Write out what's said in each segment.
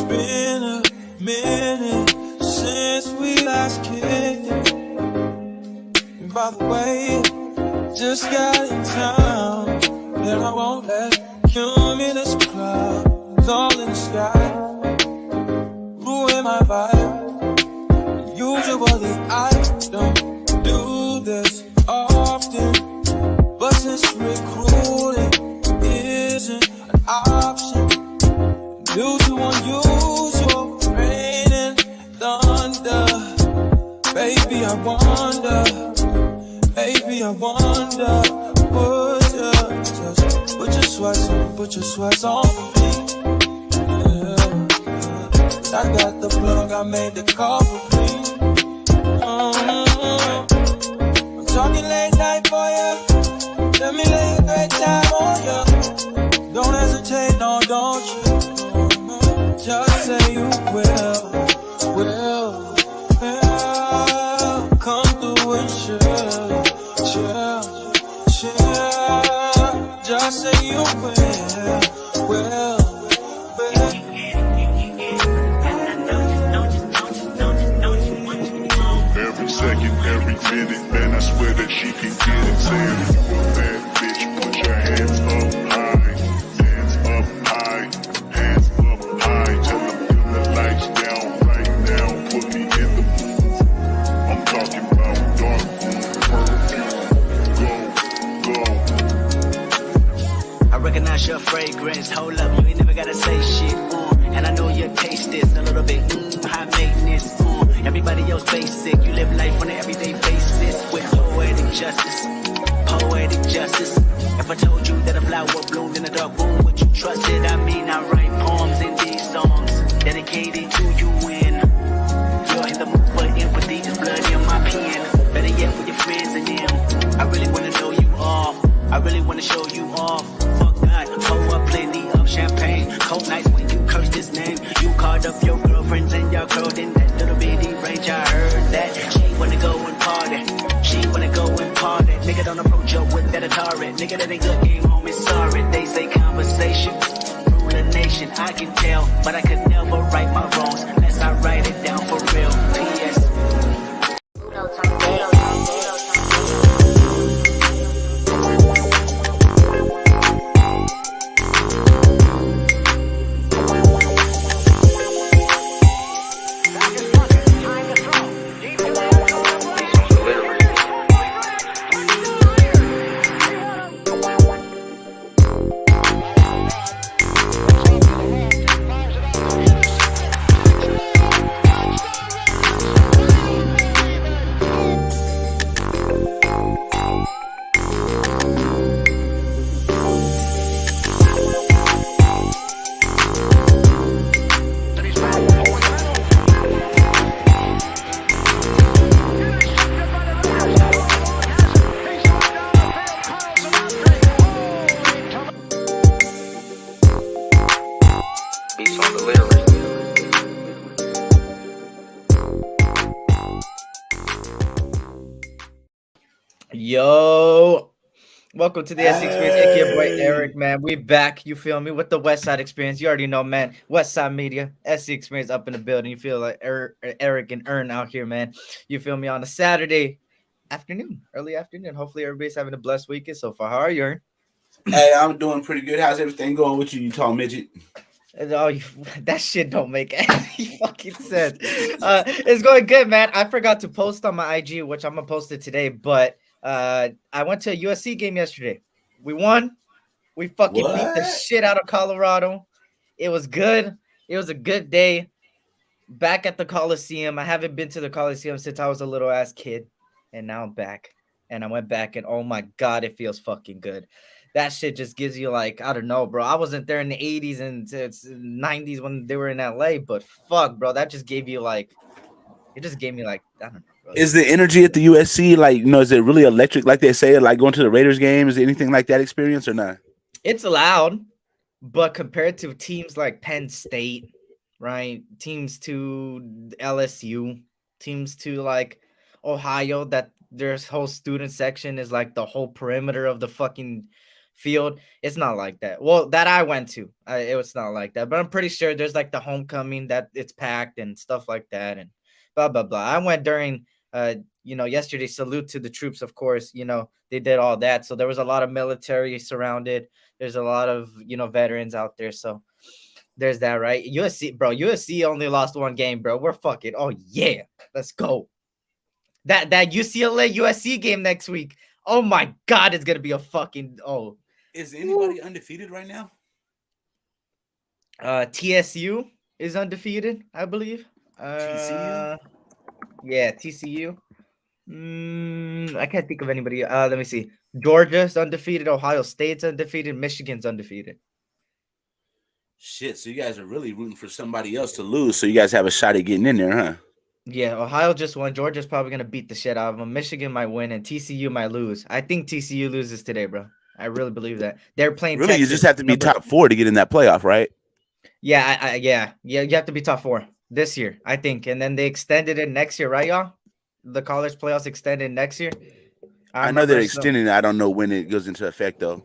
been a minute since we last kicked it. And by the way, just got in town, and I won't let cumulus clouds all in the sky ruin my vibe. Usually I don't do this often, but since recruiting isn't an option due to unusual rain and thunder, baby I wonder, would you just put your sweats on me? Yeah. I got the plug, I made the call for me. I'm talking late night for ya. Let me lay a great time on ya. Don't hesitate, no, don't you? Just say you will. Come through and chill. Just say you will. Every second, every minute, man, I swear that she can get it. Saying, bad bitch, put your hands up high. Hands up high. Hands up high. Tell them turn the lights down right now. Put me in the mood. I'm talking about dark room perfume. Go. I recognize your fragrance. Hold up, you ain't never gotta say shit. And I know your taste is a little bit high maintenance. Everybody else basic. You live life on an everyday basis with poetic justice. If I told you that a flower bloomed in a dark room, would you trust it? I mean, I write poems in these songs dedicated to you when you're in the mood for empathy. There's blood in my pen. Better yet, with your friends and them. I really wanna know you all. I really wanna show you off. Fuck God, pour up plenty of champagne. Cold nights when you curse this name. You called up your girlfriends and your girl in that little bitty range. I heard that she wanna go and party. Nigga don't approach her with that Atari. Nigga that ain't good game home is sorry. They say conversation rule a nation. I can tell, but I could never right my wrongs unless I write it down for real. P.S. Yo, welcome to the SC Experience. It's your boy Eric, man. We back, you feel me, with the Westside Experience. You already know, man. Westside Media, SC Experience up in the building. You feel like Eric and Ern out here, man. You feel me on a Saturday afternoon, early afternoon. Hopefully everybody's having a blessed weekend so far. How are you, Ern? Hey, I'm doing pretty good. How's everything going with you, you tall midget? Oh, that shit don't make any fucking sense. It's going good, man. I forgot to post on my IG, which I'm gonna post it today, but I went to a USC game yesterday. We won. We fucking beat the shit out of Colorado. It was good. It was a good day. Back at the Coliseum. I haven't been to the Coliseum since I was a little ass kid, and now I'm back. And I went back, and oh my god, it feels fucking good. That shit just gives you like, I don't know, bro. I wasn't there in the 80s and 90s when they were in LA, but fuck, bro, that just gave you like, it just gave me like, I don't know. Bro. Is the energy at the USC like, is it really electric like they say, like going to the Raiders game? Is it anything like that experience or not? It's loud, but compared to teams like Penn State, right? Teams to LSU, teams to like Ohio, that their whole student section is like the whole perimeter of the fucking field. It's not like that. Well, that I went to, it was not like that. But I'm pretty sure there's like the homecoming that it's packed and stuff like that, and blah blah blah. I went during yesterday. Salute to the troops, of course. They did all that, so there was a lot of military surrounded. There's a lot of veterans out there, so there's that, right? USC, bro. USC only lost one game, bro. We're fucking. Oh yeah, let's go. That UCLA USC game next week. Oh my God, it's gonna be a fucking Is anybody undefeated right now? TSU is undefeated, I believe. TCU? Yeah, TCU. I can't think of anybody. Let me see. Georgia's undefeated. Ohio State's undefeated. Michigan's undefeated. Shit, so you guys are really rooting for somebody else to lose, so you guys have a shot at getting in there, huh? Yeah, Ohio just won. Georgia's probably gonna beat the shit out of them. Michigan might win, and TCU might lose. I think TCU loses today, bro. I really believe that. They're playing. Really, Texas, you just have to be top 4 to get in that playoff, right? Yeah, yeah. You have to be top 4 this year, I think, and then they extended it next year, right, y'all? The college playoffs extended next year. I know they're extending it. I don't know when it goes into effect, though.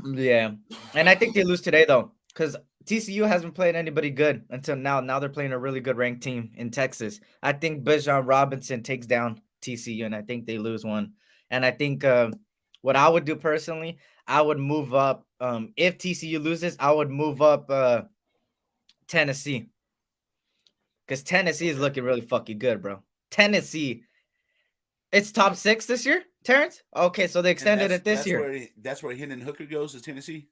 Yeah, and I think they lose today though, because TCU hasn't played anybody good until now. Now they're playing a really good ranked team in Texas. I think Bijan Robinson takes down TCU, and I think they lose one. And I think what I would do personally, I would move up. If TCU loses, I would move up Tennessee, because Tennessee is looking really fucking good, bro. Tennessee, it's top 6 this year, Terrence. Okay, so they extended it this year. That's where Hendon Hooker goes to Tennessee.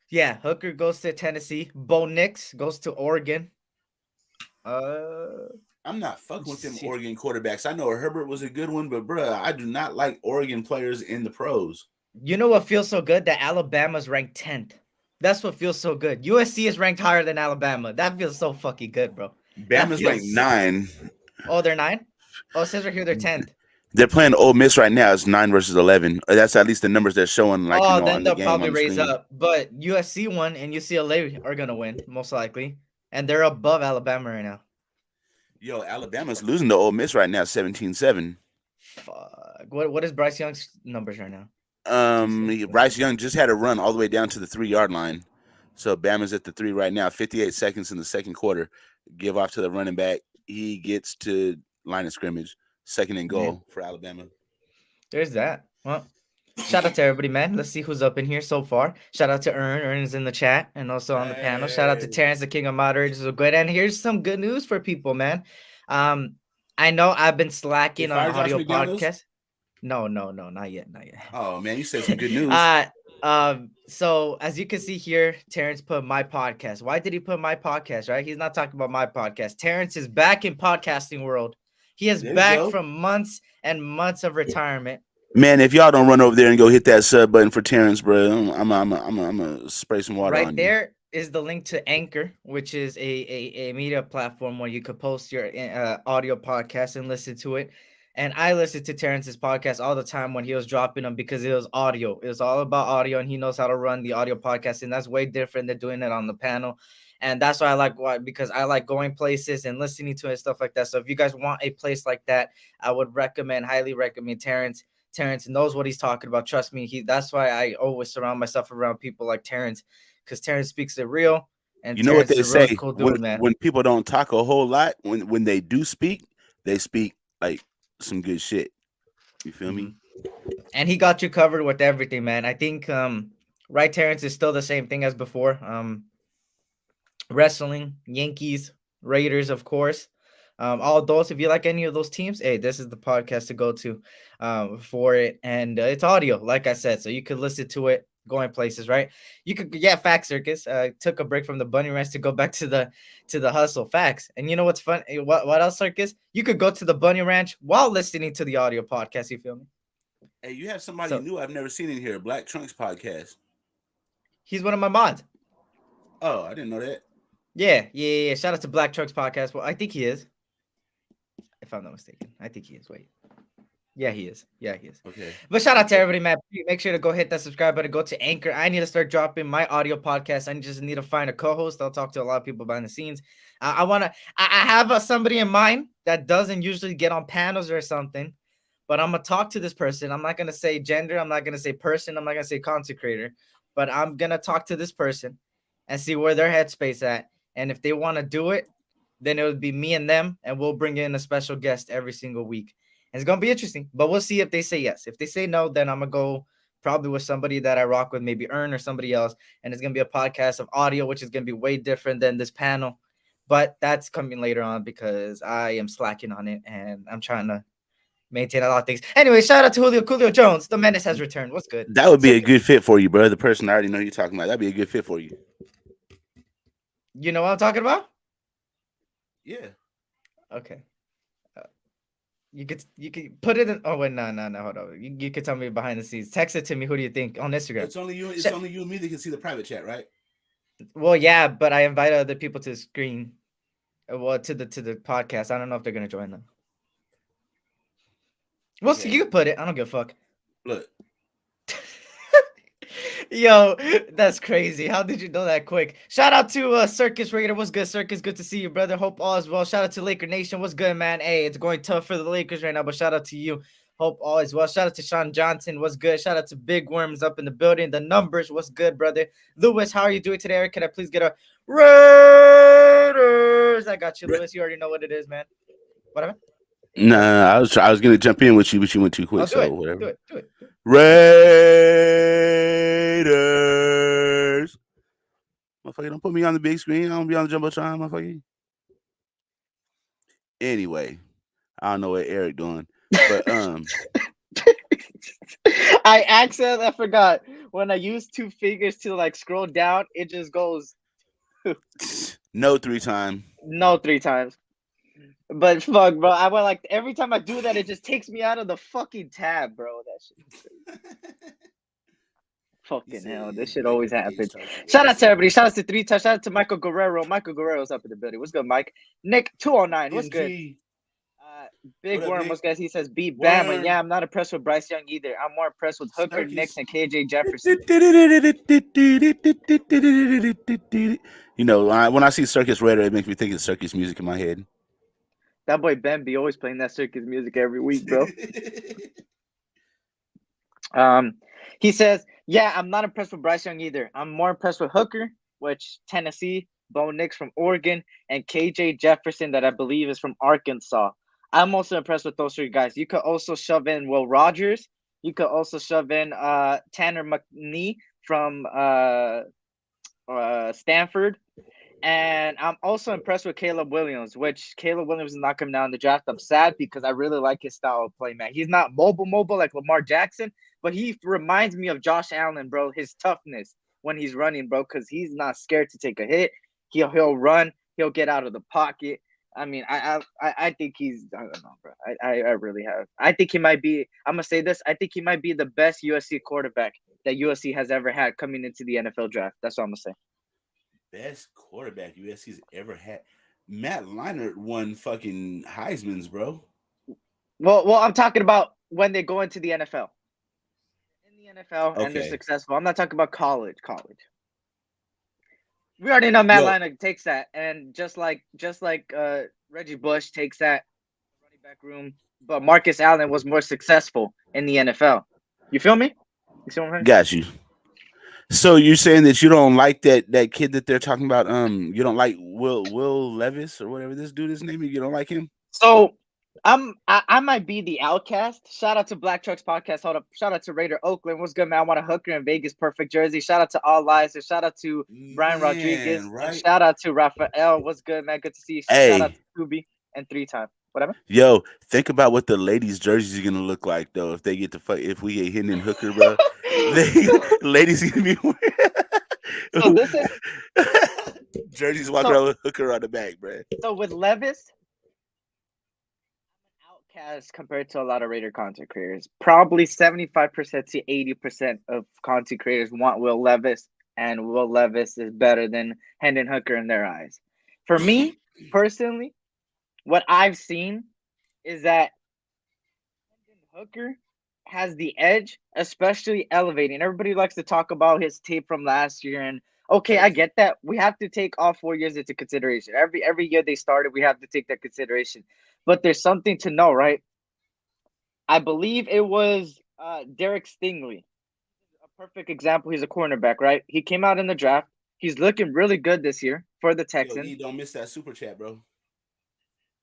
Yeah, Hooker goes to Tennessee. Bo Nix goes to Oregon. I'm not fucking with them Oregon quarterbacks. I know Herbert was a good one, but bruh, I do not like Oregon players in the pros. You know what feels so good? That Alabama's ranked 10th. That's what feels so good. USC is ranked higher than Alabama. That feels so fucking good, bro. Bama's ranked 9. Oh, they're 9? Oh, it says right here they're 10th. They're playing Ole Miss right now. It's 9 versus 11. That's at least the numbers they're showing. Like, then they'll probably raise up. But USC won and UCLA are gonna win most likely, and they're above Alabama right now. Yo, Alabama's losing to Ole Miss right now, 17-7. Fuck. What is Bryce Young's numbers right now? Bryce Young just had a run all the way down to the 3-yard line. So Bama's at the 3 right now. 58 seconds in the second quarter. Give off to the running back. He gets to line of scrimmage. 2nd and goal for Alabama. There's that. Well, shout out to everybody, man. Let's see who's up in here so far. Shout out to Ern. Ern is in the chat and also on the panel. Shout out to Terrence, the king of moderators. Good. And here's some good news for people, man. I know I've been slacking on audio podcasts. No, not yet. Oh man, you said some good news. So as you can see here, Terrence put my podcast. Why did he put my podcast? Right? He's not talking about my podcast. Terrence is back in podcasting world. He is back from months and months of retirement. Man, if y'all don't run over there and go hit that sub button for Terrence, bro, I'm gonna spray some water on you. Right there is the link to Anchor, which is a media platform where you could post your audio podcast and listen to it. And I listened to Terrence's podcast all the time when he was dropping them because it was audio. It was all about audio, and he knows how to run the audio podcast, and that's way different than doing it on the panel. And that's why because I like going places and listening to it and stuff like that. So if you guys want a place like that, I would highly recommend Terrence. Terrence knows what he's talking about. Trust me. That's why I always surround myself around people like Terrence, because Terrence speaks it real. And you know Terrence what they say, really cool dude, when people don't talk a whole lot, when they do speak, they speak like some good shit. You feel me? And he got you covered with everything, man. I think right, Terrence, is still the same thing as before. Wrestling, Yankees, Raiders, of course. All those, if you like any of those teams, hey, this is the podcast to go to for it. And it's audio, like I said, so you could listen to it going places, right? You could, Fact Circus. Took a break from the bunny ranch to go back to the hustle. Facts. And you know what's fun? What else, Circus? You could go to the bunny ranch while listening to the audio podcast. You feel me? Hey, you have somebody new I've never seen in here. Black Trunks podcast. He's one of my mods. Oh, I didn't know that. Yeah. Shout out to Black Trucks Podcast. Well, I think he is. If I'm not mistaken. I think he is. Wait. Yeah, he is. Okay. But shout out to everybody, man. Make sure to go hit that subscribe button. Go to Anchor. I need to start dropping my audio podcast. I just need to find a co-host. I'll talk to a lot of people behind the scenes. I have somebody in mind that doesn't usually get on panels or something. but I'm gonna talk to this person. I'm not gonna say gender. I'm not gonna say person. I'm not gonna say content creator. But I'm gonna talk to this person and see where their headspace at. And if they want to do it, then it would be me and them, and we'll bring in a special guest every single week. And it's gonna be interesting, but we'll see if they say yes. If they say no, then I'm gonna go probably with somebody that I rock with, maybe Earn or somebody else. And it's gonna be a podcast of audio, which is gonna be way different than this panel. But that's coming later on because I am slacking on it and I'm trying to maintain a lot of things. Anyway, shout out to Julio Jones. The menace has returned. What's good? That would be a good fit for you, bro. The person I already know you're talking about. That'd be a good fit for you. You know what I'm talking about? Yeah. Okay. You could put it in. Oh wait, no, hold on. You could tell me behind the scenes. Text it to me. Who do you think on Instagram? It's only you. It's only you and me that can see the private chat, right? Well, yeah, but I invite other people to the screen. Well, to the podcast. I don't know if they're gonna join them. We'll see. You put it. I don't give a fuck. Look. Yo, that's crazy. How did you know that quick? Shout out to Circus Raider. What's good, Circus? Good to see you, brother. Hope all is well. Shout out to Laker Nation. What's good, man? Hey, it's going tough for the Lakers right now, but shout out to you. Hope all is well. Shout out to Sean Johnson. What's good? Shout out to Big Worms up in the building. The numbers. What's good, brother? Lewis, how are you doing today, Eric? Can I please get a Raiders? I got you, Lewis. You already know what it is, man. Whatever. Nah, I was gonna jump in with you, but you went too quick. So whatever. Do it. Raiders. Motherfucker, don't put me on the big screen. I don't be on the jumbotron, motherfucker. Anyway, I don't know what Eric doing, but I forgot when I use two fingers to like scroll down, it just goes no 3 times. No 3 times. But fuck, bro, I went like every time I do that, it just takes me out of the fucking tab, bro. That shit. Fucking hell, this shit always happens. Shout out to everybody. Shout out to 3 times. Shout out to Michael Guerrero. Michael Guerrero's up in the building. What's good, Mike? Nick 209. What's good? Big Worm, what's good? He says beat Bama. Yeah, I'm not impressed with Bryce Young either. I'm more impressed with Hooker, Knicks, and KJ Jefferson. You know, when I see Circus Raider, it makes me think of circus music in my head. That boy Ben be always playing that circus music every week, bro. He says, yeah, I'm not impressed with Bryce Young either. I'm more impressed with Hooker, which Tennessee, Bo Nix from Oregon, and KJ Jefferson that I believe is from Arkansas. I'm also impressed with those 3 guys. You could also shove in Will Rogers. You could also shove in Tanner McNee from Stanford. And I'm also impressed with Caleb Williams, which Caleb Williams is not coming down in the draft. I'm sad because I really like his style of play, man. He's not mobile like Lamar Jackson, but he reminds me of Josh Allen, bro. His toughness when he's running, bro, because he's not scared to take a hit. He'll run. He'll get out of the pocket. I mean, I think he's, I don't know, bro. I really have. I think he might be, I'm going to say this. I think he might be the best USC quarterback that USC has ever had coming into the NFL draft. That's what I'm going to say. Best quarterback USC's ever had. Matt Leinart won fucking Heisman's, bro. Well, I'm talking about when they go into the NFL. In the NFL and they're successful. I'm not talking about college. We already know Matt Leinart takes that, and just like Reggie Bush takes that running back room, but Marcus Allen was more successful in the NFL. You feel me? You see what I'm saying? Got you. So you're saying that you don't like that kid that they're talking about? You don't like Will Levis or whatever this dude is named. You don't like him? So I might be the outcast. Shout out to Black Trucks Podcast. Hold up. Shout out to Raider Oakland. What's good, man? I want a Hooker in Vegas. Perfect jersey. Shout out to All Lies. Shout out to Brian Rodriguez. Right? Shout out to Rafael. What's good, man? Good to see you. Hey. Shout out to Scooby and 3 times. Whatever. Yo, think about what the ladies' jerseys are gonna look like though. If they get to if we get hidden in Hooker, bro, ladies gonna be wearing. So this is jerseys walking around with Hooker on the back, bro. So with Levis, I'm an outcast compared to a lot of Raider content creators. Probably 75% to 80% of content creators want Will Levis, and Will Levis is better than Hendon Hooker in their eyes. For me, personally, what I've seen is that Hendon Hooker has the edge, especially elevating. Everybody likes to talk about his tape from last year, and okay, I get that. We have to take all 4 years into consideration. Every year they started, we have to take that consideration. But there's something to know, right? I believe it was Derek Stingley. A perfect example. He's a cornerback, right? He came out in the draft. He's looking really good this year for the Yo, Texans. E, don't miss that super chat, bro.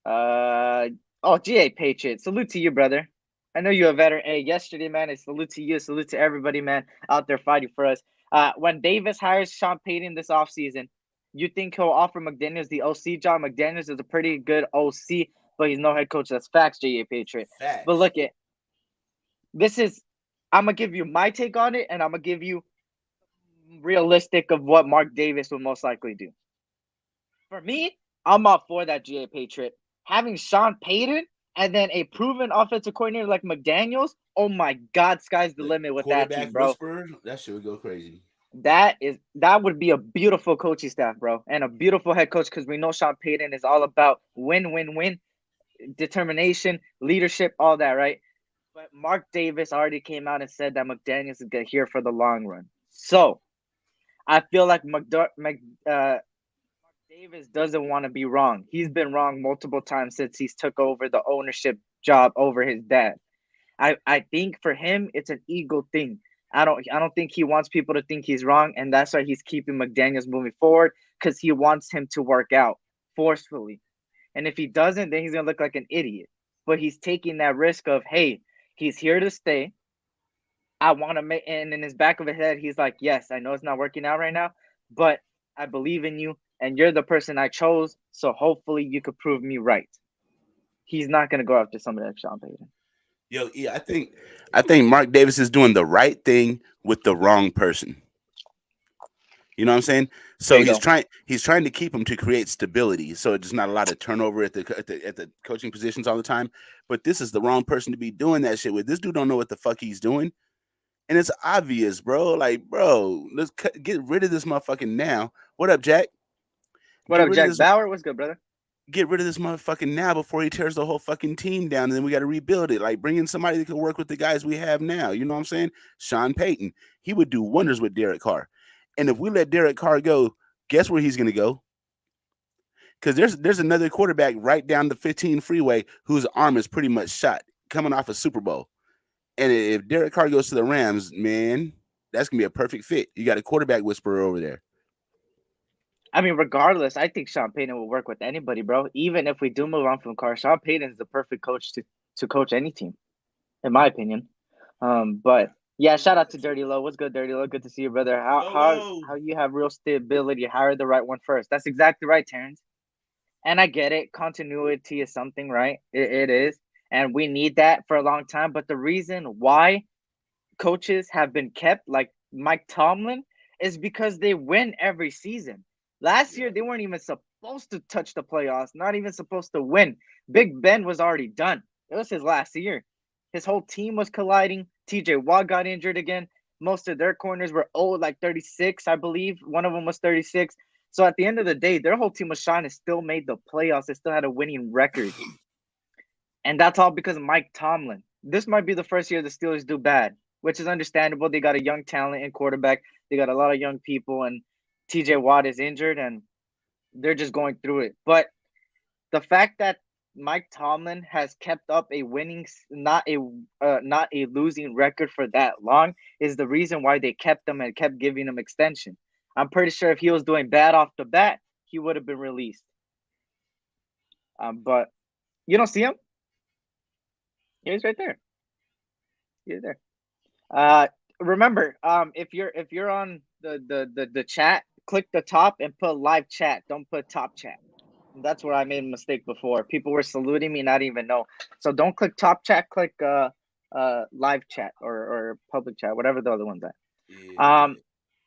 GA Patriot. Salute to you, brother. I know you're a veteran. Hey, yesterday, man, it's salute to you. Salute to everybody, man, out there fighting for us. When Davis hires Sean Payton this offseason, you think he'll offer McDaniels the OC job? McDaniels is a pretty good OC, but he's no head coach. That's facts, GA Patriot. But Facts. look, I'm going to give you my take on it, and I'm going to give you realistic of what Mark Davis will most likely do. For me, I'm all for that, GA Patriot. Having Sean Payton and then a proven offensive coordinator like McDaniels, oh my God, sky's the limit with that Quarterback team, bro. whisperer, that shit would go crazy. That would be a beautiful coaching staff, bro, and a beautiful head coach because we know Sean Payton is all about win, determination, leadership, all that, right? But Mark Davis already came out and said that McDaniels is here for the long run. So I feel like Davis doesn't want to be wrong. He's been wrong multiple times since he's took over the ownership job over his dad. I think for him it's an ego thing. I don't think he wants people to think he's wrong, and that's why he's keeping McDaniels moving forward because he wants him to work out forcefully. And if he doesn't, then he's gonna look like an idiot. But he's taking that risk of, hey, he's here to stay. I want to make, and in his back of his head, he's like, yes, I know it's not working out right now, but I believe in you, and you're the person I chose. So hopefully you could prove me right. He's not gonna go after somebody like Sean Payton. Yo, yeah, I think Mark Davis is doing the right thing with the wrong person. You know what I'm saying? So he's trying to keep him to create stability, so it's not a lot of turnover at the coaching positions all the time. But this is the wrong person to be doing that shit with. This dude don't know what the fuck he's doing, and it's obvious, bro. Like, bro, let's get rid of this motherfucking now. What up, Jack? What up, Jack Bauer? What's good, brother? Get rid of this motherfucking now before he tears the whole fucking team down, and then we got to rebuild it. Like, bring in somebody that can work with the guys we have now. You know what I'm saying? Sean Payton, he would do wonders with Derek Carr. And if we let Derek Carr go, guess where he's going to go? Because there's another quarterback right down the 15 freeway whose arm is pretty much shot, coming off a Super Bowl. And if Derek Carr goes to the Rams, man, that's going to be a perfect fit. You got a quarterback whisperer over there. I mean, regardless, I think Sean Payton will work with anybody, bro. Even if we do move on from Carr, Sean Payton is the perfect coach to coach any team, in my opinion. But yeah, shout out to Dirty Low. What's good, Dirty Low? Good to see you, brother. How you have real stability? Hire the right one first. That's exactly right, Terrence. And I get it. Continuity is something, right? It is, and we need that for a long time. But the reason why coaches have been kept, like Mike Tomlin, is because they win every season. Last year, they weren't even supposed to touch the playoffs, not even supposed to win. Big Ben was already done. It was his last year. His whole team was colliding. TJ Watt got injured again. Most of their corners were old, like 36, I believe. One of them was 36. So at the end of the day, their whole team was shining, still made the playoffs. They still had a winning record. And that's all because of Mike Tomlin. This might be the first year the Steelers do bad, which is understandable. They got a young talent in quarterback. They got a lot of young people, and TJ Watt is injured, and they're just going through it. But the fact that Mike Tomlin has kept up a winning, not a losing record for that long is the reason why they kept him and kept giving him extension. I'm pretty sure if he was doing bad off the bat, he would have been released. But you don't see him? Yeah, he's right there. He's there. Remember, if you're on the chat, click the top and put live chat. Don't put top chat. That's where I made a mistake before. People were saluting me, not even know. So don't click top chat. Click live chat or public chat, whatever the other one's at. Yeah.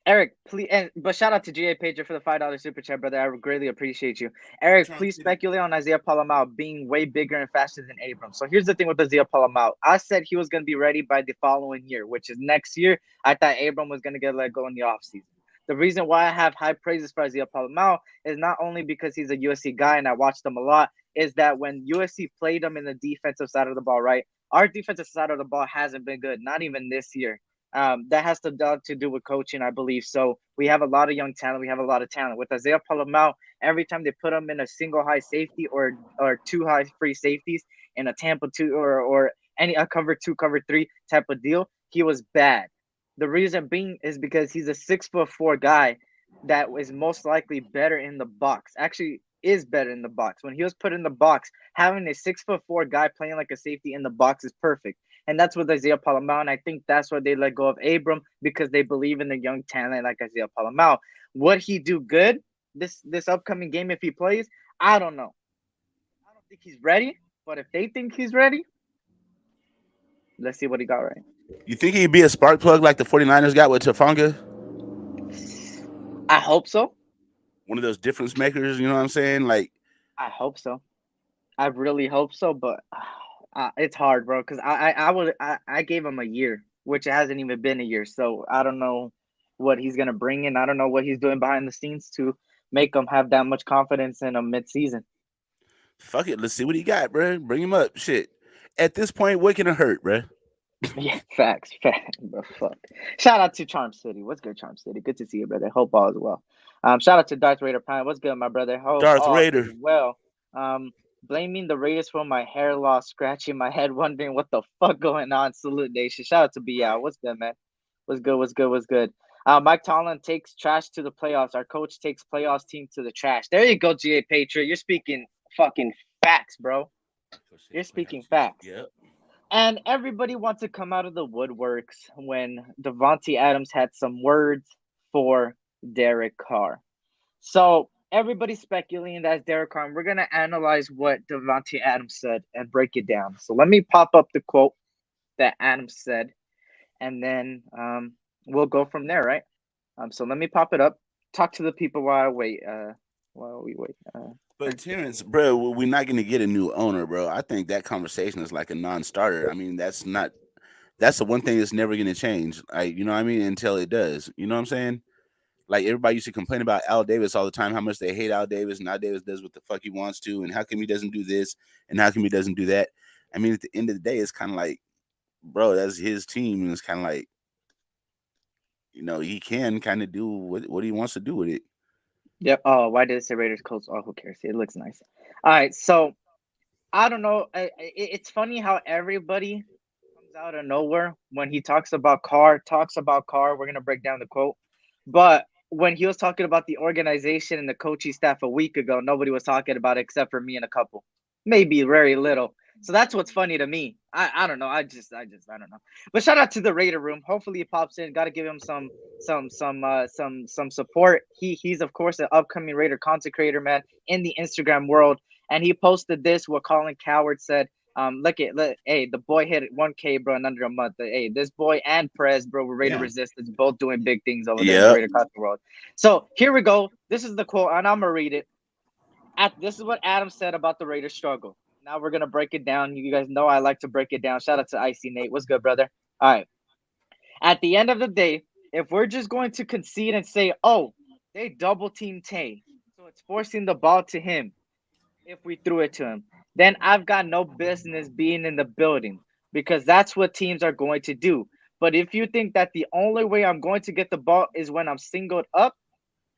Eric, please, but shout out to GA Pager for the $5 super chat, brother. I greatly appreciate you. Eric, please speculate on Isaiah Palamau being way bigger and faster than Abrams. So here's the thing with Isaiah Palamau. I said he was going to be ready by the following year, which is next year. I thought Abram was going to get let go in the offseason. The reason why I have high praises for Isaiah Palamau is not only because he's a USC guy and I watched him a lot, is that when USC played him in the defensive side of the ball, right? Our defensive side of the ball hasn't been good, not even this year. That has to do with coaching, I believe. So we have a lot of young talent. We have a lot of talent. With Isaiah Palamau, every time they put him in a single high safety or two high free safeties in a Tampa 2 or any a cover 2, cover 3 type of deal, he was bad. The reason being is because he's a 6'4" guy that is most likely better in the box. Actually, is better in the box. When he was put in the box, having a 6'4" guy playing like a safety in the box is perfect. And that's with Isaiah Palamau. And I think that's why they let go of Abram, because they believe in the young talent like Isaiah Palamau. Would he do good this upcoming game if he plays? I don't know. I don't think he's ready. But if they think he's ready, let's see what he got right. You think he'd be a spark plug like the 49ers got with Tafanga? I hope so. One of those difference makers, you know what I'm saying? Like, I hope so. I really hope so, but it's hard, bro. Because I gave him a year, which hasn't even been a year. So I don't know what he's gonna bring in. I don't know what he's doing behind the scenes to make him have that much confidence in a mid-season. fuck it. Let's see what he got, bro. Bring him up. Shit. At this point, what can it hurt, bro? Yeah, facts, bro. Fuck. Shout out to Charm City. What's good, Charm City? Good to see you, brother. Hope all is well. Shout out to Darth Raider Prime. What's good, my brother? Hope Darth all Raider. is well. Blaming the Raiders for my hair loss, scratching my head, wondering what the fuck going on. Salute Nation. Shout out to BL. What's good, man? What's good? What's good? What's good? Mike Tomlin takes trash to the playoffs. Our coach takes playoffs team to the trash. There you go, GA Patriot. You're speaking fucking facts, bro. You're speaking facts. Yep. And everybody wants to come out of the woodworks when Devante Adams had some words for Derek Carr. So everybody's speculating that's Derek Carr. And we're going to analyze what Devante Adams said and break it down. So let me pop up the quote that Adams said, and then we'll go from there, right? So let me pop it up. Talk to the people while I wait. While we wait. But Terrence, bro, we're not going to get a new owner, bro. I think that conversation is like a non-starter. I mean, that's the one thing that's never going to change. Like, you know what I mean? Until it does. You know what I'm saying? Like, everybody used to complain about Al Davis all the time, how much they hate Al Davis, and Al Davis does what the fuck he wants to, and how come he doesn't do this, and how come he doesn't do that. I mean, at the end of the day, it's kind of like, bro, that's his team, and it's kind of like, you know, he can kind of do what he wants to do with it. Yep. Oh, why did it say Raiders Colts? Oh, who cares? It looks nice. All right. So I don't know. It's funny how everybody comes out of nowhere when he talks about Carr. We're gonna break down the quote, but when he was talking about the organization and the coaching staff a week ago, nobody was talking about it except for me and a couple, maybe very little. So that's what's funny to me. I don't know. I just I don't know. But shout out to the Raider Room. Hopefully he pops in. Got to give him some support. He's of course an upcoming Raider content creator, man, in the Instagram world. And he posted this what Colin Coward said. Hey, the boy hit 1K, bro, in under a month. Hey, this boy and Perez, bro, were Raider Resistance, both doing big things over there in the Raider content world. So here we go. This is the quote, and I'm gonna read it. This is what Adam said about the Raiders struggle. Now we're going to break it down. You guys know I like to break it down. Shout out to Icy Nate. What's good, brother? All right. At the end of the day, if we're just going to concede and say, oh, they double team Tay, so it's forcing the ball to him if we threw it to him, then I've got no business being in the building because that's what teams are going to do. But if you think that the only way I'm going to get the ball is when I'm singled up,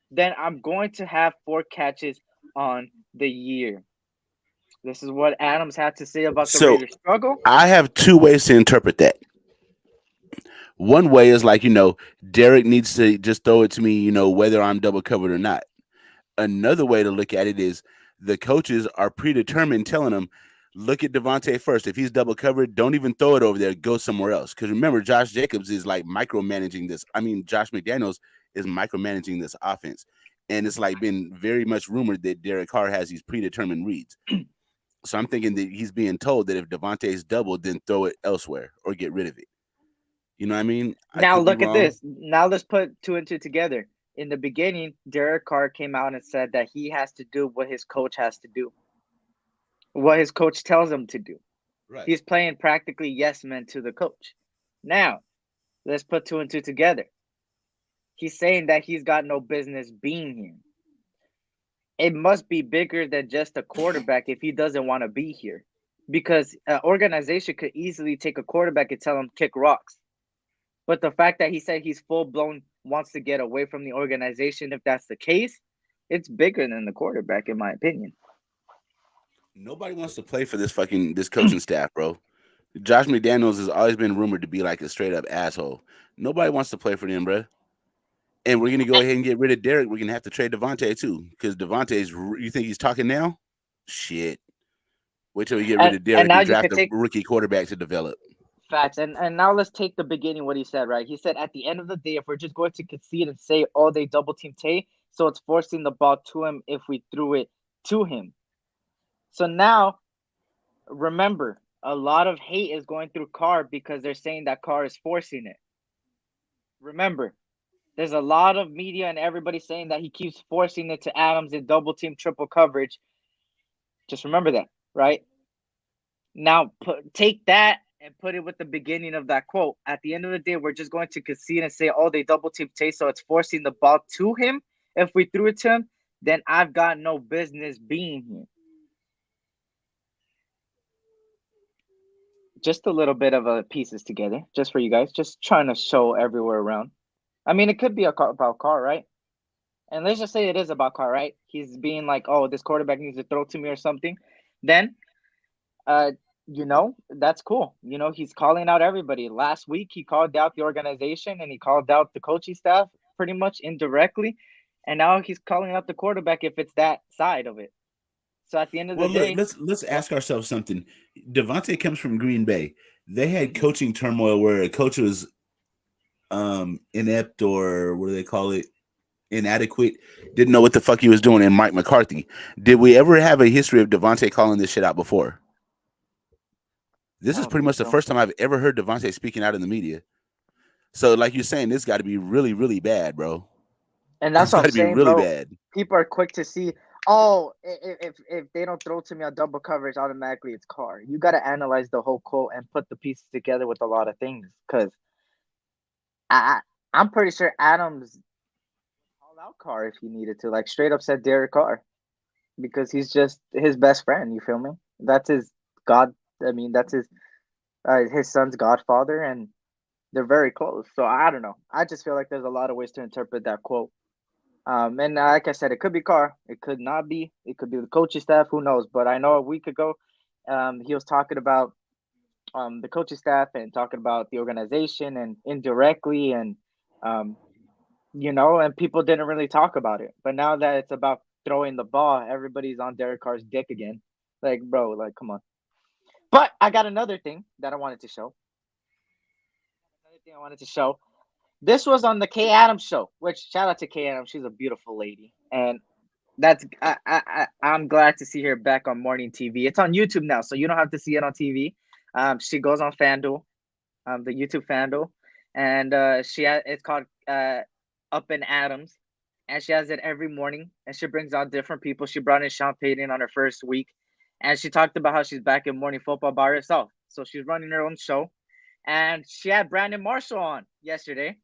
then I'm going to have 4 catches on the year. This is what Adams had to say about the Raiders struggle. I have 2 ways to interpret that. One way is like, you know, Derek needs to just throw it to me, you know, whether I'm double covered or not. Another way to look at it is the coaches are predetermined telling him, look at Devante first. If he's double covered, don't even throw it over there. Go somewhere else. Because remember, Josh Jacobs is like micromanaging this. I mean, Josh McDaniels is micromanaging this offense. And it's like been very much rumored that Derek Carr has these predetermined reads. So I'm thinking that he's being told that if Devante's doubled, then throw it elsewhere or get rid of it. You know what I mean? Now look at this. Now let's put 2 and 2 together. In the beginning, Derek Carr came out and said that he has to do what his coach has to do, what his coach tells him to do. Right. He's playing practically yes man to the coach. Now, let's put 2 and 2 together. He's saying that he's got no business being here. It must be bigger than just a quarterback if he doesn't want to be here. Because an organization could easily take a quarterback and tell him kick rocks. But the fact that he said he's full-blown wants to get away from the organization, if that's the case, it's bigger than the quarterback, in my opinion. Nobody wants to play for this coaching staff, bro. Josh McDaniels has always been rumored to be like a straight up asshole. Nobody wants to play for them, bro. And we're gonna go ahead and get rid of Derek. We're gonna have to trade Devante too, because Devante's. You think he's talking now? Shit. Wait till we get rid of And Derek now and you draft could a take rookie quarterback to develop. facts. And now let's take the beginning what he said, right? He said at the end of the day, if we're just going to concede and say, oh, they double team Tay, so it's forcing the ball to him if we threw it to him. So now, remember, a lot of hate is going through Carr because they're saying that Carr is forcing it. Remember, there's a lot of media and everybody saying that he keeps forcing it to Adams in double team, triple coverage. Just remember that, right? Now, take that and put it with the beginning of that quote. At the end of the day, we're just going to concede and say, oh, they double team Tay, so it's forcing the ball to him. If we threw it to him, then I've got no business being here. Just a little bit of a pieces together, just for you guys, just trying to show everywhere around. I mean, it could be about Carr, right? And let's just say it is about Carr, right? He's being like, oh, this quarterback needs to throw to me or something. Then, that's cool. He's calling out everybody. Last week, he called out the organization and he called out the coaching staff pretty much indirectly. And now he's calling out the quarterback if it's that side of it. So at the end of the day, let's ask ourselves something. Devante comes from Green Bay. They had coaching turmoil where a coach was inept, or what do they call it? Inadequate, didn't know what the fuck he was doing, and Mike McCarthy. Did we ever have a history of Devante calling this shit out before? This is pretty much the first time I've ever heard Devante speaking out in the media. So, like you're saying, this got to be really, really bad, bro. And that's what I'm saying, really bro. Bad. People are quick to see, oh, if they don't throw to me on double coverage, automatically it's Carr. You got to analyze the whole quote and put the pieces together with a lot of things, because I'm pretty sure Adams called out Carr if he needed to, like straight up said Derek Carr, because he's just his best friend. You feel me? That's his god. I mean, that's his son's godfather, and they're very close. So I don't know. I just feel like there's a lot of ways to interpret that quote. And like I said, it could be Carr. It could not be. It could be the coaching staff. Who knows? But I know a week ago, he was talking about the coaching staff and talking about the organization and indirectly, and and people didn't really talk about it. But now that it's about throwing the ball, everybody's on Derek Carr's dick again. Like, bro, like, come on. But I got another thing that I wanted to show. This was on the Kay Adams show, which shout out to Kay Adams. She's a beautiful lady. And I'm glad to see her back on morning TV. It's on YouTube now, so you don't have to see it on TV. She goes on FanDuel, the YouTube FanDuel. And it's called Up and Adams. And she has it every morning. And she brings on different people. She brought in Sean Payton on her first week. And she talked about how she's back in morning football by herself. So she's running her own show. And she had Brandon Marshall on yesterday.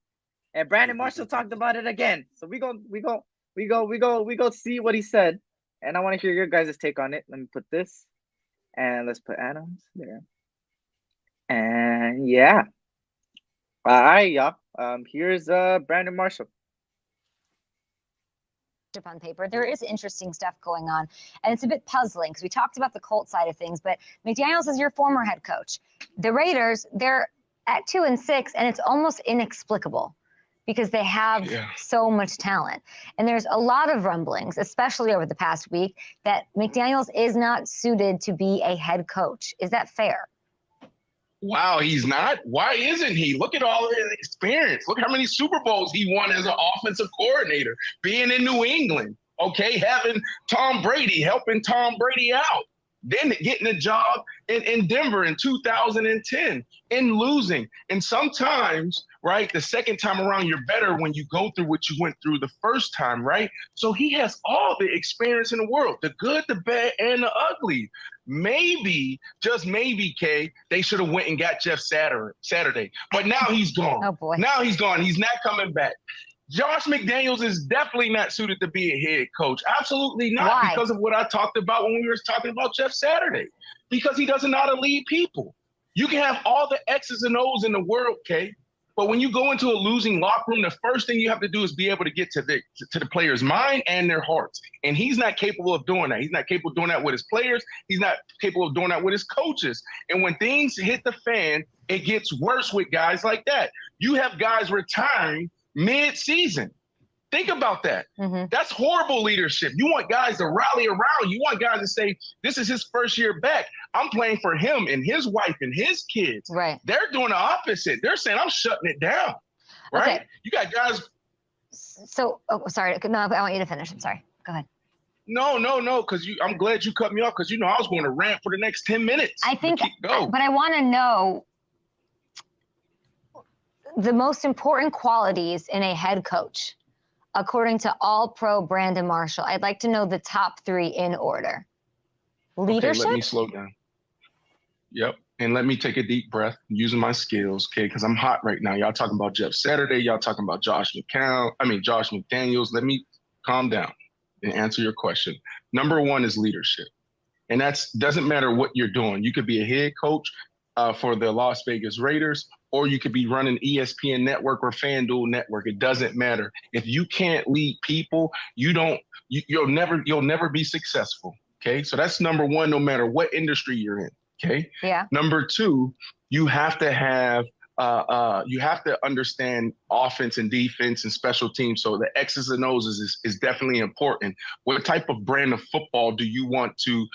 And Brandon Marshall talked about it again. So we go see what he said. And I want to hear your guys' take on it. Let me put this. And let's put Adams there. And yeah. All right, y'all. Here's Brandon Marshall. On paper, there is interesting stuff going on, and it's a bit puzzling because we talked about the Colts side of things, but McDaniels is your former head coach. The Raiders, they're at 2-6, and it's almost inexplicable because they have so much talent. And there's a lot of rumblings, especially over the past week, that McDaniels is not suited to be a head coach. Is that fair? Wow, he's not? Why isn't he? Look at all of his experience. Look how many Super Bowls he won as an offensive coordinator, being in New England, okay, having Tom Brady, helping Tom Brady out, then getting a job in Denver in 2010 and losing. And sometimes, right, the second time around, you're better when you go through what you went through the first time, right? So he has all the experience in the world, the good, the bad, and the ugly. Maybe, just maybe, Kay, they should have went and got Jeff Saturday. But now he's gone. Oh, boy. Now he's gone. He's not coming back. Josh McDaniels is definitely not suited to be a head coach. Absolutely not. Why? Because of what I talked about when we were talking about Jeff Saturday. Because he doesn't know how to lead people. You can have all the X's and O's in the world, Kay, But when you go into a losing locker room, the first thing you have to do is be able to get to the players' mind and their hearts. And he's not capable of doing that. He's not capable of doing that with his players. He's not capable of doing that with his coaches. And when things hit the fan, it gets worse with guys like that. You have guys retiring mid-season. Think about that. Mm-hmm. That's horrible leadership. You want guys to rally around. You want guys to say, this is his first year back. I'm playing for him and his wife and his kids. Right. They're doing the opposite. They're saying, I'm shutting it down. Right? Okay. You got guys. So, sorry. No, I want you to finish. I'm sorry. Go ahead. No, because I'm glad you cut me off because, I was going to rant for the next 10 minutes. I think, go. But I want to know the most important qualities in a head coach. According to All-Pro Brandon Marshall, I'd like to know the top 3 in order. Leadership. Okay, let me slow down. Yep. And let me take a deep breath using my skills, okay? Because I'm hot right now. Y'all talking about Jeff Saturday. Y'all talking about Josh McDaniels. Let me calm down and answer your question. Number 1 is leadership. And doesn't matter what you're doing. You could be a head coach for the Las Vegas Raiders, or you could be running ESPN Network or FanDuel Network. It doesn't matter. If you can't lead people, you'll never be successful. Okay, so that's number 1, no matter what industry you're in. Okay. Yeah. Number 2, you have to understand offense and defense and special teams. So the X's and O's is definitely important. What type of brand of football do you want to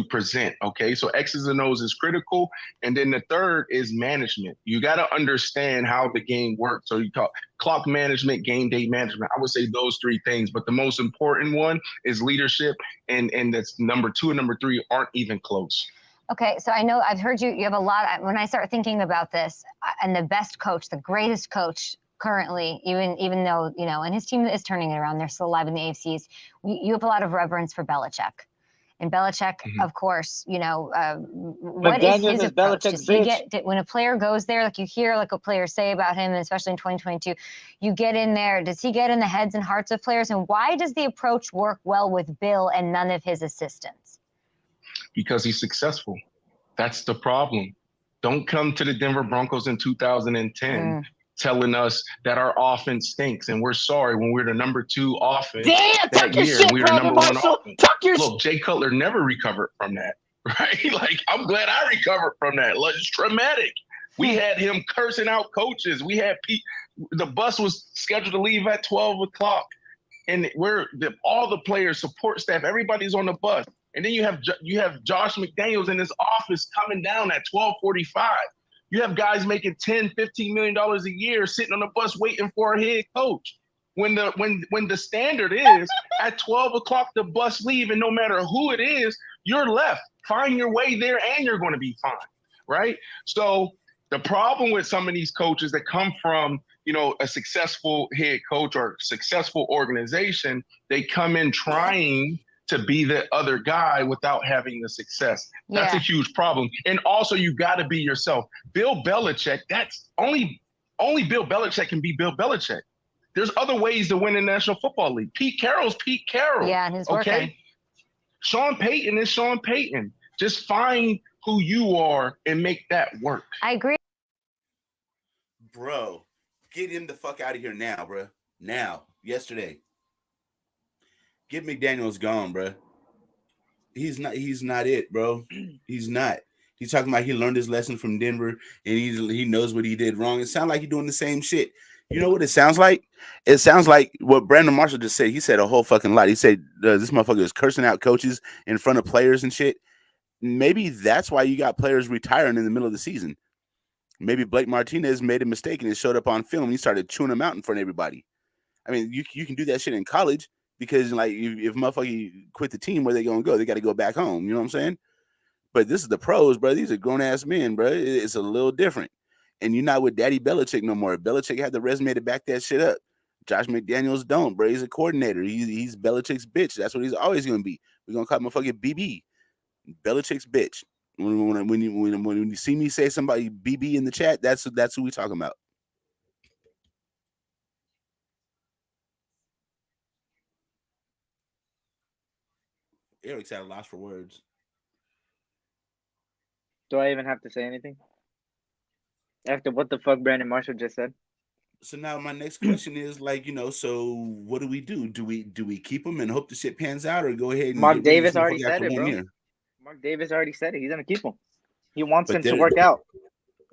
present? Okay, so X's and O's is critical. And then the third is management. You got to understand how the game works. So you talk clock management, game day management. I would say those 3 things, but the most important one is leadership. And that's number 2 and number 3 aren't even close. Okay, so I know I've heard you have a lot. When I start thinking about this, and the best coach, the greatest coach currently, even though, and his team is turning it around, they're still alive in the AFC East, you have a lot of reverence for Belichick. And Belichick, of course, what is his approach? Does he when a player goes there, like you hear like a player say about him, and especially in 2022, you get in there, does he get in the heads and hearts of players? And why does the approach work well with Bill and none of his assistants? Because he's successful. That's the problem. Don't come to the Denver Broncos in 2010 telling us that our offense stinks and we're sorry when we're the number 2 offense. Damn, talk your shit, Brandon Marshall. Look, Jay Cutler never recovered from that, right? Like, I'm glad I recovered from that. It's traumatic. We had him cursing out coaches. We had the bus was scheduled to leave at 12 o'clock. And all the players, support staff, everybody's on the bus. And then you have Josh McDaniels in his office coming down at 12:45. You have guys making $10, $15 million a year sitting on the bus waiting for a head coach. When the standard is at 12 o'clock the bus leave, and no matter who it is, you're left. Find your way there and you're going to be fine, right? So the problem with some of these coaches that come from a successful head coach or successful organization, they come in trying to be the other guy without having the success. That's a huge problem. And also, you got to be yourself. Bill Belichick, that's only Bill Belichick can be Bill Belichick. There's other ways to win the National Football League. Pete Carroll's Pete Carroll. Yeah, and he's working. Sean Payton is Sean Payton. Just find who you are and make that work. I agree. Bro, get him the fuck out of here now, bro. Now, yesterday. Get McDaniels gone, bro. He's not it, bro. He's not. He's talking about he learned his lesson from Denver and he knows what he did wrong. It sounds like he's doing the same shit. You know what it sounds like? It sounds like what Brandon Marshall just said. He said a whole fucking lot. He said this motherfucker is cursing out coaches in front of players and shit. Maybe that's why you got players retiring in the middle of the season. Maybe Blake Martinez made a mistake and it showed up on film. And he started chewing him out in front of everybody. I mean, you can do that shit in college. Because like if motherfucker quit the team, where they gonna go? They got to go back home. You know what I'm saying? But this is the pros, bro. These are grown ass men, bro. It's a little different. And you're not with Daddy Belichick no more. Belichick had the resume to back that shit up. Josh McDaniels don't, bro. He's a coordinator. He's Belichick's bitch. That's what he's always gonna be. We're gonna call him motherfucking BB, Belichick's bitch. When you see me say somebody BB in the chat, that's who we talking about. Eric's at a loss for words. Do I even have to say anything? After what the fuck Brandon Marshall just said. So now my next question is like, so what do we do? Do we keep him and hope the shit pans out, or go ahead and Mark get rid of this Davis already motherfucker said after it, 1 bro. year? Mark Davis already said it. He's gonna keep him. He wants But him to there, work out.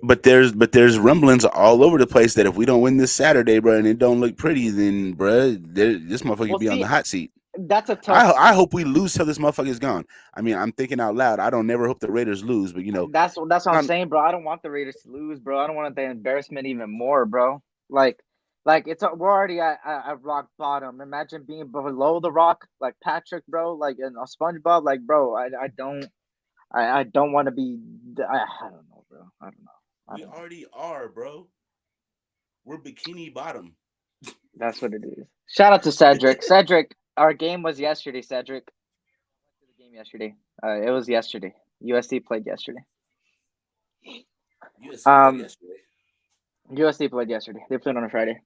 but there's rumblings all over the place that if we don't win this Saturday, bro, and it don't look pretty, then bro, this motherfucker Well, be on see, the hot seat. that's a tough. I hope we lose till this motherfucker is gone. I mean, I'm thinking out loud. I don't never hope the Raiders lose, but That's what I'm um, saying, bro. I don't want the Raiders to lose, bro. I don't want the embarrassment even more, bro. Like we're already at rock bottom. Imagine being below the rock, like Patrick, bro, like in a SpongeBob, like bro. I don't want to be. I don't know, bro. I don't know. we already are, bro. We're bikini bottom. That's what it is. Shout out to Cedric. Cedric, our game was yesterday. Cedric, the game yesterday. It was yesterday. USC played yesterday. USC played yesterday. USC played yesterday. They played on a Friday.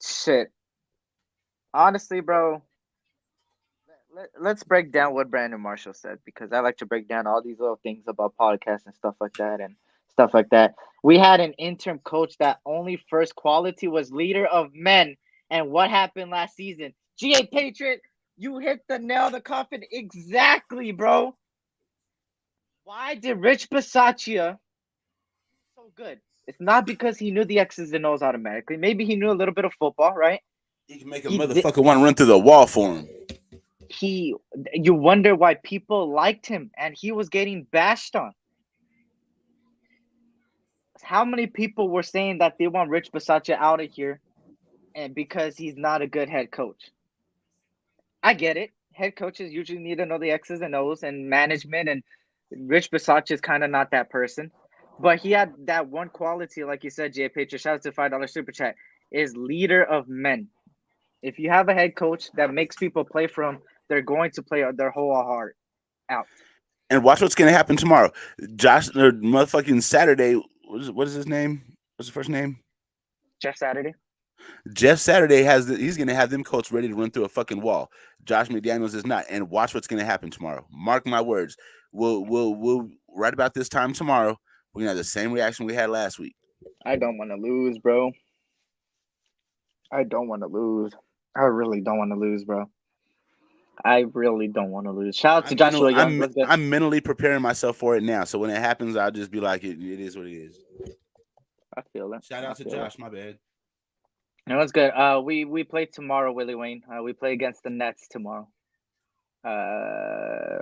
Shit. Honestly, bro, let's break down what Brandon Marshall said, because I like to break down all these little things about podcasts and stuff like that. We had an interim coach that only first quality was leader of men. And what happened last season? GA Patriot, you hit the nail on the coffin exactly, bro. Why did Rich Bisaccia so good? It's not because he knew the X's and O's automatically. Maybe he knew a little bit of football, right? He can make a motherfucker want to run through the wall for him. You wonder why people liked him, and he was getting bashed on. How many people were saying that they want Rich Bisaccia out of here, and because he's not a good head coach? I get it. Head coaches usually need to know the X's and O's and management, and Rich Bisaccia is kind of not that person. But he had that one quality, like you said, Jay Patriot. Shout out to $5 super chat. Is leader of men. If you have a head coach that makes people play for him, they're going to play their whole heart out. And watch what's going to happen tomorrow. Motherfucking Saturday. What is his name? What's his first name? Jeff Saturday. Jeff Saturday he's going to have them Colts ready to run through a fucking wall. Josh McDaniels is not. And watch what's going to happen tomorrow. Mark my words. We'll right about this time tomorrow, we're going to have the same reaction we had last week. I don't want to lose, bro. I don't want to lose. I really don't want to lose, bro. I really don't want to lose. Shout out to Joshua Young. I'm mentally preparing myself for it now. So when it happens, I'll just be like, it is what it is. I feel it. Shout out to Josh. My bad. No, it's good. We play tomorrow, Willie Wayne. We play against the Nets tomorrow.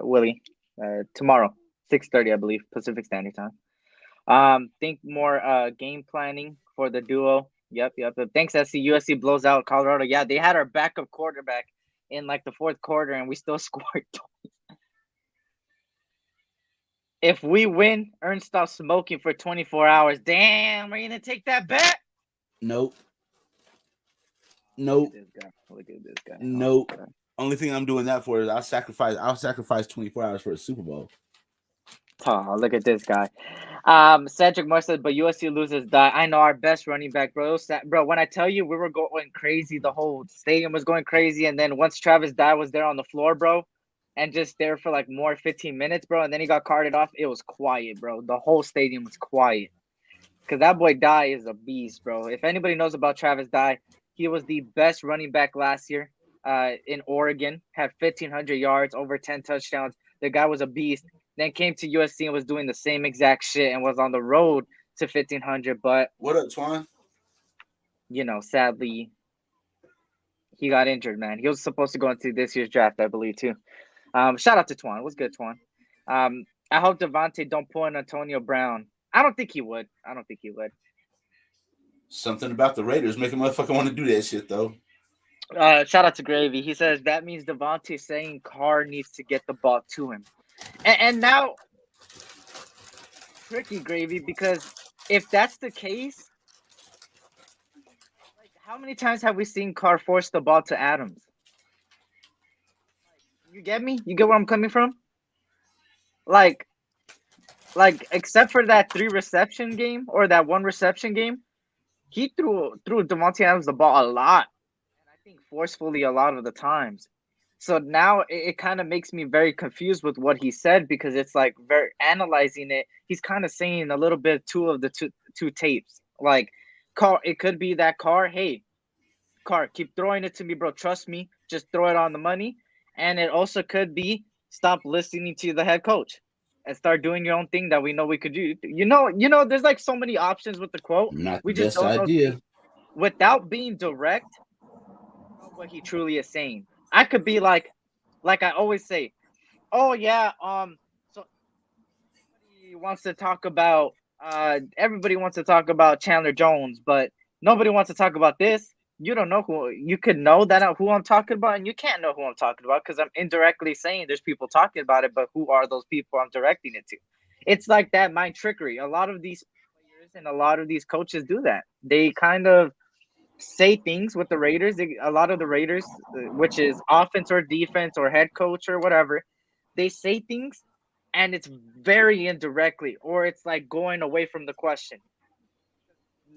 Willie. Tomorrow, 6:30, I believe, Pacific Standard Time. Think more game planning for the duo. Yep. Thanks, SC. USC blows out Colorado. Yeah, they had our backup quarterback in like the fourth quarter, and we still scored twice. If we win, Ernst stops smoking for 24 hours. Damn, are you gonna take that bet? Nope. Look at this guy. Nope. Only thing I'm doing that for is I'll sacrifice 24 hours for a Super Bowl. Oh, look at this guy. Cedric Moore said, but USC losers die. I know, our best running back, bro. Bro, when I tell you we were going crazy, the whole stadium was going crazy. And then once Travis Dye was there on the floor, bro, and just there for like more 15 minutes, bro, and then he got carted off, it was quiet, bro. The whole stadium was quiet. Because that boy Dye is a beast, bro. If anybody knows about Travis Dye, he was the best running back last year in Oregon, had 1,500 yards, over 10 touchdowns. The guy was a beast. Then came to USC and was doing the same exact shit and was on the road to 1,500. But what up, Twan? Sadly, he got injured, man. He was supposed to go into this year's draft, I believe, too. Shout out to Twan. What's good, Twan? I hope Devante don't pull in Antonio Brown. I don't think he would. Something about the Raiders make a motherfucker want to do that shit, though. Shout out to Gravy. He says that means Devante saying Carr needs to get the ball to him. And now, tricky, Gravy, because if that's the case, like, how many times have we seen Carr force the ball to Adams? You get me? You get where I'm coming from? Like, except for that 3-reception game or that 1-reception game, he threw Devante Adams the ball a lot. And I think forcefully a lot of the times. So now it kind of makes me very confused with what he said, because it's like very analyzing it. He's kind of saying a little bit of the two tapes. Like, Carr, it could be that Carr, hey, Carr, keep throwing it to me, bro. Trust me, just throw it on the money. And it also could be stop listening to the head coach and start doing your own thing that we know we could do. There's like so many options with the quote. Not We the just best don't know idea. without being direct what he truly is saying. I could be like I always say, oh yeah, so everybody wants to talk about Chandler Jones, but nobody wants to talk about this. You don't know who you could know who I'm talking about, and you can't know who I'm talking about because I'm indirectly saying there's people talking about it, but who are those people I'm directing it to? It's like that mind trickery. A lot of these players and a lot of these coaches do that. They kind of say things with the Raiders. A lot of the Raiders, which is offense or defense or head coach or whatever, they say things and it's very indirectly, or it's like going away from the question.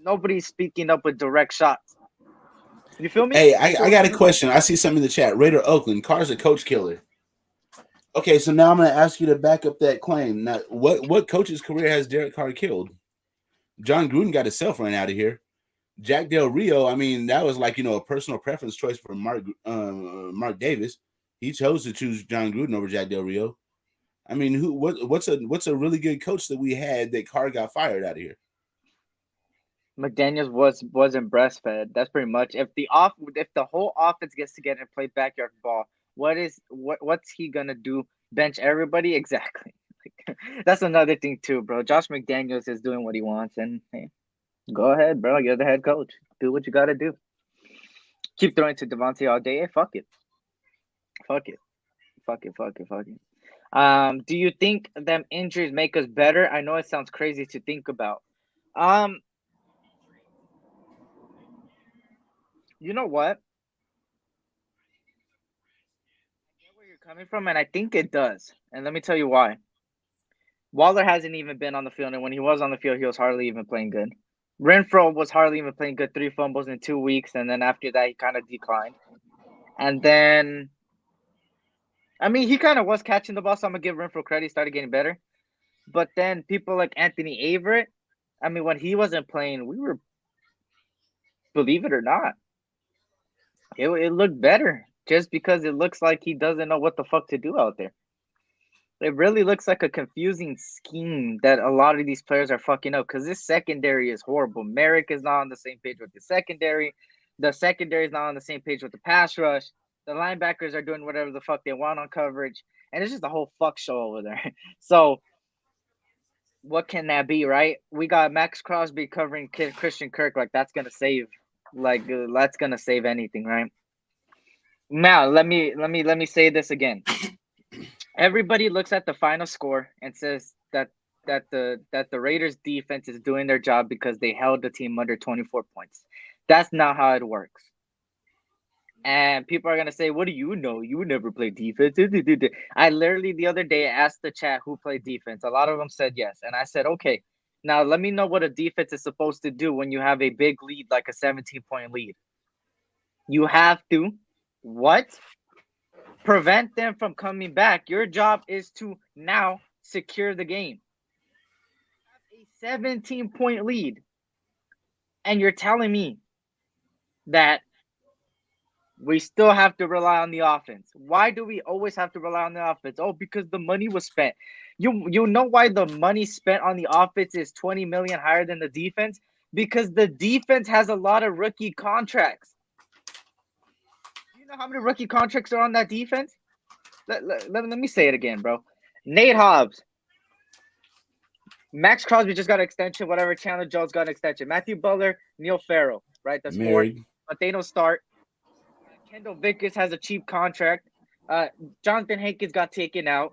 Nobody's speaking up with direct shots. You feel me? Hey, I got a question. I see something in the chat. Raider Oakland, Carr's a coach killer. Okay, so now I'm going to ask you to back up that claim. Now, what coach's career has Derek Carr killed? John Gruden got himself run out of here. Jack Del Rio, I mean, that was like, a personal preference choice for Mark Davis. He chose to choose John Gruden over Jack Del Rio. I mean, what's a really good coach that we had that Carr got fired out of here? McDaniels wasn't breastfed. That's pretty much. If the whole offense gets together and play backyard ball, what's he gonna do? Bench everybody? Exactly. That's another thing too, bro. Josh McDaniels is doing what he wants, and hey, go ahead, bro. You're the head coach. Do what you gotta do. Keep throwing to Devante all day. Hey, fuck it. Do you think them injuries make us better? I know it sounds crazy to think about. You know what? I get where you're coming from, and I think it does. And let me tell you why. Waller hasn't even been on the field, and when he was on the field, he was hardly even playing good. Renfro was hardly even playing good. 3 fumbles in 2 weeks, and then after that, he kind of declined. And then, I mean, he kind of was catching the ball, so I'm going to give Renfro credit. He started getting better. But then people like Anthony Averett, I mean, when he wasn't playing, we were, believe it or not, it looked better just because it looks like he doesn't know what the fuck to do out there. It really looks like a confusing scheme that a lot of these players are fucking up because this secondary is horrible. Merrick is not on the same page with the secondary. The secondary is not on the same page with the pass rush. The linebackers are doing whatever the fuck they want on coverage. And it's just a whole fuck show over there. So what can that be, right? We got Max Crosby covering Christian Kirk. That's going to save. That's going to save anything, right? Now, let me say this again. Everybody looks at the final score and says that the Raiders defense is doing their job because they held the team under 24 points. That's not how it works. And people are going to say, what do you know? You never play defense. I literally the other day asked the chat who played defense. A lot of them said yes. And I said, okay, now let me know what a defense is supposed to do when you have a big lead, like a 17-point lead. You have to, what? Prevent them from coming back. Your job is to now secure the game. You have a 17-point lead. And you're telling me that we still have to rely on the offense. Why do we always have to rely on the offense? Oh, because the money was spent. You know why the money spent on the offense is $20 million higher than the defense? Because the defense has a lot of rookie contracts. Do you know how many rookie contracts are on that defense? Let me say it again, bro. Nate Hobbs. Max Crosby just got an extension. Whatever. Chandler Jones got an extension. Matthew Butler, Neil Farrell. Right? That's four. But they don't start. Kendall Vickers has a cheap contract. Jonathan Hankins got taken out.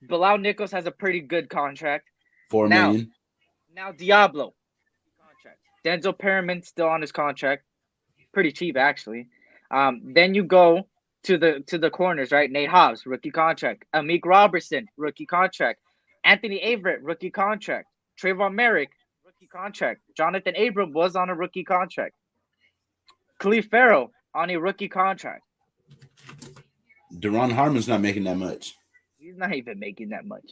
Bilal Nichols has a pretty good contract. $4 million. Now Diablo. Contract. Denzel Perriman still on his contract. Pretty cheap, actually. Then you go to the corners, right? Nate Hobbs, rookie contract. Amik Robertson, rookie contract. Anthony Averett, rookie contract. Trayvon Merrick, rookie contract. Jonathan Abram was on a rookie contract. Khalif Farrell on a rookie contract. Deron Harmon's not making that much. He's not even making that much.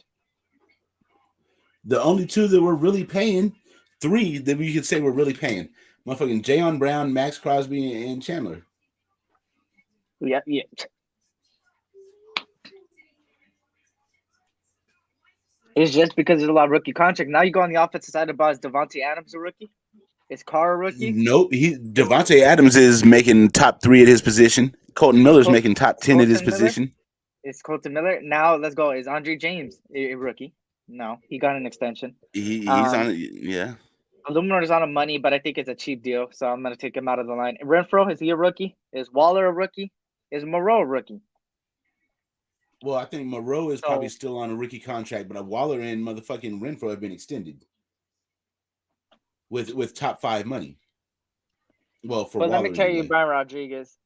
The only two that we're really paying, three that we could say we're really paying, motherfucking Jayon Brown, Max Crosby, and Chandler. Yeah. It's just because there's a lot of rookie contract. Now you go on the offensive side of the ball. Is Devante Adams a rookie? Is Carr a rookie? Nope. Devante Adams is making top 3 at his position. Colton Miller's making top 10 at his position. It's Colton Miller. Now let's go. Is Andre James a rookie? No, he got an extension. He's on it. Yeah. Illuminator's on a money, but I think it's a cheap deal, so I'm gonna take him out of the line. Renfro, is he a rookie? Is Waller a rookie? Is Moreau a rookie? Well, I think Moreau is probably still on a rookie contract, but Waller and motherfucking Renfro have been extended with top 5 money. Well, for but Waller, let me tell you, anyway. Brian Rodriguez,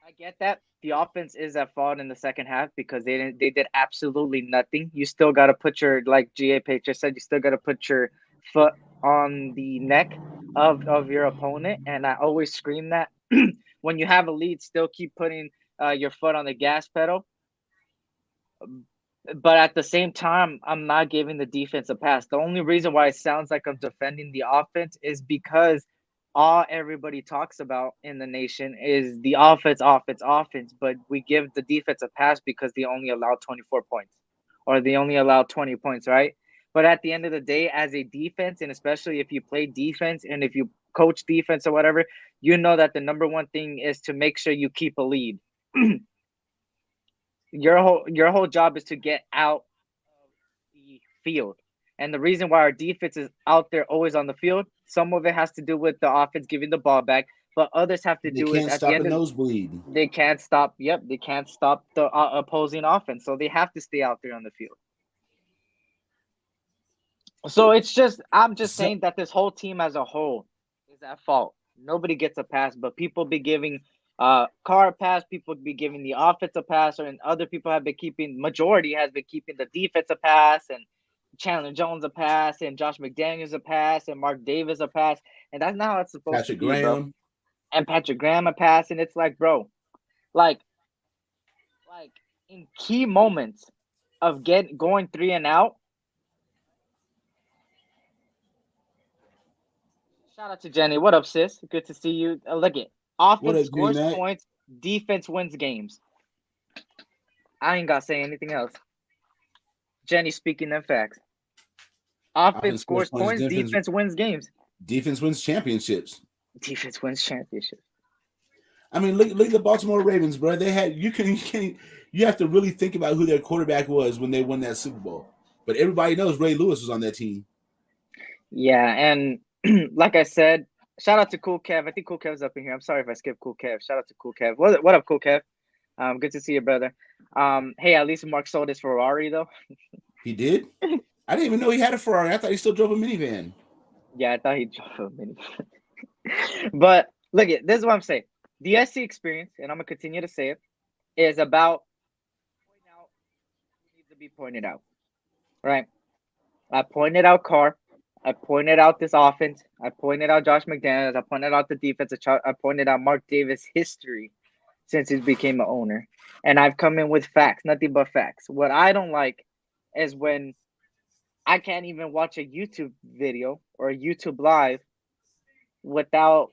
I get that the offense is at fault in the second half because they did absolutely nothing. You still got to put your, like GA Page just said, you still got to put your foot on the neck of your opponent, and I always scream that when you have a lead, still keep putting your foot on the gas pedal. But at the same time, I'm not giving the defense a pass. The only reason why it sounds like I'm defending the offense is because all everybody talks about in the nation is the offense, but we give the defense a pass because they only allow 24 points or they only allow 20 points, right? But at the end of the day, as a defense, and especially if you play defense and if you coach defense or whatever, you know that the number one thing is to make sure you keep a lead. Your whole job is to get out of the field. And the reason why our defense is out there always on the field, some of it has to do with the offense giving the ball back, but others have to do it at the end of nosebleed. They can't stop. Yep, they can't stop the opposing offense, so they have to stay out there on the field. So I'm just saying that this whole team as a whole is at fault. Nobody gets a pass, but people be giving Carr a pass, people be giving the offense a pass, and other people have been majority has been keeping the defense a pass, and Chandler Jones a pass, and Josh McDaniels a pass, and Mark Davis a pass, and that's not how it's supposed to be, bro. And Patrick Graham a pass, and it's like, bro, like in key moments of going 3 and out. Shout out to Jenny. What up, sis? Good to see you. Look it. Offense scores points. Defense wins games. I ain't got to say anything else. Jenny speaking them facts. Offense scores points. Defense wins games. Defense wins championships. Defense wins championships. I mean, look at the Baltimore Ravens, bro. They had you have to really think about who their quarterback was when they won that Super Bowl. But everybody knows Ray Lewis was on that team. Yeah, and like I said, shout out to Cool Kev. I think Cool Kev's up in here. I'm sorry if I skipped Cool Kev. Shout out to Cool Kev. What up, Cool Kev? Good to see you, brother. Hey, at least Mark sold his Ferrari, though. He did? I didn't even know he had a Ferrari. I thought he still drove a minivan. Yeah, I thought he drove a minivan. But look, this is what I'm saying. The SC experience, and I'm going to continue to say it, is about pointing out who needs to be pointed out. Right? I pointed out Carr. I pointed out this offense. I pointed out Josh McDaniels. I pointed out the defense. I pointed out Mark Davis' history since he became an owner. And I've come in with facts, nothing but facts. What I don't like is when I can't even watch a YouTube video or a YouTube live without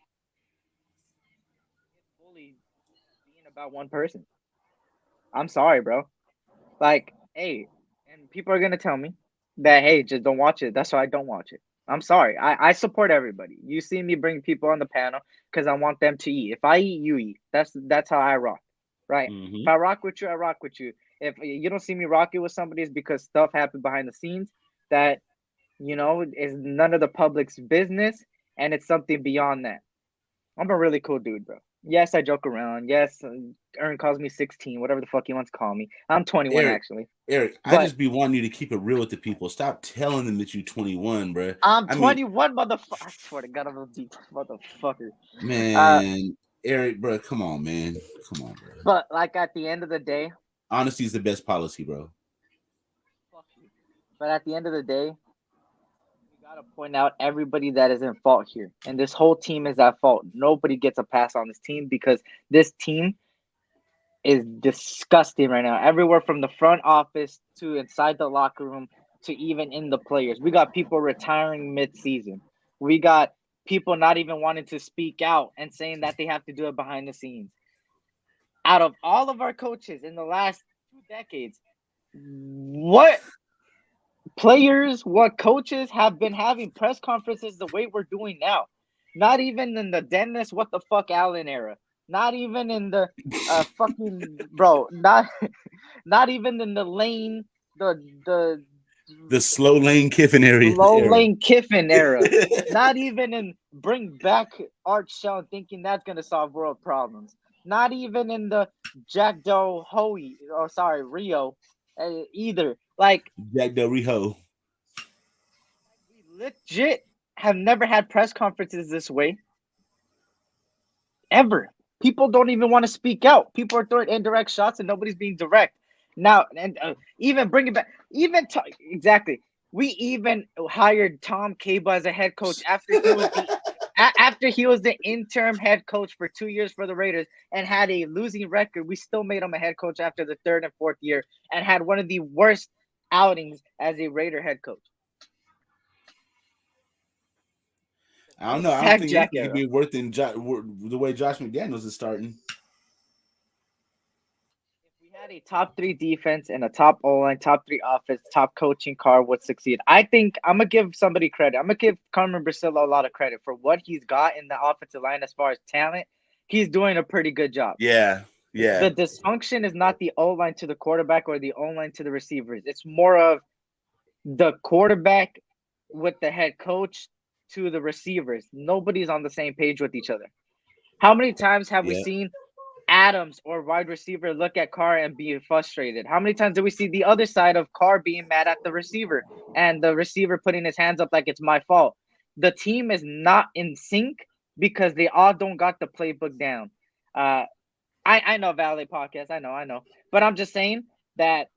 fully being about one person. I'm sorry, bro. Like, hey, and people are going to tell me that, hey, just don't watch it. That's why I don't watch it. I'm sorry. I support everybody. You see me bring people on the panel because I want them to eat. If I eat, you eat. That's how I rock, right? Mm-hmm. If I rock with you, I rock with you. If you don't see me rocking with somebody, it's because stuff happened behind the scenes that, you know, is none of the public's business, and it's something beyond that. I'm a really cool dude, bro. Yes, I joke around. Yes, Ern calls me 16, whatever the fuck he wants to call me. I'm 21, actually. Eric, I just be wanting you to keep it real with the people. Stop telling them that you're 21, bro. I'm 21, motherfucker. I swear to God, I'm a deep motherfucker. Man, Eric, bro, come on, man. Come on, bro. But, like, at the end of the day, honesty is the best policy, bro. Fuck you. But at the end of the day, to point out everybody that is in fault here, and this whole team is at fault. Nobody gets a pass on this team because this team is disgusting right now. Everywhere from the front office to inside the locker room to even in the players. We got people retiring mid-season. We got people not even wanting to speak out and saying that they have to do it behind the scenes. Out of all of our coaches in the last 2 decades, what players, what coaches have been having press conferences the way we're doing now? Not even in the Dennis what the fuck Allen era. Not even in the fucking bro. Not even in the lane The slow lane Kiffin area. low lane Kiffin era. Not even in bring back Art Shell thinking that's gonna solve world problems. Not even in the Jack Doe Hoey or sorry Rio either. Like Jack Del Rio. we legit have never had press conferences this way ever. People don't even want to speak out. People are throwing indirect shots and nobody's being direct. Now, and even bring it back, exactly. We even hired Tom Cable as a head coach after he was after he was the interim head coach for 2 years for the Raiders and had a losing record. We still made him a head coach after the 3rd and 4th year and had one of the worst outings as a Raider head coach. I don't know. I don't think anything could be worse than the way Josh McDaniels is starting. If we had a top 3 defense and a top O-line, top 3 offense, top coaching, Carr would succeed. I think I'm going to give somebody credit. I'm going to give Carmen Brasillo a lot of credit for what he's got in the offensive line as far as talent. He's doing a pretty good job. Yeah. The dysfunction is not the O-line to the quarterback or the O-line to the receivers. It's more of the quarterback with the head coach to the receivers. Nobody's on the same page with each other. How many times have we seen Adams or wide receiver look at Carr and be frustrated? How many times do we see the other side of Carr being mad at the receiver and the receiver putting his hands up like it's my fault? The team is not in sync because they all don't got the playbook down. I know Valley Podcast. I know. But I'm just saying that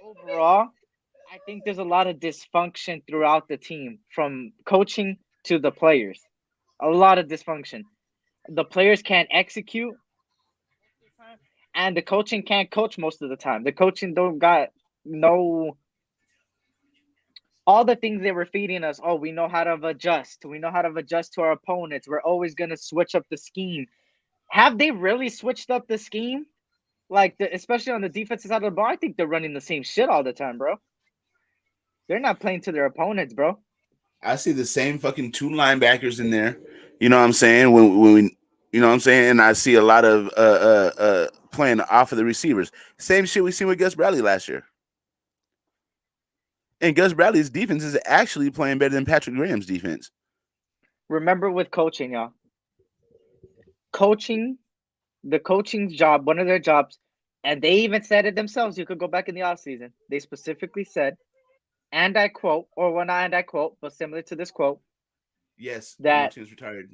overall, I think there's a lot of dysfunction throughout the team from coaching to the players. A lot of dysfunction. The players can't execute and the coaching can't coach most of the time. The coaching don't got no all the things they were feeding us. Oh, we know how to adjust. We know how to adjust to our opponents. We're always going to switch up the scheme. Have they really switched up the scheme? Like, especially on the defensive side of the ball, I think they're running the same shit all the time, bro. They're not playing to their opponents, bro. I see the same fucking 2 linebackers in there. You know what I'm saying? When we, you know what I'm saying? And I see a lot of playing off of the receivers. Same shit we seen with Gus Bradley last year. And Gus Bradley's defense is actually playing better than Patrick Graham's defense. Remember with coaching, y'all. The coaching's job, one of their jobs, and they even said it themselves. You could go back in the offseason. They specifically said, and I quote, or well, not and I quote, but similar to this quote. Yes, that Martinez retired.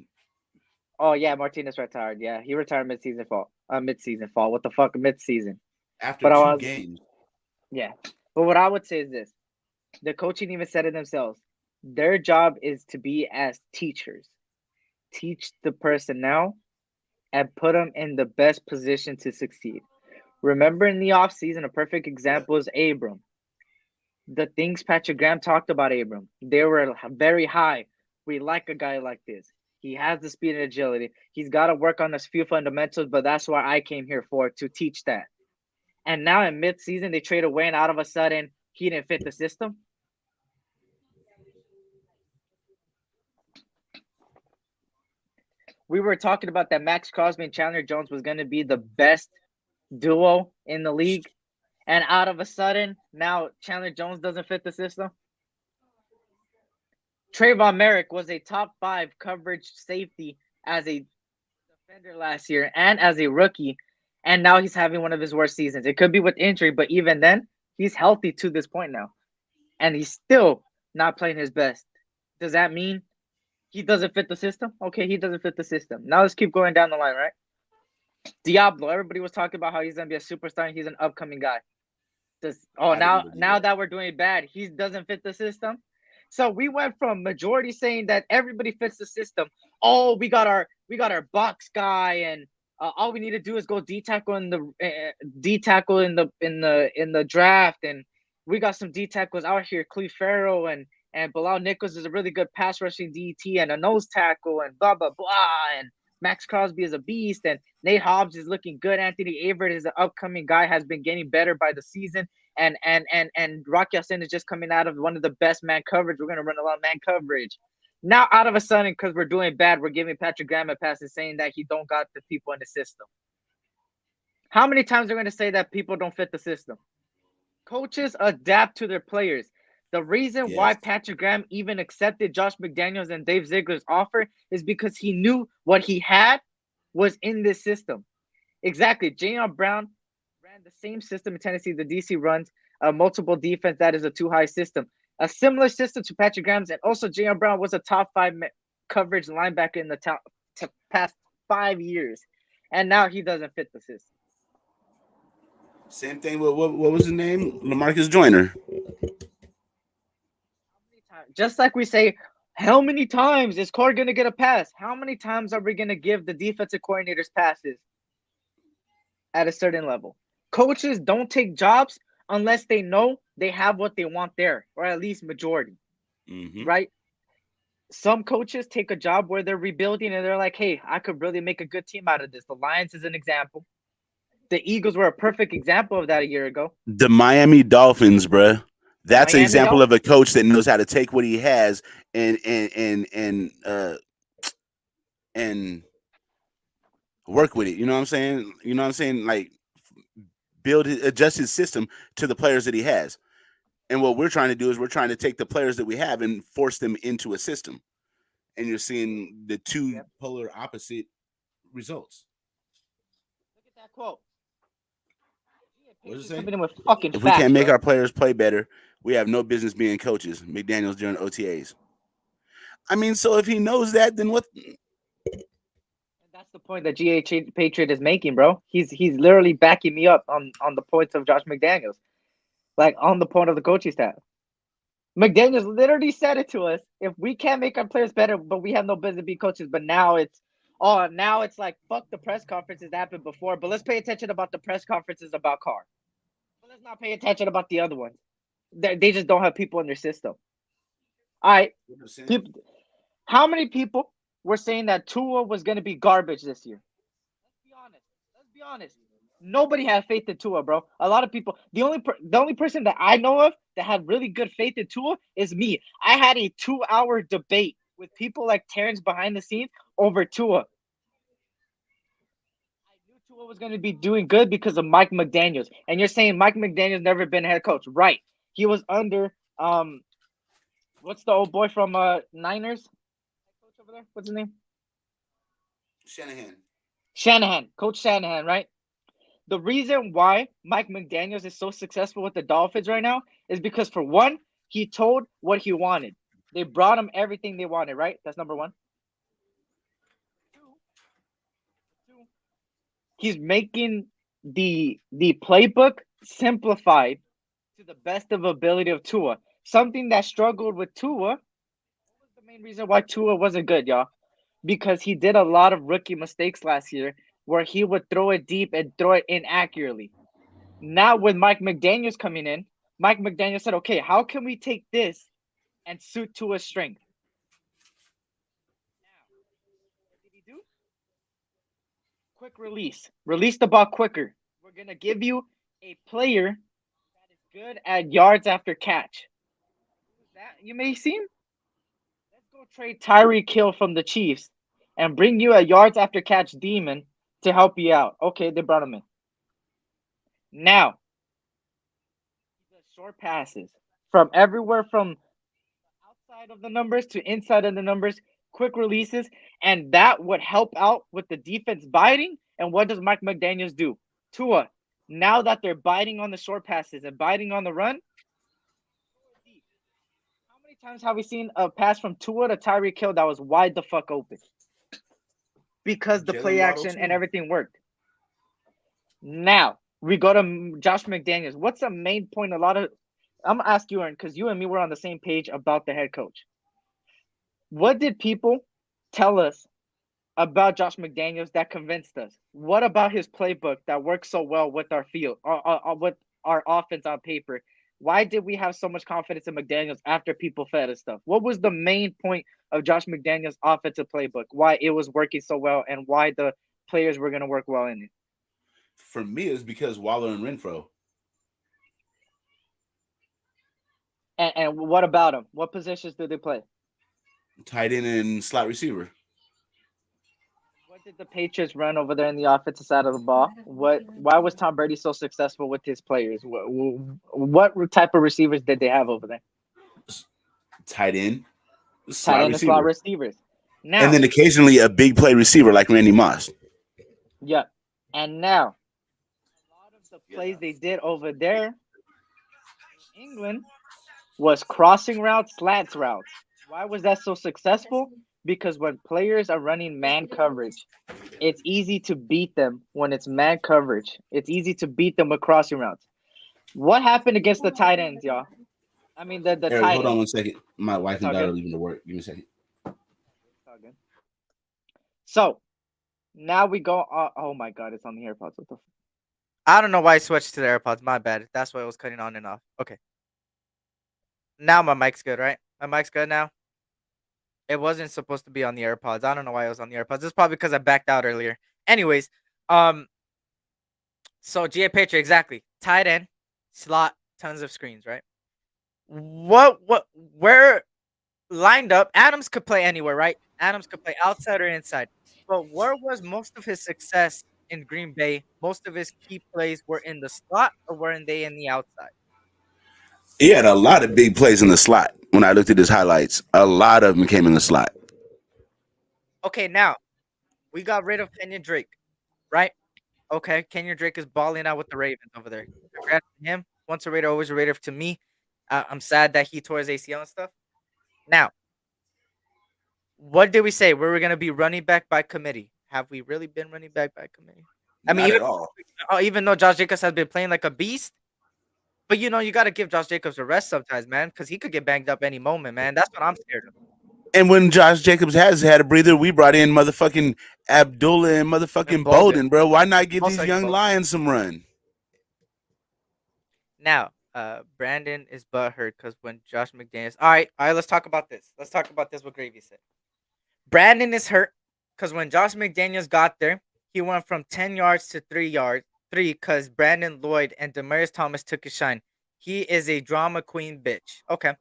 Oh yeah, Martinez retired. Yeah, he retired mid-season fall. What the fuck, mid-season? After 2 games. Yeah, but what I would say is this: the coaching even said it themselves. Their job is to be as teachers, teach the personnel, and put them in the best position to succeed. Remember in the offseason, a perfect example is Abram. The things Patrick Graham talked about Abram, they were very high. We like a guy like this. He has the speed and agility. He's got to work on his few fundamentals, but that's what I came here for, to teach that. And now in mid-season, they trade away, and out of a sudden, he didn't fit the system. We were talking about that Max Crosby and Chandler Jones was going to be the best duo in the league. And out of a sudden, now Chandler Jones doesn't fit the system. Trayvon Merrick was a top 5 coverage safety as a defender last year and as a rookie. And now he's having one of his worst seasons. It could be with injury, but even then, he's healthy to this point now. And he's still not playing his best. Does that mean he doesn't fit the system? Okay, he doesn't fit the system. Now let's keep going down the line, right? Diablo, everybody was talking about how he's going to be a superstar and he's an upcoming guy. Now that we're doing bad, he doesn't fit the system. So we went from majority saying that everybody fits the system. Oh, we got our box guy and All we need to do is go D tackle in the draft, and we got some D tackles out here. Cleve Farrell and Bilal Nichols is a really good pass rushing DT and a nose tackle, and blah blah blah. And Max Crosby is a beast, and Nate Hobbs is looking good. Anthony Averett is an upcoming guy, has been getting better by the season, and Rocky Sin is just coming out of one of the best man coverage. We're gonna run a lot of man coverage. Now, out of a sudden, because we're doing bad, we're giving Patrick Graham a pass and saying that he don't got the people in the system. How many times are we going to say that people don't fit the system? Coaches adapt to their players. The reason why Patrick Graham even accepted Josh McDaniels and Dave Ziegler's offer is because he knew what he had was in this system. Exactly. J.R. Brown ran the same system in Tennessee. The DC runs a multiple defense. That is a too high system. A similar system to Patrick Graham's, and also J.R. Brown was a top 5 coverage linebacker in the past 5 years, and now he doesn't fit the system. Same thing with what was his name? LaMarcus Joyner. Just like we say, how many times is Core going to get a pass? How many times are we going to give the defensive coordinators passes at a certain level? Coaches don't take jobs unless they know they have what they want there, or at least majority, right? Some coaches take a job where they're rebuilding and they're like, hey, I could really make a good team out of this. The Lions is an example. The Eagles were a perfect example of that a year ago. The Miami Dolphins, bruh. That's an example of a coach that knows how to take what he has and work with it. You know what I'm saying? Like, adjust his system to the players that he has. And what we're trying to do is we're trying to take the players that we have and force them into a system. And you're seeing the two polar opposite results. Look at that quote. What is it saying? If we can't make our players play better, we have no business being coaches. McDaniels during OTAs. I mean, so if he knows that, then what? That's the point that GH Patriot is making, bro. He's literally backing me up on the points of Josh McDaniels, like on the point of the coaching staff. McDaniels literally said it to us. If we can't make our players better, but we have no business being coaches. But now it's like, fuck the press conferences that happened before. But let's pay attention about the press conferences about Carr. But let's not pay attention about the other ones. They just don't have people in their system. All right. How many people were saying that Tua was going to be garbage this year? Let's be honest. Nobody had faith in Tua, bro. A lot of people. The only person that I know of that had really good faith in Tua is me. I had a 2-hour debate with people like Terrence behind the scenes over Tua. I knew Tua was going to be doing good because of Mike McDaniels. And you're saying Mike McDaniels never been a head coach. Right. He was under what's the old boy from Niners? Coach over there? What's his name? Shanahan. Coach Shanahan, right? The reason why Mike McDaniels is so successful with the Dolphins right now is because, for one, he told what he wanted. They brought him everything they wanted, right? That's number one. Two, he's making the playbook simplified to the best of ability of Tua. Something that struggled with Tua. What was the main reason why Tua wasn't good, y'all? Because he did a lot of rookie mistakes last year where he would throw it deep and throw it inaccurately. Now with Mike McDaniels coming in, Mike McDaniels said, okay, how can we take this and suit Tua's strength? Now, what did he do? Quick release. Release the ball quicker. We're going to give you a player that is good at yards after catch. Who's that? You may see him. Let's go trade Tyreek Hill from the Chiefs and bring you a yards after catch demon to help you out. Okay, they brought him in. Now, the short passes from everywhere from outside of the numbers to inside of the numbers, quick releases, and that would help out with the defense biting. And what does Mike McDaniels do? Tua, now that they're biting on the short passes and biting on the run, how many times have we seen a pass from Tua to Tyreek Hill that was wide the fuck open? Because the play action and everything worked. Now, we go to Josh McDaniels. What's the main point? I'm going to ask you, Aaron, because you and me were on the same page about the head coach. What did people tell us about Josh McDaniels that convinced us? What about his playbook that works so well with our field, with our offense on paper? Why did we have so much confidence in McDaniels after people fed us stuff? What was the main point of Josh McDaniels' offensive playbook? Why it was working so well and why the players were going to work well in it? For me, it's because Waller and Renfro. And what about them? What positions do they play? Tight end and slot receiver. What did the Patriots run over there in the offensive side of the ball? Why was Tom Brady so successful with his players? What type of receivers did they have over there? Tight end, Tight end and slot receivers. Now, and then occasionally a big play receiver like Randy Moss. Yeah. And now, a lot of the plays they did over there in England was crossing routes, slants routes. Why was that so successful? Because when players are running man coverage, it's easy to beat them when it's man coverage. It's easy to beat them with crossing routes. What happened against the tight ends, y'all? I mean, the Eric, tight hold on ends. 1 second. My wife It's and all daughter good. leaving to work. Give me a second. It's all good. So now we go. Oh my God, it's on the AirPods. What the? I don't know why I switched to the AirPods. My bad. That's why it was cutting on and off. Okay. Now my mic's good, right? My mic's good now. It wasn't supposed to be on the AirPods. I don't know why it was on the AirPods. It's probably because I backed out earlier. Anyways, so GA Patriot, exactly. Tight end, slot, tons of screens, right? Where lined up, Adams could play anywhere, right? Adams could play outside or inside. But where was most of his success in Green Bay? Most of his key plays were in the slot or were they in the outside? He had a lot of big plays in the slot. When I looked at his highlights, a lot of them came in the slot. Okay, now we got rid of Kenyon Drake, right? Okay, Kenyon Drake is balling out with the Ravens over there. Congrats to him. Once a Raider, always a Raider to me. I'm sad that he tore his ACL and stuff. Now, what did we say? We were going to be running back by committee. Have we really been running back by committee? I mean, Not at all. Even though Josh Jacobs has been playing like a beast, but you got to give Josh Jacobs a rest sometimes, man, because he could get banged up any moment, man. That's what I'm scared of. And when Josh Jacobs has had a breather, we brought in motherfucking Abdullah and motherfucking And Bolden, bro. Why not give Most these like young Bolden. lions some run? Now, Brandon is butthurt because when Josh McDaniels. All right, let's talk about this. Let's talk about this. What Gravy said. Brandon is hurt because when Josh McDaniels got there, he went from 10 yards to 3 yards. 3 because Brandon Lloyd and Demaryius Thomas took his shine. He is a drama queen bitch. Okay.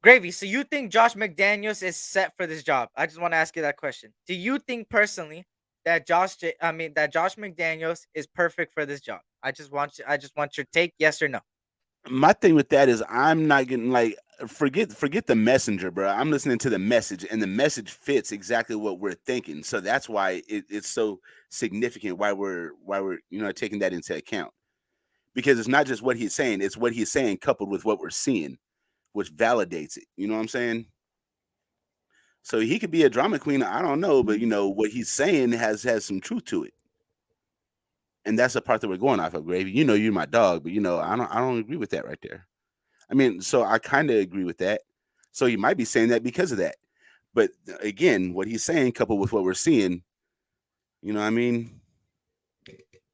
Gravy, so you think Josh McDaniels is set for this job? I just want to ask you that question. Do you think personally that Josh McDaniels is perfect for this job? I just want your take, yes or no. My thing with that is I'm not getting like forget the messenger, bro. I'm listening to the message, and the message fits exactly what we're thinking. So that's why it's so significant. Why we're taking that into account, because it's not just what he's saying; it's what he's saying coupled with what we're seeing, which validates it. You know what I'm saying? So he could be a drama queen. I don't know, but what he's saying has some truth to it. And that's the part that we're going off of, Gravy. You're my dog, but I don't agree with that right there. I mean, so I kind of agree with that. So you might be saying that because of that. But again, what he's saying coupled with what we're seeing, you know what I mean?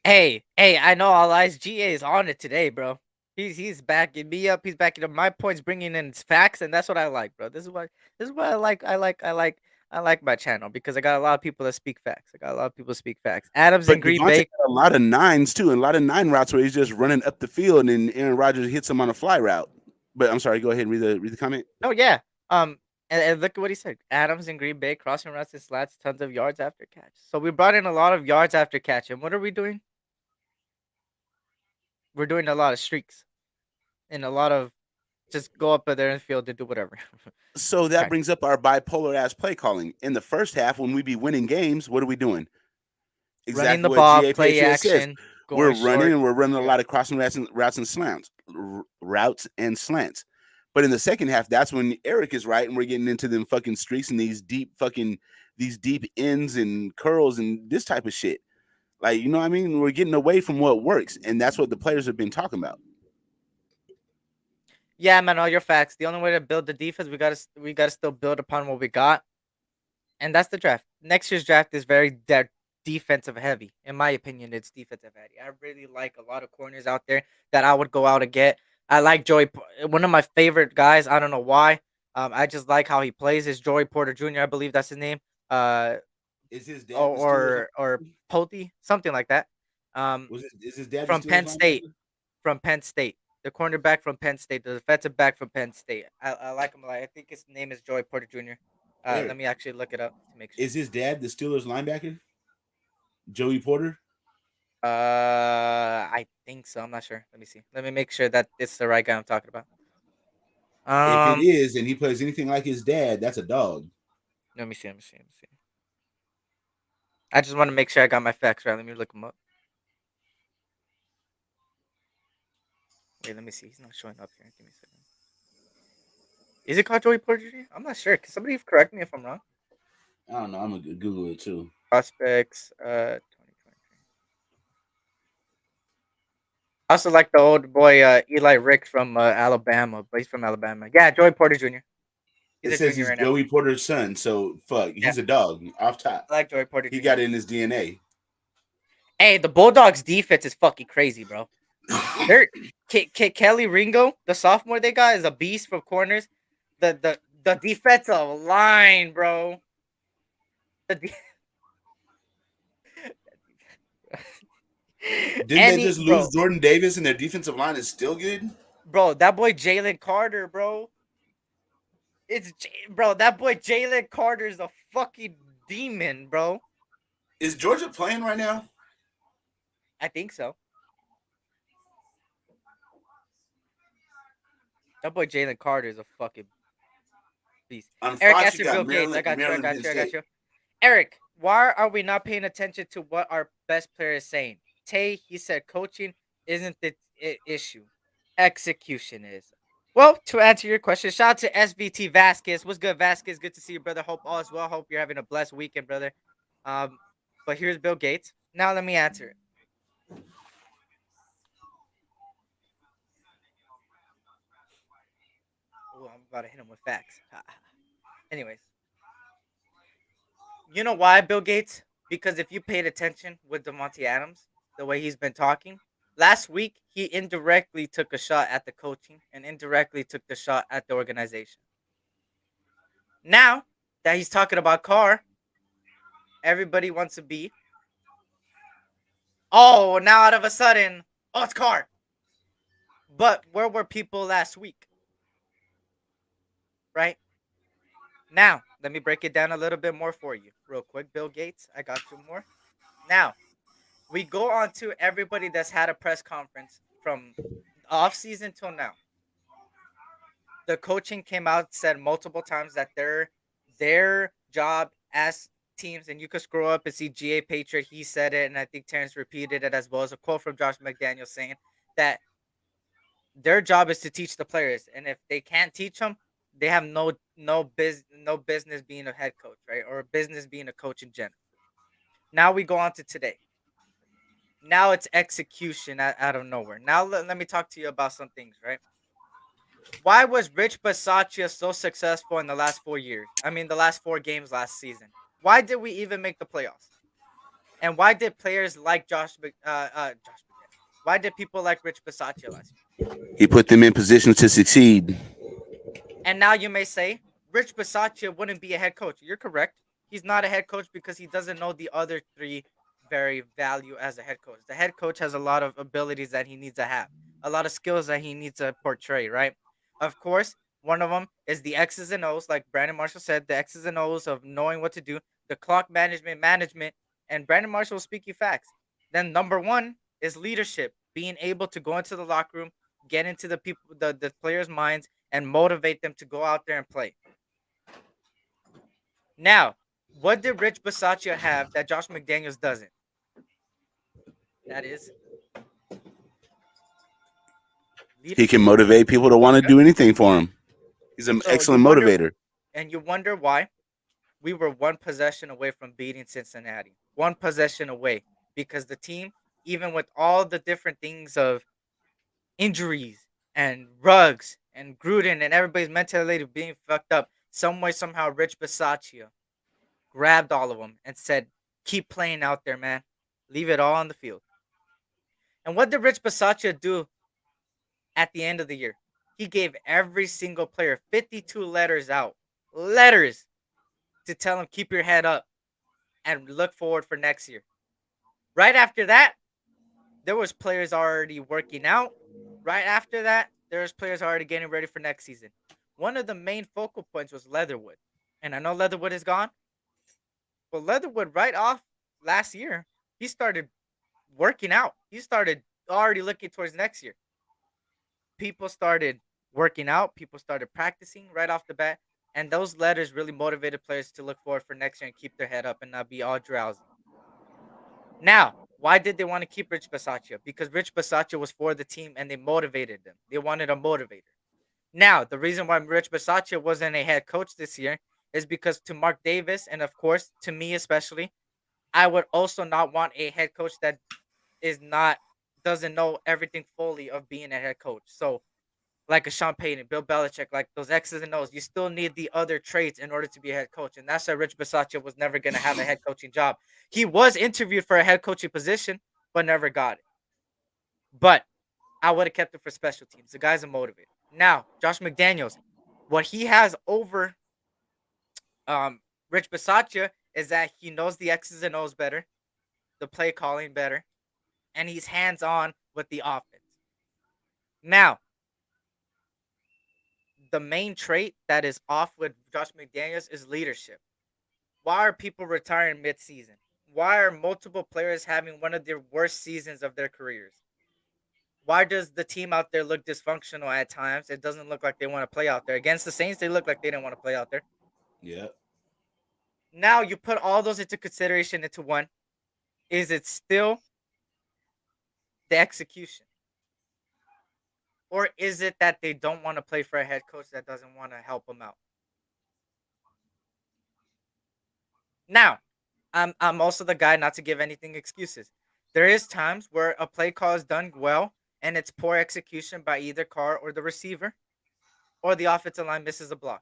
Hey, I know all eyes. GA is on it today, bro. He's backing me up. He's backing up my points, bringing in facts, and that's what I like, bro. This is what I like. I like my channel because I got a lot of people that speak facts. Adams But and Green Devante Bay. had a lot of nines too, and a lot of 9 routes where he's just running up the field, and Aaron Rodgers hits him on a fly route. But I'm sorry, go ahead and read the comment. Oh yeah. And look at what he said. Adams and Green Bay crossing routes and slats, tons of yards after catch. So we brought in a lot of yards after catch. And what are we doing? We're doing a lot of streaks and a lot of just go up there in the field and do whatever. So that brings up our bipolar ass play calling. In the first half, when we be winning games, what are we doing? Exactly running the ball, GA play Patriot action. says. We're running and we're running a lot of crossing routes and slants. But in the second half, that's when Eric is right, and we're getting into them fucking streaks and these deep ends and curls and this type of shit. Like, you know what I mean? We're getting away from what works, and that's what the players have been talking about. Yeah, man, all your facts. The only way to build the defense, we gotta still build upon what we got. And that's the draft. Next year's draft is very defensive heavy. In my opinion, it's defensive heavy. I really like a lot of corners out there that I would go out and get. I like one of my favorite guys. I don't know why. I just like how he plays. Is Joey Porter Jr. I believe that's his name. Is his dad the Steelers? Or Pote, something like that. Is his dad the From Penn Steelers State. linebacker? From Penn State. The cornerback from Penn State, the defensive back from Penn State. I like him a lot. I think his name is Joey Porter Jr. Eric, Let me actually look it up to make sure. is his dad the Steelers linebacker? Joey Porter? I think so. I'm not sure. Let me see. Let me make sure that this is the right guy I'm talking about. If it is, and he plays anything like his dad, that's a dog. Let me see. Let me see. Let me see. I just want to make sure I got my facts right. Let me look him up. Wait, let me see. He's not showing up here. Give me a second. Is it called Joey Porter Jr.? I'm not sure. Can somebody correct me if I'm wrong? I don't know. I'm gonna Google it too. Prospects, 2023. I also like the old boy Eli Ricks from Alabama, but he's from Alabama. Yeah, Joey Porter Jr. He's It a says junior he's right now. Joey Porter's son, so fuck, he's a dog off top. I like Joey Porter Jr. He got it in his DNA. Hey, the Bulldogs defense is fucking crazy, bro. They're Kelly Ringo, the sophomore they got, is a beast for corners. The defensive line, bro. Didn't they just lose Jordan Davis and their defensive line is still good? Bro, that boy Jalen Carter, bro. That boy Jalen Carter is a fucking demon, bro. Is Georgia playing right now? I think so. That boy Jalen Carter is a fucking beast. Eric, ask your Bill Gates. I got you. Eric, why are we not paying attention to what our best player is saying? Tay, he said coaching isn't the issue. Execution is. Well, to answer your question, shout out to SVT Vasquez. What's good, Vasquez? Good to see you, brother. Hope all is well. Hope you're having a blessed weekend, brother. But here's Bill Gates. Now let me answer it. Oh, I'm about to hit him with facts. Anyways. You know why, Bill Gates? Because if you paid attention with Devante Adams, the way he's been talking, last week he indirectly took a shot at the coaching and indirectly took the shot at the organization. Now that he's talking about Carr, everybody wants to be. Oh, now out of a sudden, oh, it's Carr. But where were people last week? Right? Now, let me break it down a little bit more for you. Real quick, Bill Gates, I got you more. Now, we go on to everybody that's had a press conference from off season till now. The coaching came out, said multiple times that their job as teams, and you could scroll up and see GA Patriot, he said it, and I think Terrence repeated it as well as a quote from Josh McDaniels saying that their job is to teach the players, and if they can't teach them, they have no business being a head coach, right? Or a business being a coach in general. Now we go on to today. Now it's execution out of nowhere. Now let me talk to you about some things, right? Why was Rich Bisaccia so successful in the last 4 years? I mean, the last 4 games last season. Why did we even make the playoffs? And why did players like why did people like Rich Bisaccia last year? He put them in position to succeed. And now you may say, Rich Bisaccia wouldn't be a head coach. You're correct. He's not a head coach because he doesn't know the other 3 very value as a head coach. The head coach has a lot of abilities that he needs to have, a lot of skills that he needs to portray, right? Of course, one of them is the X's and O's, like Brandon Marshall said, the X's and O's of knowing what to do, the clock management, and Brandon Marshall will speak you facts. Then number 1 is leadership, being able to go into the locker room, get into the players' minds, and motivate them to go out there and play. Now, what did Rich Bisaccia have that Josh McDaniels doesn't? That is, he can motivate people to want to do anything for him. He's an excellent motivator. And you wonder why we were 1 possession away from beating Cincinnati. 1 possession away, because the team, even with all the different things of injuries and Ruggs and Gruden and everybody's mentality being fucked up, some way, somehow, Rich Bisaccia grabbed all of them and said, "Keep playing out there, man. Leave it all on the field." And what did Rich Bisaccia do at the end of the year? He gave every single player 52 letters out. Letters to tell them, keep your head up and look forward for next year. Right after that, there was players already working out. Right after that, there was players already getting ready for next season. One of the main focal points was Leatherwood. And I know Leatherwood is gone, but Leatherwood right off last year, he started working out. He started already looking towards next year. People started working out. People started practicing right off the bat. And those letters really motivated players to look forward for next year and keep their head up and not be all drowsy. Now, why did they want to keep Rich Bisaccia? Because Rich Bisaccia was for the team and they motivated them. They wanted a motivator. Now, the reason why Rich Bisaccia wasn't a head coach this year is because to Mark Davis, and of course to me especially, I would also not want a head coach that doesn't know everything fully of being a head coach. So like a Sean Payton, Bill Belichick, like those X's and O's. You still need the other traits in order to be a head coach. And that's why Rich Bisaccia was never going to have a head coaching job. He was interviewed for a head coaching position, but never got it. But I would have kept it for special teams. The guy's a motivator. Now, Josh McDaniels, what he has over Rich Bisaccia is that he knows the X's and O's better, the play calling better, and he's hands-on with the offense. Now, the main trait that is off with Josh McDaniels is leadership. Why are people retiring mid-season? Why are multiple players having one of their worst seasons of their careers? Why does the team out there look dysfunctional at times? It doesn't look like they want to play out there. Against the Saints, they look like they didn't want to play out there. Yeah. Now you put all those into consideration into one. Is it still the execution? Or is it that they don't want to play for a head coach that doesn't want to help them out? Now, I'm also the guy not to give anything excuses. There is times where a play call is done well and it's poor execution by either Carr or the receiver, or the offensive line misses a block.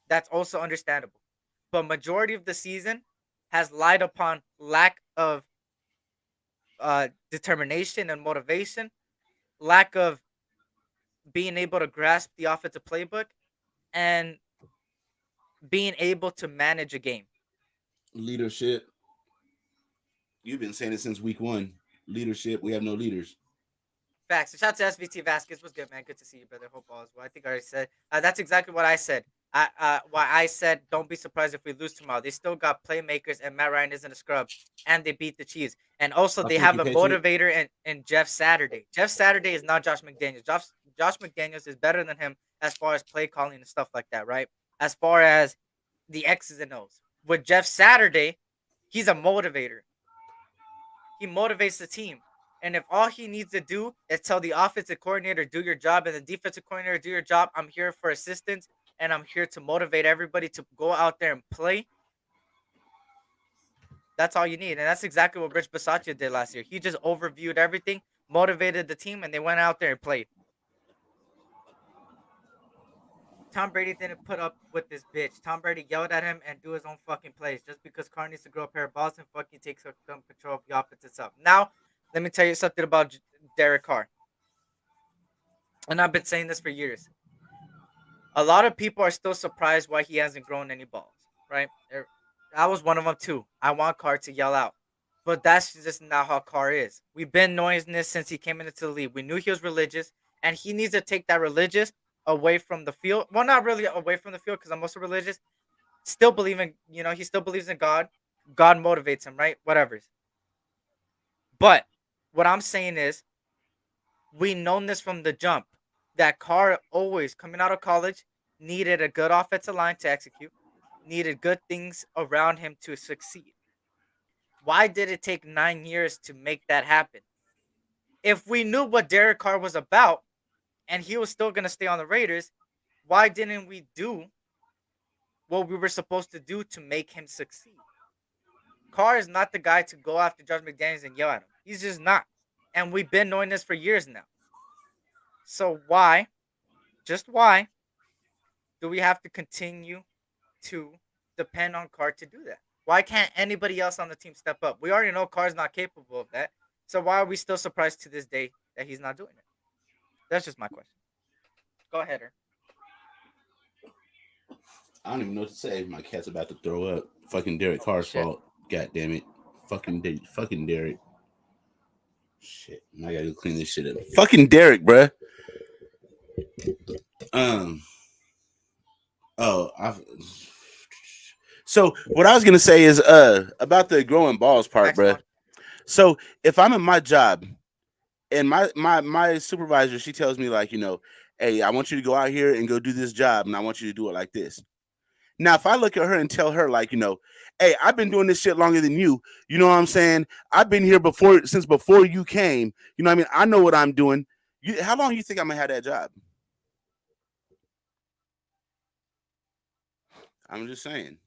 That's also understandable. But majority of the season has lied upon lack of determination and motivation, lack of being able to grasp the offensive playbook, and being able to manage a game. Leadership. You've been saying it since week one. Leadership. We have no leaders. Facts. So shout out to SVT Vasquez. What's good, man? Good to see you, brother. Hope all is well. I think I already said that's exactly what I said. Why I said don't be surprised if we lose tomorrow. They still got playmakers, and Matt Ryan isn't a scrub, and they beat the Chiefs. And also they have a motivator in Jeff Saturday. Jeff Saturday is not Josh McDaniels. Josh McDaniels is better than him as far as play calling and stuff like that, right? As far as the X's and O's. With Jeff Saturday, he's a motivator. He motivates the team. And if all he needs to do is tell the offensive coordinator, do your job, and the defensive coordinator, do your job, I'm here for assistance, and I'm here to motivate everybody to go out there and play. That's all you need. And that's exactly what Rich Bisaccia did last year. He just overviewed everything, motivated the team, and they went out there and played. Tom Brady didn't put up with this bitch. Tom Brady yelled at him and do his own fucking plays just because Carr needs to grow a pair of balls and fucking takes control of the offense itself. Now, let me tell you something about Derek Carr. And I've been saying this for years. A lot of people are still surprised why he hasn't grown any balls, right? I was one of them too. I want Carr to yell out. But that's just not how Carr is. We've been knowing this since he came into the league. We knew he was religious, and he needs to take that religious away from the field. Well, not really away from the field because I'm also religious. Still believing, he still believes in God. God motivates him, right? Whatever. But what I'm saying is, we known this from the jump that Carr always, coming out of college, needed a good offensive line to execute, needed good things around him to succeed. Why did it take 9 years to make that happen? If we knew what Derek Carr was about and he was still going to stay on the Raiders, why didn't we do what we were supposed to do to make him succeed? Carr is not the guy to go after Josh McDaniels and yell at him. He's just not. And we've been knowing this for years now. So why, just why, do we have to continue to depend on Carr to do that? Why can't anybody else on the team step up? We already know Carr's not capable of that. So why are we still surprised to this day that he's not doing it? That's just my question. Go ahead, Ern. I don't even know what to say. My cat's about to throw up. Fucking Derek Carr's shit. fault. God damn it. Fucking Derek. Shit. I gotta go clean this shit up. Fucking Derek, bruh. So what I was gonna say is about the growing balls part, Next bruh. one. So if I'm in my job and my supervisor, she tells me like, hey, I want you to go out here and go do this job, and I want you to do it like this. Now, if I look at her and tell her like, hey, I've been doing this shit longer than you, you know what I'm saying? I've been here since before you came. You know what I mean? I know what I'm doing. How long you think I'm gonna have that job? I'm just saying.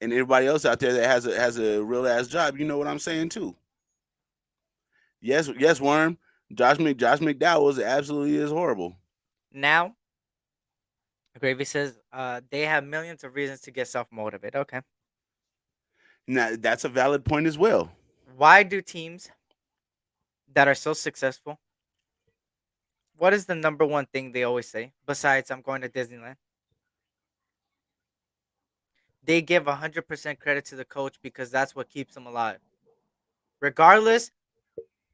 And everybody else out there that has a real ass job, you know what I'm saying too. Yes, Worm. Josh McDowell absolutely is horrible. Now, Gravy says they have millions of reasons to get self-motivated. Okay. Now, that's a valid point as well. Why do teams that are so successful, what is the number one thing they always say besides I'm going to Disneyland? They give 100% credit to the coach because that's what keeps them alive. Regardless,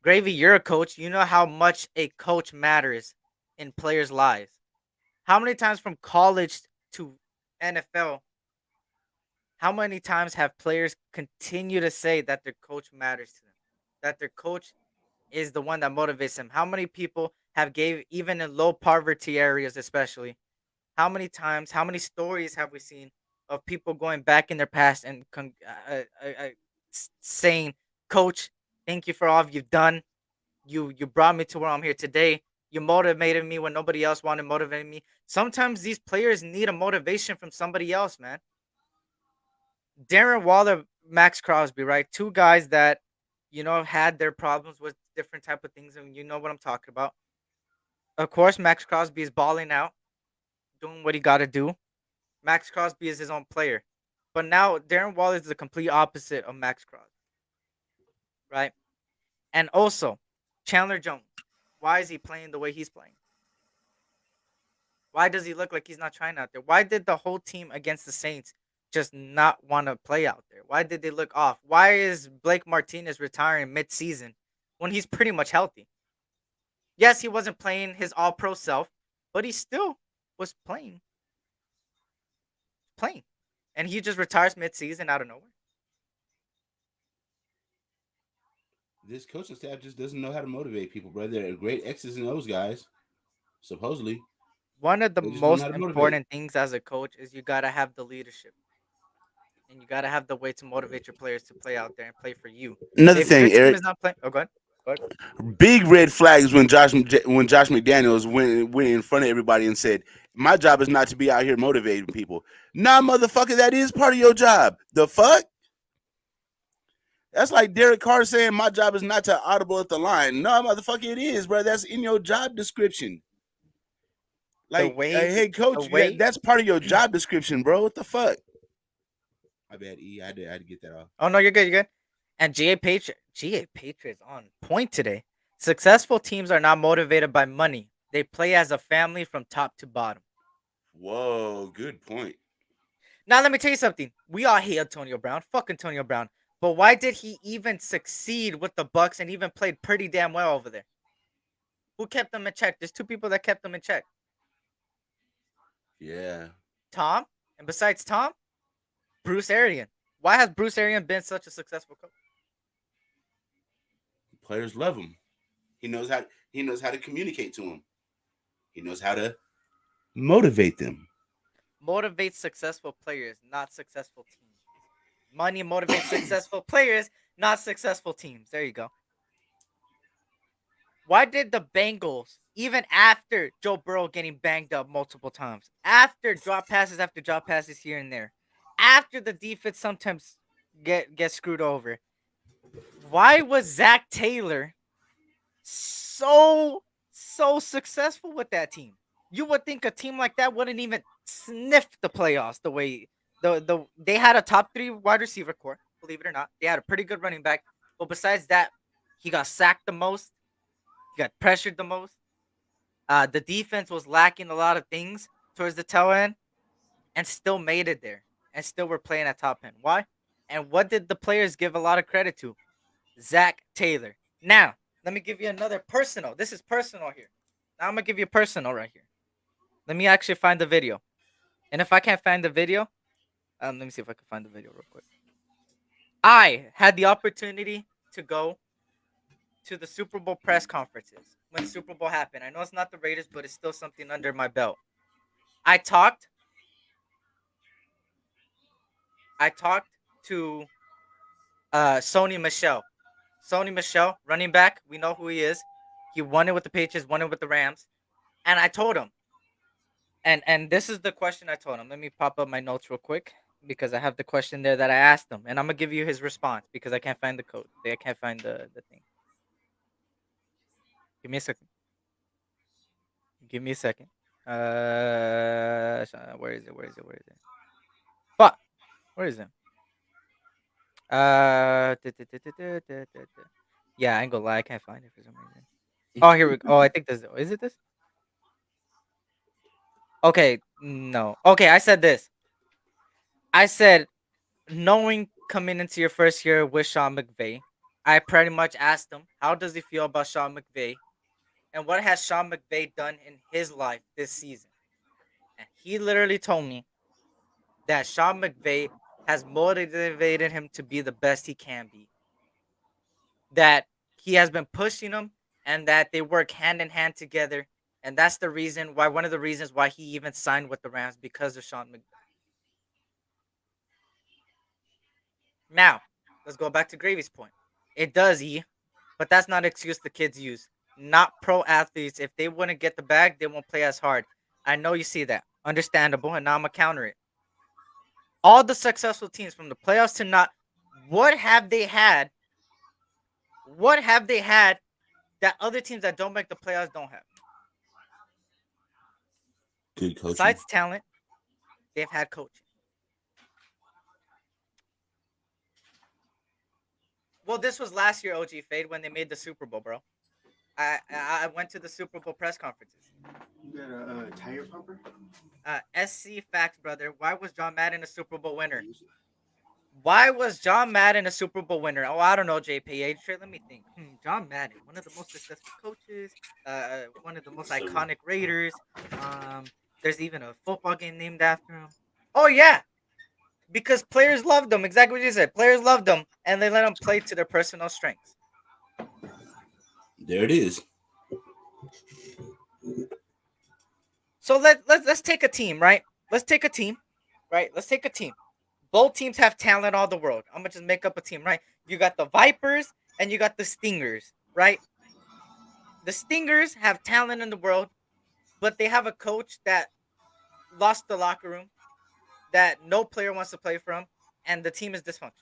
Gravy, you're a coach. You know how much a coach matters in players' lives. How many times from college to NFL, how many times have players continue to say that their coach matters to them? That their coach is the one that motivates them? How many people have gave, even in low poverty areas especially, how many times, how many stories have we seen of people going back in their past and saying, Coach, thank you for all you've done. You brought me to where I'm here today. You motivated me when nobody else wanted to motivate me. Sometimes these players need a motivation from somebody else, man. Darren Waller, Max Crosby, right? Two guys that, had their problems with different type of things, and you know what I'm talking about. Of course, Max Crosby is balling out, doing what he got to do. Max Crosby is his own player. But now Darren Waller is the complete opposite of Max Crosby, right? And also, Chandler Jones. Why is he playing the way he's playing? Why does he look like he's not trying out there? Why did the whole team against the Saints just not want to play out there? Why did they look off? Why is Blake Martinez retiring mid-season when he's pretty much healthy? Yes, he wasn't playing his all-pro self, but he still was playing. And he just retires mid-season out of nowhere. This coaching staff just doesn't know how to motivate people, bro. They're great X's and O's guys, supposedly. One of the most important things as a coach is you got to have the leadership. And you got to have the way to motivate your players to play out there and play for you. Another thing, your team Eric. Is not playing, go ahead. Big red flags when Josh McDaniels went in front of everybody and said, my job is not to be out here motivating people. Nah, motherfucker, that is part of your job. The fuck? That's like Derek Carr saying my job is not to audible at the line. No, motherfucker, it is, bro. That's in your job description. Like, hey, coach, that's part of your job description, bro. What the fuck? My bad, E. I had to get that off. Oh, no, you're good. And GA Patriots on point today. Successful teams are not motivated by money. They play as a family from top to bottom. Whoa, good point. Now, let me tell you something. We all hate Antonio Brown. Fuck Antonio Brown. But why did he even succeed with the Bucs and even played pretty damn well over there? Who kept them in check? There's two people that kept them in check. Yeah. Tom, and besides Tom, Bruce Arians. Why has Bruce Arians been such a successful coach? Players love him. He knows how to communicate to them. He knows how to motivate them. Motivate successful players, not successful teams. Money motivates successful players, not successful teams. There you go. Why did the Bengals, even after Joe Burrow getting banged up multiple times, after drop passes here and there, after the defense sometimes get screwed over, why was Zach Taylor so successful with that team? You would think a team like that wouldn't even sniff the playoffs the way they had a top 3 wide receiver core, believe it or not. They had a pretty good running back, but besides that, he got sacked the most. He got pressured the most. The defense was lacking a lot of things towards the tail end, and still made it there, and still were playing at top end. Why? And what did the players give a lot of credit to? Zach Taylor. Now, let me give you another personal. This is personal here. Now I'm gonna give you personal right here. Let me actually find the video. And if I can't find the video, let me see if I can find the video real quick. I had the opportunity to go to the Super Bowl press conferences when Super Bowl happened. I know it's not the Raiders, but it's still something under my belt. I talked to Sony Michel. Sony Michel, running back. We know who he is. He won it with the Patriots, won it with the Rams. And I told him, and this is the question I told him. Let me pop up my notes real quick because I have the question there that I asked him, and I'm gonna give you his response because I can't find the code. I can't find the thing. Give me a second. Give me a second. Where is it? Where is it? Where is it? Fuck. Where is it? Yeah, I ain't gonna lie, I can't find it for some reason. Oh, here we go. Oh, I think this is it this? Okay, no. Okay, I said this. I said, knowing coming into your first year with Sean McVay, I pretty much asked him, how does he feel about Sean McVay? And what has Sean McVay done in his life this season? And he literally told me that Sean McVay has motivated him to be the best he can be. That he has been pushing him and that they work hand in hand together. And that's the reason why, one of the reasons why he even signed with the Rams, because of Sean McVay. Now, let's go back to Gravy's point. It does, but that's not an excuse the kids use. Not pro athletes. If they wouldn't get the bag, they won't play as hard. I know you see that. Understandable, and now I'm going to counter it. All the successful teams from the playoffs to not, what have they had? What have they had that other teams that don't make the playoffs don't have? Good coaching. Besides talent, they've had coaching. Well, this was last year, OG Fade, when they made the Super Bowl, bro. I went to the Super Bowl press conferences. You got a tire pumper? SC Facts, brother. Why was John Madden a Super Bowl winner? Why was John Madden a Super Bowl winner? Oh, I don't know, JPH. Let me think. John Madden, one of the most successful coaches, one of the most iconic Raiders. There's even a football game named after him. Oh, yeah. Because players loved them. Exactly what you said. Players loved them, and they let them play to their personal strengths. There it is. So let's take a team, right? Let's take a team. Both teams have talent all the world. I'm gonna just make up a team, right? You got the Vipers and you got the Stingers, right? The Stingers have talent in the world, but they have a coach that lost the locker room, that no player wants to play from, and the team is dysfunctional.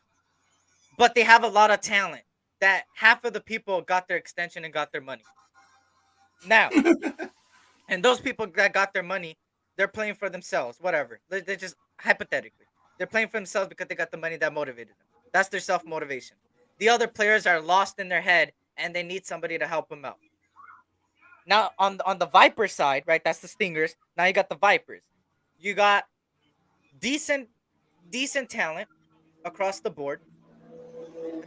But they have a lot of talent that half of the people got their extension and got their money. Now, and those people that got their money, they're playing for themselves, whatever. They're just hypothetically. They're playing for themselves because they got the money that motivated them. That's their self-motivation. The other players are lost in their head and they need somebody to help them out. Now, on the Viper side, right, that's the Stingers. Now you got the Vipers. You got decent talent across the board.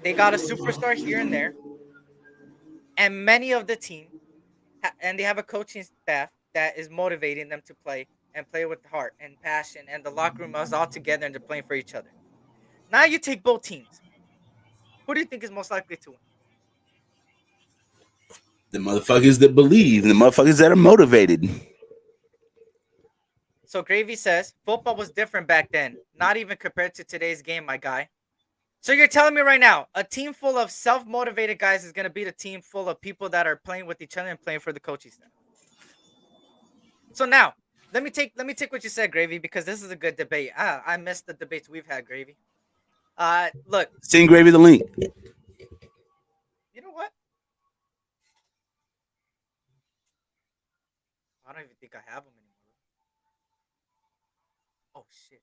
They got a superstar here and there. And many of the team, and they have a coaching staff that is motivating them to play and play with heart and passion, and the locker room is all together and they're playing for each other. Now you take both teams. Who do you think is most likely to win? The motherfuckers that believe, the motherfuckers that are motivated. So Gravy says football was different back then, not even compared to today's game, my guy. So you're telling me right now, a team full of self-motivated guys is going to beat a team full of people that are playing with each other and playing for the coaching staff. So now, let me take what you said, Gravy, because this is a good debate. I missed the debates we've had, Gravy. Look. Send Gravy the link. You know what? I don't even think I have them anymore. Oh, shit.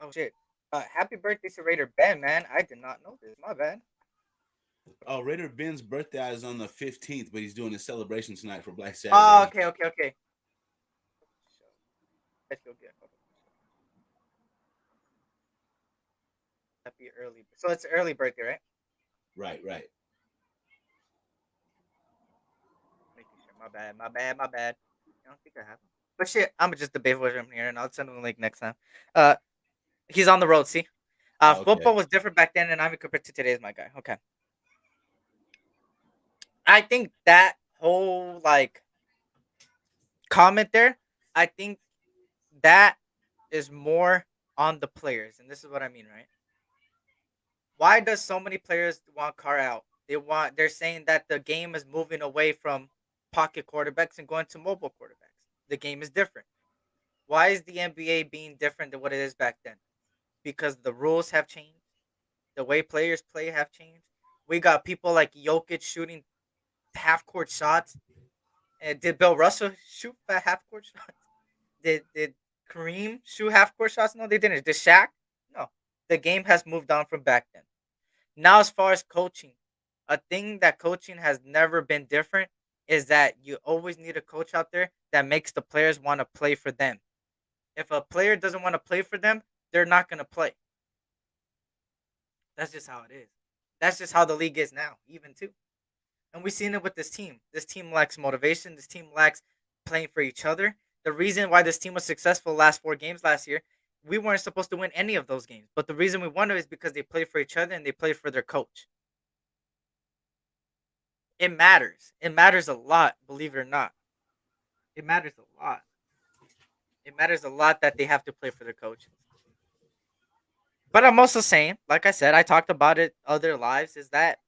Oh shit. Happy birthday to Raider Ben, man. I did not know this. My bad. Oh, Raider Ben's birthday is on the 15th, but he's doing his celebration tonight for Black Saturday. Oh, okay. I feel good. Happy early. So it's early birthday, right? Right. Making sure. My bad. I don't think I have. But shit, I'm just debate with him here, and I'll send him the link next time. He's on the road. See, Okay. football was different back then, and I'm compared to today is my guy. Okay. I think that whole like comment there, I think that is more on the players, and this is what I mean, right? Why does so many players want Carr out? They're saying that the game is moving away from pocket quarterbacks and going to mobile quarterbacks. The game is different. Why is the NBA being different than what it is back then? Because the rules have changed. The way players play have changed. We got people like Jokic shooting half court shots. And did Bill Russell shoot half court shots? Did Kareem shoot half court shots? No, they didn't. Did Shaq? No. The game has moved on from back then. Now, as far as coaching, a thing that coaching has never been different is that you always need a coach out there that makes the players want to play for them. If a player doesn't want to play for them, they're not going to play. That's just how it is. That's just how the league is now, even too. And we've seen it with this team. This team lacks motivation. This team lacks playing for each other. The reason why this team was successful last 4 games last year, we weren't supposed to win any of those games. But the reason we won it is because they played for each other and they played for their coach. It matters. It matters a lot, believe it or not. It matters a lot. It matters a lot that they have to play for their coaches. But I'm also saying, like I said, I talked about it other lives, is that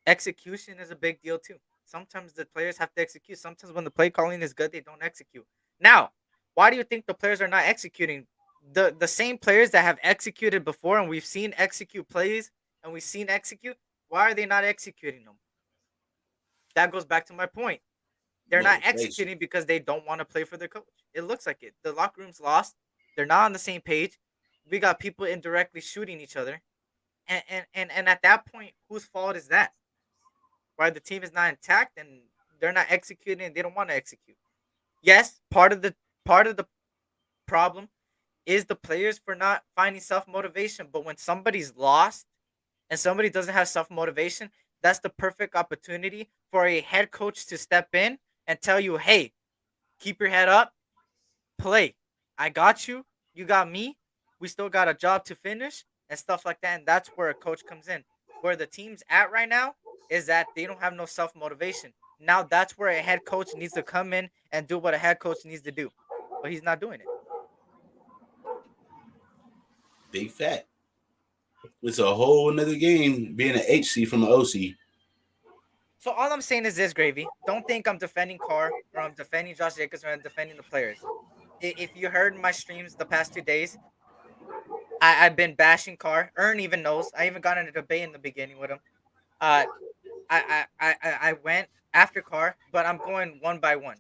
execution is a big deal too. Sometimes the players have to execute. Sometimes when the play calling is good, they don't execute. Now, why do you think the players are not executing? The same players that have executed before and we've seen execute plays and we've seen execute, why are they not executing them? That goes back to my point. They're not executing because they don't want to play for their coach. It looks like it. The locker room's lost. They're not on the same page. We got people indirectly shooting each other. And at that point, whose fault is that? Why the team is not intact and they're not executing and they don't want to execute. Yes, part of the problem is the players for not finding self-motivation. But when somebody's lost and somebody doesn't have self-motivation, that's the perfect opportunity for a head coach to step in and tell you, hey, keep your head up, play. I got you. You got me. We still got a job to finish and stuff like that. And that's where a coach comes in. Where the team's at right now is that they don't have no self-motivation. Now that's where a head coach needs to come in and do what a head coach needs to do. But he's not doing it. Big fat. It's a whole nother game being an HC from an OC. So all I'm saying is this, Gravy. Don't think I'm defending Carr or I'm defending Josh Jacobs or I'm defending the players. If you heard my streams the past 2 days, I've been bashing Carr. Ern even knows. I even got in a debate in the beginning with him. I went after Carr, but I'm going one by one.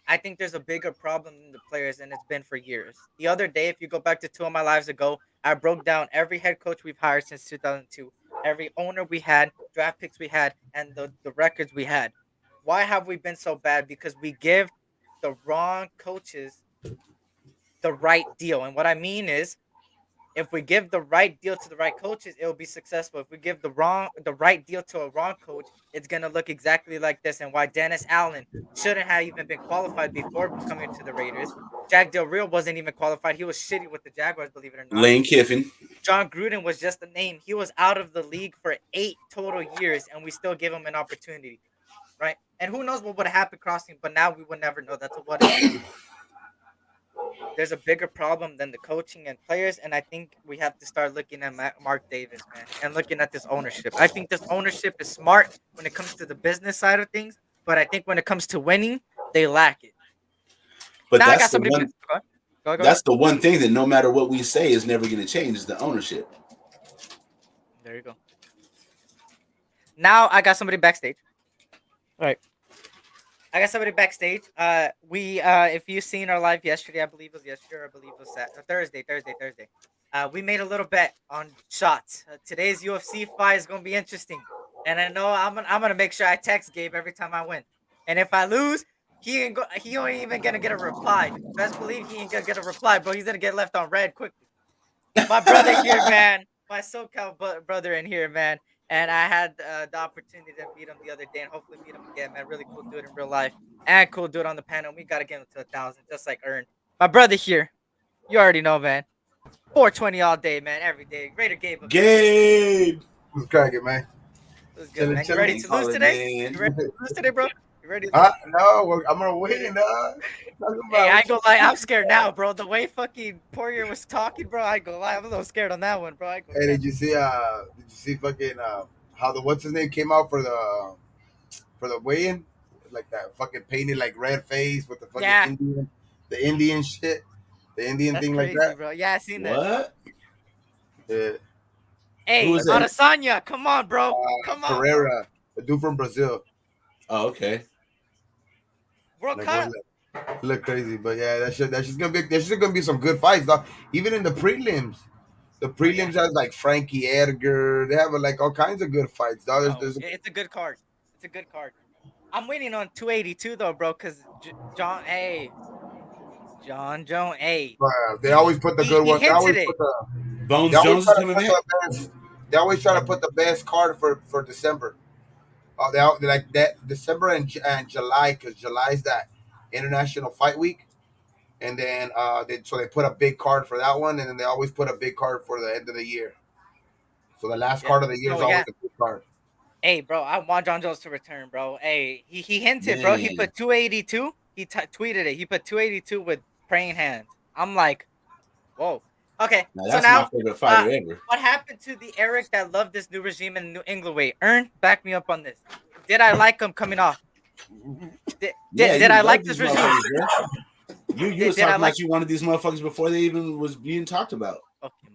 I think there's a bigger problem than the players, and it's been for years. The other day, if you go back to 2 of my lives ago, I broke down every head coach we've hired since 2002, every owner we had, draft picks we had, and the records we had. Why have we been so bad? Because we give the wrong coaches the right deal. And what I mean is, if we give the right deal to the right coaches, it will be successful. If we give the right deal to a wrong coach, it's gonna look exactly like this. And why Dennis Allen shouldn't have even been qualified before coming to the Raiders. Jack Del Rio wasn't even qualified. He was shitty with the Jaguars, believe it or not. Lane Kiffin. John Gruden was just a name. He was out of the league for 8 total years, and we still gave him an opportunity, right? And who knows what would have happened crossing, but now we would never know. That's what it is. There's a bigger problem than the coaching and players, and I think we have to start looking at Mark Davis, man, and looking at this ownership. I think this ownership is smart when it comes to the business side of things, but I think when it comes to winning, they lack it. But now that's that's the one thing that no matter what we say is never going to change is the ownership. There you go. Now I got somebody backstage. All right. I got somebody backstage. We if you seen our live yesterday, I believe it was yesterday, or I believe it was Thursday. We made a little bet on shots. Today's UFC fight is gonna be interesting, and I know I'm gonna make sure I text Gabe every time I win. And if I lose, he ain't even gonna get a reply. Best believe he ain't gonna get a reply, bro. He's gonna get left on red quickly. My brother here, man. My SoCal brother in here, man. And I had the opportunity to meet him the other day, and hopefully meet him again, man. Really cool dude in real life, and cool dude on the panel. We gotta get him to 1,000, just like Earn. My brother here, you already know, man. 420 all day, man. Every day. Raider Gabe. Gabe. Who's cracking, man? It was good, man. You ready to lose today? You ready to lose today, bro? You ready to lose? No, I'm gonna win, Hey, I ain't gonna lie, I'm scared now, bro. The way fucking Poirier was talking, bro, I ain't gonna lie, I'm a little scared on that one, bro. Hey, did you see fucking how the what's his name came out for the weigh-in? Like that fucking painted like red face with the fucking Indian shit. The Indian That's thing crazy, like that. bro. Yeah, I seen that. What? Yeah. Hey, Who is that? Adesanya, come on, bro. Come on. Pereira, the dude from Brazil. Oh, okay. World Like, Cup. look crazy, but yeah, that's just gonna be some good fights, dog. Even in the prelims. The prelims has like Frankie Edgar. They have like all kinds of good fights, dog. It's a good card. It's a good card. I'm waiting on 282 though, bro, because John Jones, They always put the good he one. They always hinted it. put the. Bones They always Jones try is to coming put back. the best. They always try to put the best card for December. They like that December and July, because July's that International Fight Week, and then they put a big card for that one, and then they always put a big card for the end of the year. So the last card of the year is always a big card. Hey, bro, I want John Jones to return, bro. Hey, he hinted, bro. He put 282. He tweeted it. He put 282 with praying hands. I'm like, whoa. Okay, Now, so that's now my favorite fighter ever. what happened to the Eric that loved this new regime in New England way? Earn, back me up on this. Did I like him coming off? Did I like this regime? You was talking about you wanted these motherfuckers before they even was being talked about. Okay,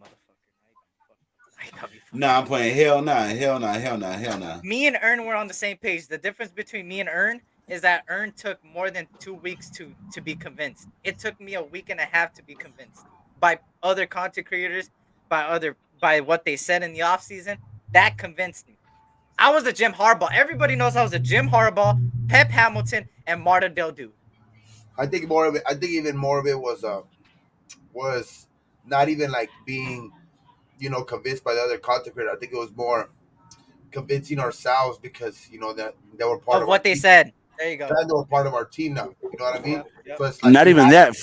motherfucker. Nah, I'm playing. Hell nah. Me and Earn were on the same page. The difference between me and Earn is that Earn took more than 2 weeks to be convinced. It took me a week and a half to be convinced by other content creators, by what they said in the off season. That convinced me. I was a Jim Harbaugh. Everybody knows I was a Jim Harbaugh, Pep Hamilton, and Martin Del Dude. I think even more of it was not even like being, convinced by the other content creator. I think it was more convincing ourselves because that they were part of what they said. There you go. They were part of our team now. You know what I mean? Yep. So it's like Not even that.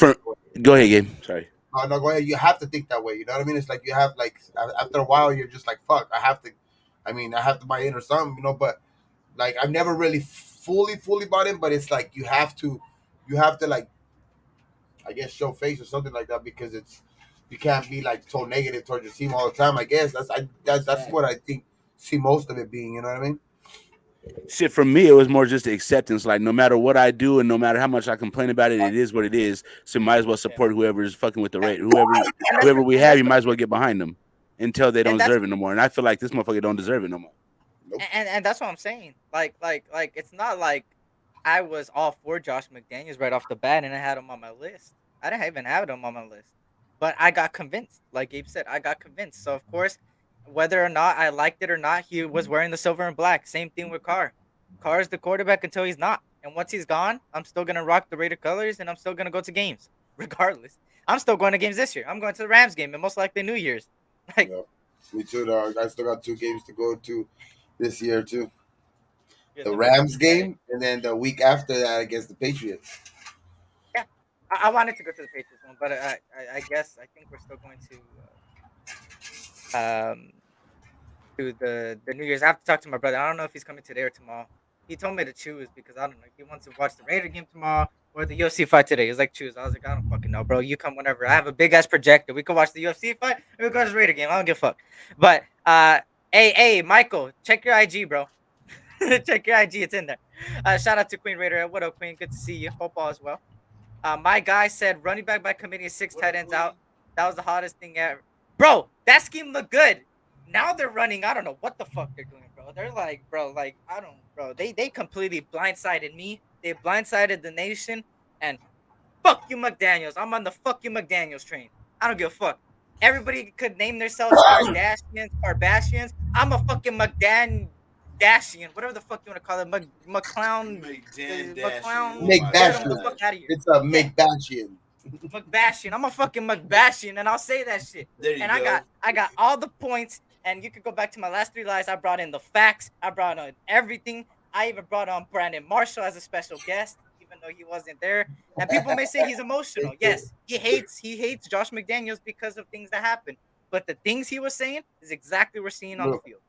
Go ahead, Gabe. Sorry. No, go ahead. You have to think that way. You know what I mean? It's like you have after a while you're just like, fuck. I have to buy in or something. But like I've never really fully bought in. But it's like you have to like, I guess, show face or something like that, because you can't be like so negative towards your team all the time. I guess that's what I see most of it being. You know what I mean? Shit, for me, it was more just acceptance. Like, no matter what I do and no matter how much I complain about it, it is what it is. So might as well support whoever is fucking with the rate. Whoever we have, you might as well get behind them until they don't deserve it no more. And I feel like this motherfucker don't deserve it no more. Nope. And that's what I'm saying. Like it's not like I was all for Josh McDaniels right off the bat and I had him on my list. I didn't even have him on my list. But I got convinced. Like Gabe said, I got convinced. So, of course, whether or not I liked it or not, he was wearing the silver and black. Same thing with Carr. Carr is the quarterback until he's not. And once he's gone, I'm still going to rock the Raider colors and I'm still going to go to games, regardless. I'm still going to games this year. I'm going to the Rams game and most likely New Year's. Like, me too, dog. I still got 2 games to go to this year, too. Yeah, the Rams game and then the week after that against the Patriots. Yeah, I wanted to go to the Patriots one, but I guess I think we're still going to the New Year's. I have to talk to my brother. I don't know if he's coming today or tomorrow. He told me to choose because I don't know. He wants to watch the Raider game tomorrow or the UFC fight today. He's like, choose. I was like, I don't fucking know, bro. You come whenever. I have a big ass projector. We can watch the UFC fight or we can watch the Raider game. I don't give a fuck. But hey, Michael, check your IG, bro. Check your IG. It's in there. Shout out to Queen Raider. What up, Queen? Good to see you. Hope all is well. My guy said running back by committee, 6 tight ends out. That was the hottest thing ever. Bro, that scheme looked good. Now they're running. I don't know what the fuck they're doing, bro. They're like, bro, like, I don't, bro. They completely blindsided me. They blindsided the nation, and fuck you, McDaniels. I'm on the fuck you, McDaniels train. I don't give a fuck. Everybody could name themselves Kardashians. I'm a fucking McDashian, whatever the fuck you want to call it, McClown, McDashian. Get him the McBashian. fuck out of here. It's a McBashian. McBashian. I'm a fucking McBashian, and I'll say that shit. There you And go. I got all the points, and you could go back to my last 3 lies. I brought in the facts. I brought on everything. I even brought on Brandon Marshall as a special guest, even though he wasn't there. And people may say he's emotional. Yes, he hates Josh McDaniels because of things that happened. But the things he was saying is exactly what we're seeing on the field.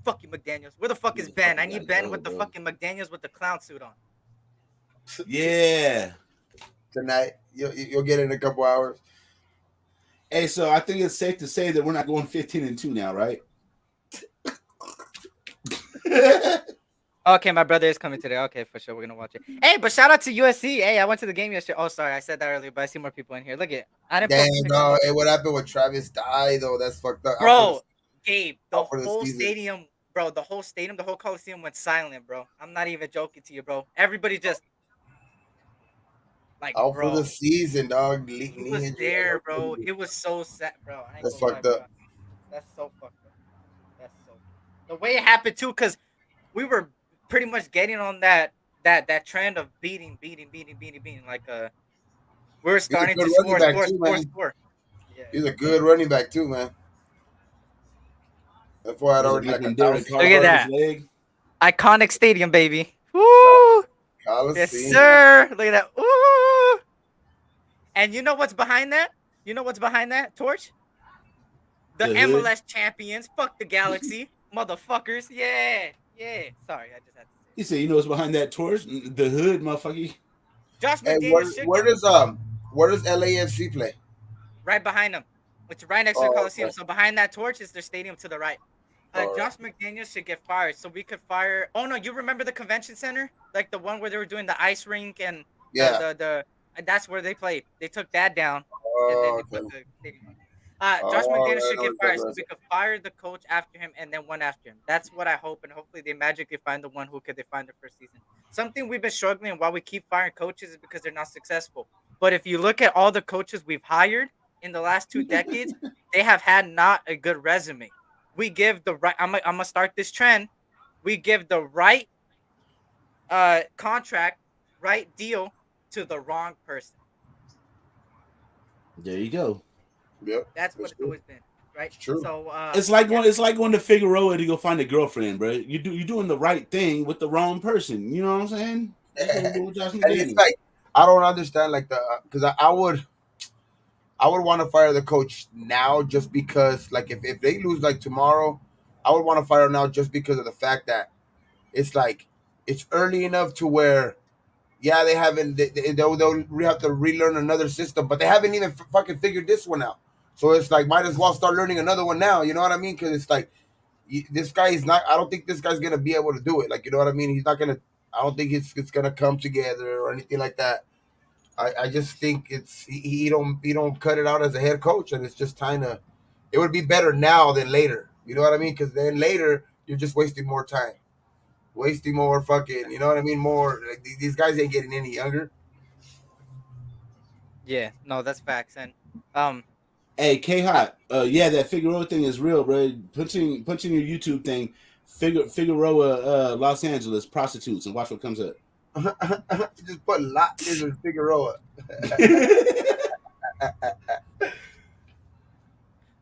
Fuck you, McDaniels. Where the fuck is Ben? I need Ben with the fucking McDaniels with the clown suit on. Yeah. Tonight, you'll get it in a couple hours. Hey, so I think it's safe to say that we're not going 15-2 now, right? Okay, my brother is coming today. Okay, for sure, we're gonna watch it. Hey, but shout out to USC. Hey, I went to the game yesterday. Oh, sorry, I said that earlier, but I see more people in here. Look at, I didn't. Damn, no. Hey, what happened with Travis Dye though? That's fucked up, bro. Gabe, the for the whole season. stadium, bro. The whole stadium, the whole Coliseum went silent, bro. I'm not even joking to you, bro. Everybody just like, out bro. for the season, dog. He was there, bro. It was so sad, bro. I ain't That's gonna fucked lie, up. bro. That's so fucked up. That's so. The way it happened too, because we were pretty much getting on that trend of beating. Like we're starting to score. Yeah. He's a good running back too, man. That's why I'd already like Look at that. Iconic stadium, baby. Woo! Yes, Coliseum. sir. Look at that. Woo! And you know what's behind that? You know what's behind that torch? The MLS champions. Fuck the Galaxy, motherfuckers. Yeah. Sorry, I just had to say. You say you know what's behind that torch? The hood, motherfucker. Josh Hey, McDaniels. where does LAFC play? Right behind them. It's right next to the Coliseum. Okay. So behind that torch is their stadium to the right. Josh McDaniels should get fired, so we could fire. Oh no, you remember the convention center, like the one where they were doing the ice rink and the that's where they played. They took that down. And then they put the stadium. Josh McDaniels should get fired, so we could fire the coach after him and then one after him. That's what I hope, and hopefully they magically find the one who could they find the first season. Something we've been struggling while we keep firing coaches is because they're not successful. But if you look at all the coaches we've hired in the last 2 decades, they have had not a good resume. We give the right. I'm gonna start this trend. We give the right contract, right deal to the wrong person. There you go. Yep. That's what it's always been, right? True. So It's like going to Figueroa to go find a girlfriend, bro. You're doing the right thing with the wrong person. You know what I'm saying? That's what we do with Josh And McDaniels. it's like I don't understand like because I would want to fire the coach now just because like if they lose like tomorrow, I would want to fire him now just because of the fact that it's like it's early enough to where they haven't they'll have to relearn another system, but they haven't even fucking figured this one out. So it's like might as well start learning another one now. You know what I mean? Because it's like this guy is not. I don't think this guy's gonna be able to do it. Like you know what I mean? He's not gonna. I don't think it's gonna come together or anything like that. I just think it's he don't cut it out as a head coach, and it's just kind of. It would be better now than later. You know what I mean? Because then later you're just wasting more time, wasting more fucking. You know what I mean? More like these guys ain't getting any younger. yeah, no, that's facts. And Hey, K Hot, that Figueroa thing is real, bro. Punching your YouTube thing, Figueroa, Los Angeles prostitutes, and watch what comes up. Just put lots in Figueroa.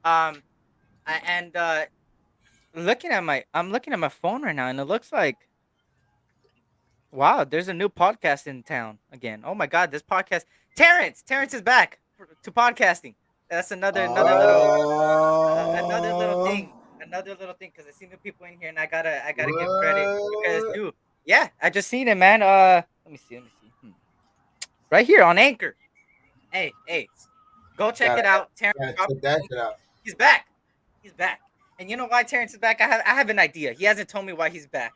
I'm looking at my phone right now, and it looks like, wow, there's a new podcast in town again. Oh my God, this podcast, Terrence is back to podcasting. That's another little thing, because I see new people in here, and I gotta give credit because dude, yeah, I just seen it, man. Let me see. Right here on Anchor. Hey, go check it out. Terrence, check that shit out. He's back. And you know why Terrence is back? I have an idea. He hasn't told me why he's back,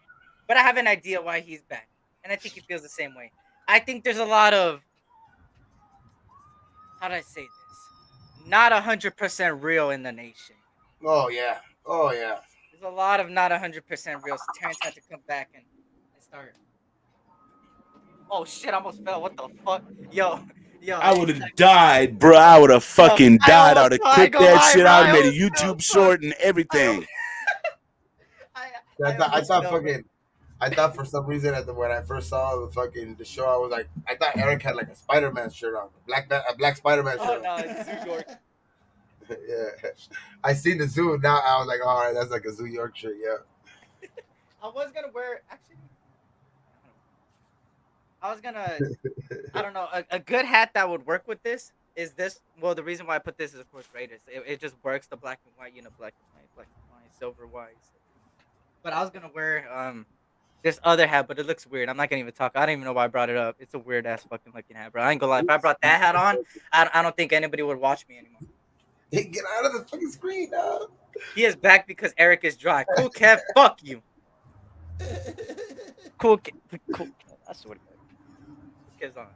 but I have an idea why he's back, and I think he feels the same way. I think there's a lot of, how do I say this? Not 100% real in the nation. Oh yeah. There's a lot of not 100% real. So Terrence had to come back and start. Oh shit! I almost fell. What the fuck? Yo. I would have died, bro. I would have fucking I died. I almost would have fell. I ain't clipped gonna that lie, shit bro. out and I made a almost fell. YouTube short and everything. I thought almost fell, bro. fucking. I thought for some reason when I first saw the show, I was like, I thought Eric had like a Spider-Man shirt on, a black Spider-Man Oh shirt. no, it's New York. Yeah, I seen the zoo now. I was like, all right, that's like a Zoo York shirt. Yeah, I was gonna wear actually. I was gonna. I don't know. A good hat that would work with this is this. Well, the reason why I put this is of course Raiders. It just works the black and white, black and white, silver white. But I was gonna wear this other hat, but it looks weird. I'm not gonna even talk. I don't even know why I brought it up. It's a weird ass fucking looking hat, bro. I ain't gonna lie. If I brought that hat on, I don't think anybody would watch me anymore. hey, get out of the fucking screen, dog. He is back because Eric is dry. Cool Kev, fuck you. Cool Kev. I swear to God. Kev's on.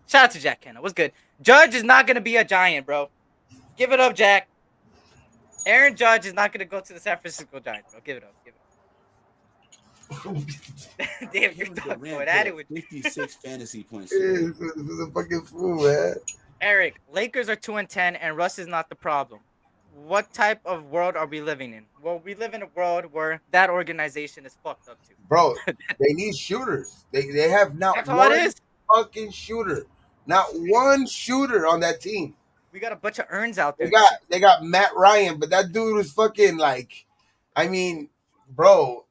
Shout out to Jack Kenna. What's good? Judge is not gonna be a Giant, bro. Give it up, Jack. Aaron Judge is not gonna go to the San Francisco Giants, bro. Give it up. Damn, you're done going at it with 56 fantasy points. This is a fucking fool, man. Eric. Lakers are 2-10, and Russ is not the problem. What type of world are we living in? Well, we live in a world where that organization is fucked up too. Bro, they need shooters. They have not That's all it is. fucking shooter. Not one shooter on that team. We got a bunch of urns out there. They got Matt Ryan, but that dude was fucking like, I mean, bro,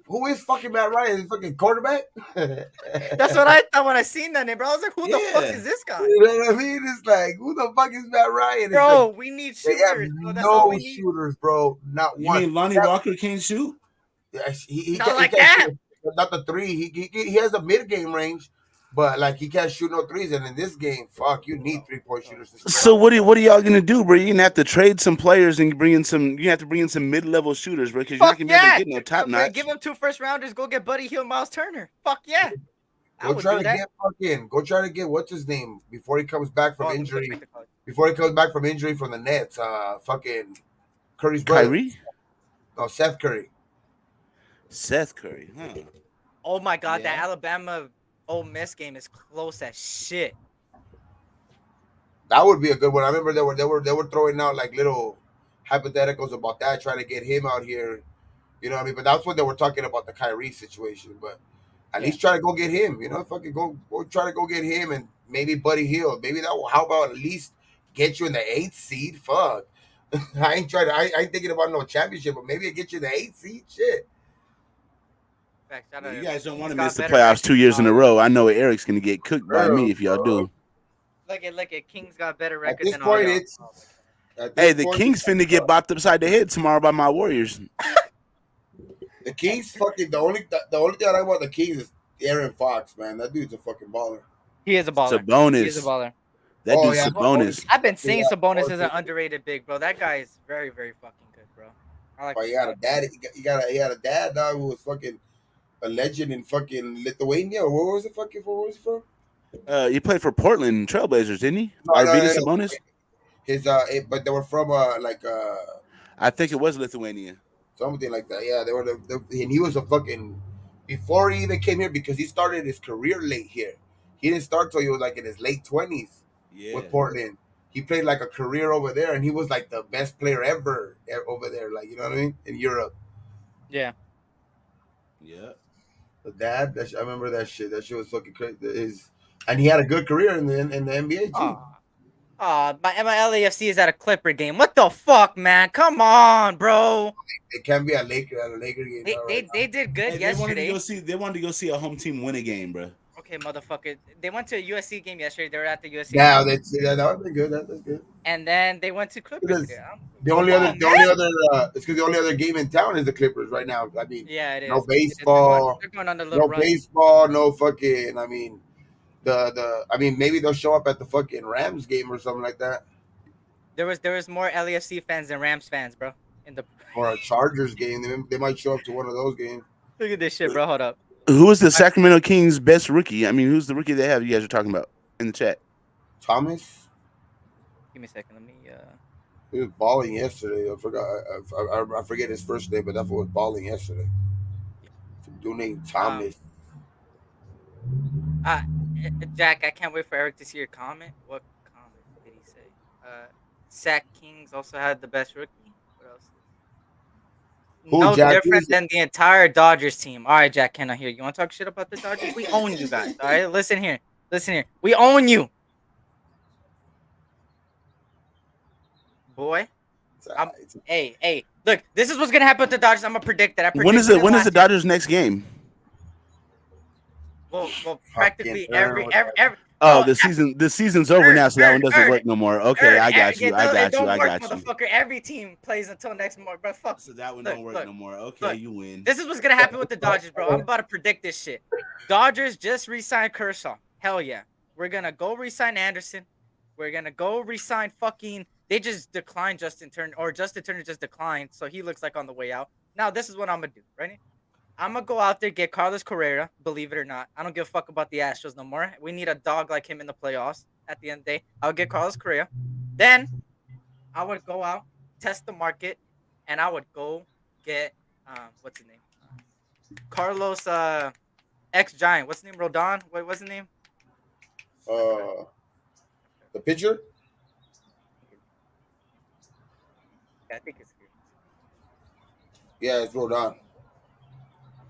who is fucking Matt Ryan? Is he fucking quarterback? That's what I thought when I seen that name, bro. I was like, who the fuck is this guy? You know what I mean? It's like, who the fuck is Matt Ryan? Bro, like, we need they have shooters. Bro. That's all no we need. shooters, bro. Not You one. mean Lonnie Walker can't shoot? Not like that. Not the three. He has a mid game range, but like he can't shoot no threes. And in this game, fuck, you need 3-point shooters. To So what are y'all gonna do, bro? You're gonna have to trade some players and bring in some. You have to bring in some mid-level shooters, bro, because you're not gonna be able to get no top notch. Give him 2 first rounders. Go get Buddy Hield, Miles Turner. Fuck yeah. Go try to get what's his name before he comes back from injury. Before he comes back from injury from the Nets, fucking Curry's brother. Kyrie? No, Seth Curry. Seth Curry, huh? Oh my God, that Alabama Ole Miss game is close as shit. That would be a good one. I remember they were throwing out like little hypotheticals about that, trying to get him out here. You know what I mean? But that's what they were talking about, the Kyrie situation. But at least try to go get him. You know, fucking go try to go get him and maybe Buddy Hield. Maybe that will, how about at least get you in the 8th seed? Fuck. I ain't thinking about no championship, but maybe it get you the 8th seed. Shit. You guys don't want to Miss the playoffs 2 years in a row. I know Eric's gonna get cooked by me if y'all do. Look at Kings got better record this than point, all y'all. Hey, the Kings finna get bopped upside the head tomorrow by my Warriors. The Kings fucking the only thing I like about the Kings is Aaron Fox, man. That dude's a fucking baller. He is a baller. Sabonis. He is a baller. That dude's Sabonis. I've been saying Sabonis is an underrated big, bro. That guy is very, very fucking good, bro. I like. But he had a dad. He had a dad, dog, who was fucking a legend in fucking Lithuania. Or where was it fucking from? Where was he from? He played for Portland Trailblazers, didn't he? No, Arvydas Sabonis. But they were from I think it was Lithuania. Something like that. Yeah, they were and he was a fucking before he even came here because he started his career late here. He didn't start till he was like in his late 20s with Portland. He played like a career over there, and he was like the best player ever over there. Like, you know what I mean? In Europe. Yeah. Yeah. The dad, I remember that shit. That shit was fucking crazy. And he had a good career in the NBA too. My LAFC is at a Clipper game. What the fuck, man? Come on, bro. It can be a Laker game. They did good yesterday. They wanted to go see a home team win a game, bro. Okay, motherfucker. They went to a USC game yesterday. They were at the USC. Yeah, game. that would be good. That was good. And then they went to Clippers. The only other it's because the only other game in town is the Clippers right now. I mean, yeah, it is. No baseball. They're going on a little run. Baseball. No fucking. I mean, I mean, maybe they'll show up at the fucking Rams game or something like that. There was more LAFC fans than Rams fans, bro. Or a Chargers game. They might show up to one of those games. Look at this shit, bro. Hold up. Who is the Sacramento Kings' best rookie? I mean, who's the rookie they have? You guys are talking about in the chat. Thomas. Give me a second. Let me. He was balling yesterday. I forgot. I forget his first name, but that was balling yesterday. Dude named Thomas. Uh, Jack, I can't wait for Eric to see your comment. What comment did he say? Sack Kings also had the best rookie. What else? Who, No Jack? different than the entire Dodgers team. All right, Jack, can I hear you? Want to talk shit about the Dodgers? We own you guys. All right, listen here. Listen here. We own you, boy. Hey, look, this is what's gonna happen with the Dodgers. I'm gonna predict that. I When is predicted it? When is the last year. Dodgers' next game? Well, practically every. Oh, no, the season's over now, so that one doesn't work no more. Okay, I got you. It don't work, motherfucker. Every team plays until next month, bro. Fuck. So that one don't work no more. Okay, look, you win. This is what's gonna happen with the Dodgers, bro. I'm about to predict this shit. Dodgers just re-signed Kershaw. Hell yeah. We're gonna go re-sign Anderson. We're gonna go re-sign fucking. They just declined Justin Turner, or Justin Turner just declined, so he looks like on the way out. Now this is what I'm gonna do. Ready? I'm gonna go out there, get Carlos Correa. Believe it or not, I don't give a fuck about the Astros no more. We need a dog like him in the playoffs. At the end of the day, I'll get Carlos Correa. Then I would go out, test the market, and I would go get what's his name? Carlos ex-Giant. What's his name? Rodon. What's his name? The pitcher. Yeah, I think it's here. Yeah, it's Rodon.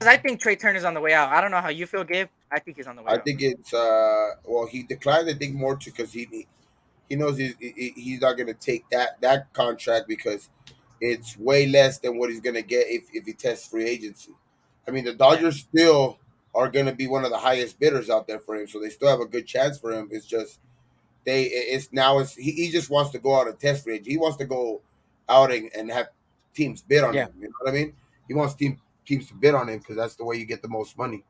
I think Trey Turner's on the way out. I don't know how you feel, Gabe. I think he's on the way out. I think it's well, he declined. I think more to because he knows he's not gonna take that contract because it's way less than what he's gonna get if he tests free agency. I mean, the Dodgers still are gonna be one of the highest bidders out there for him, so they still have a good chance for him. It's just he just wants to go out and test free agency. He wants to go out and have teams bid on him. You know what I mean? He wants teams to bid on him because that's the way you get the most money.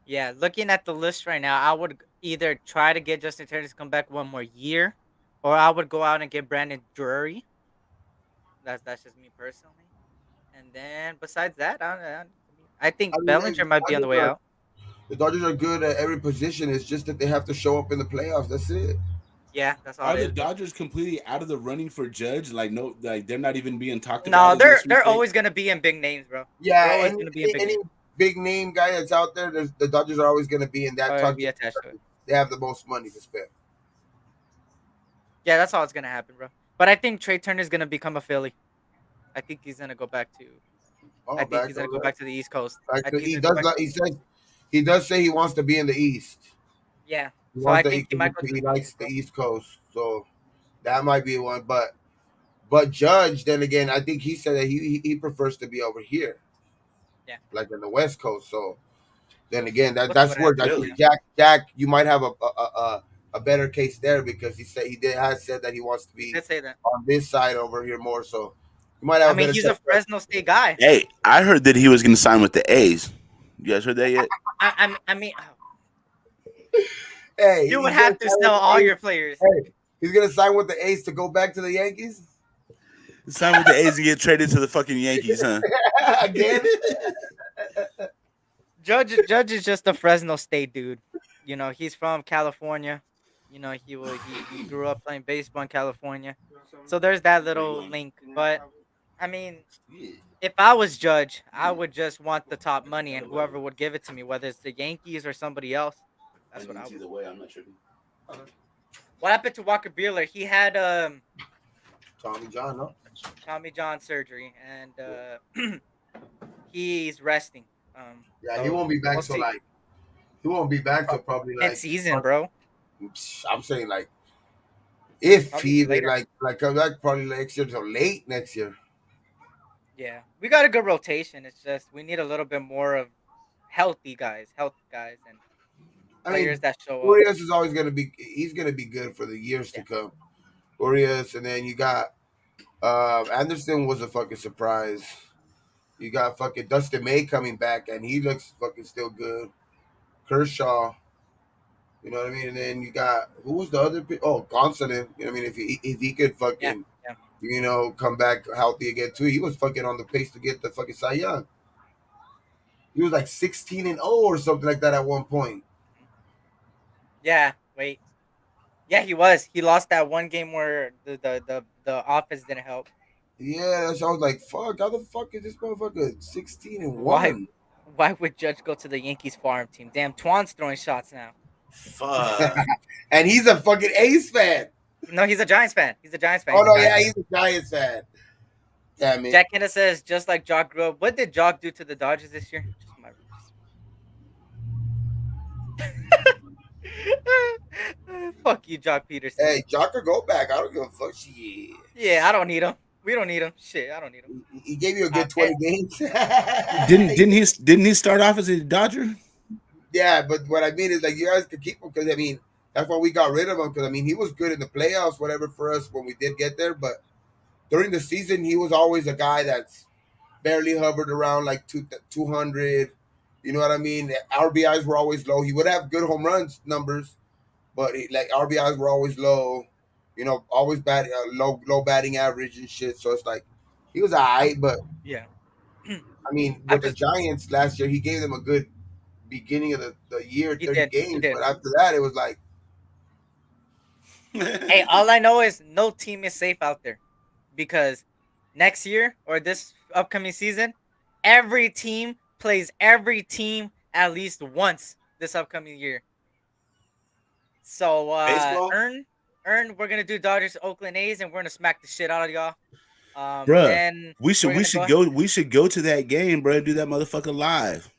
Yeah, looking at the list right now, I would either try to get Justin Turner to come back one more year, or I would go out and get Brandon Drury. That's just me personally. And then besides that, I think Bellinger might be on the way out. The Dodgers are good at every position. It's just that they have to show up in the playoffs. That's it. Yeah, that's all. Are the Dodgers completely out of the running for Judge? Like no, like they're not even being talked about. No, they're always gonna be in big names, bro. Yeah, they're always gonna be in big names. Big name guy that's out there, the Dodgers are always going to be in that talk. They have the most money to spend. Yeah, that's all it's going to happen, bro. But I think Trey Turner is going to become a Philly. I think he's going to go back to. I think he's going to go back to the East Coast. He does say he wants to be in the East. Yeah, so I think he likes the East Coast, so that might be one. But Judge, then again, I think he said that he prefers to be over here. Yeah, like in the West Coast. So then again, that's where I think Jack, you might have a better case there because he said has said that he wants to be on this side over here more. So you might have. I mean, he's a Fresno State guy. Hey, I heard that he was going to sign with the A's. You guys heard that yet? I mean, hey, you would have to sell all your players. Hey, he's going to sign with the A's to go back to the Yankees. Sign with the A's and get traded to the fucking Yankees, huh? Again. Judge is just a Fresno State dude. You know, he's from California. You know, he grew up playing baseball in California. So there's that little link. But I mean, if I was Judge, I would just want the top money and whoever would give it to me, whether it's the Yankees or somebody else. That's what I would. Either way, I'm not tripping. What happened to Walker Buehler? He had Tommy John, no? Tommy John surgery, and he's resting. Yeah, he won't be back till he won't be back till probably like season, bro. I'm saying like if he even like come back probably next year till late next year. Yeah, we got a good rotation. It's just we need a little bit more of healthy guys, and players that show up. Urias is always he's gonna be good for the years to come. Urias, and then you got Anderson was a fucking surprise. You got fucking Dustin May coming back, and he looks fucking still good. Kershaw, you know what I mean? And then you got who was the other? Oh, Gonsolin. You know what I mean? If he could fucking, you know, come back healthy again too. He was fucking on the pace to get the fucking Cy Young. He was like 16-0 or something like that at one point. Yeah. Wait. Yeah, he was. He lost that one game where the offense didn't help. Yeah, so I was like, fuck, how the fuck is this motherfucker 16-1? Why would Judge go to the Yankees farm team? Damn, Twan's throwing shots now. Fuck. And he's a fucking Ace fan. No, he's a Giants fan. He's a Giants fan. Oh He's a no, Giants yeah, fan. he's a Giants fan. Damn it. Jack Henna says, just like Jock grew up. What did Jock do to the Dodgers this year? Fuck you, Jock Peterson. Hey, Jocker, go back. I don't give a fuck. Shit. Yeah, I don't need him. We don't need him. Shit, I don't need him. He gave you a good 20 games. Didn't he start off as a Dodger? Yeah, but what I mean is like you guys could keep him because I mean that's why we got rid of him because I mean he was good in the playoffs, whatever for us when we did get there, but during the season he was always a guy that's barely hovered around like 200. You know what I mean? RBIs were always low. He would have good home runs numbers, but like RBIs were always low. You know, always low batting average and shit. So it's like he was alright, but yeah. I mean with the Giants last year, he gave them a good beginning of the year, 30 games. But after that, it was like, hey, all I know is no team is safe out there because next year or this upcoming season, every team plays every team at least once this upcoming year. So earn, we're gonna do Dodgers Oakland A's and we're gonna smack the shit out of y'all. Bruh, we should go to that game, bro. Do that motherfucker live.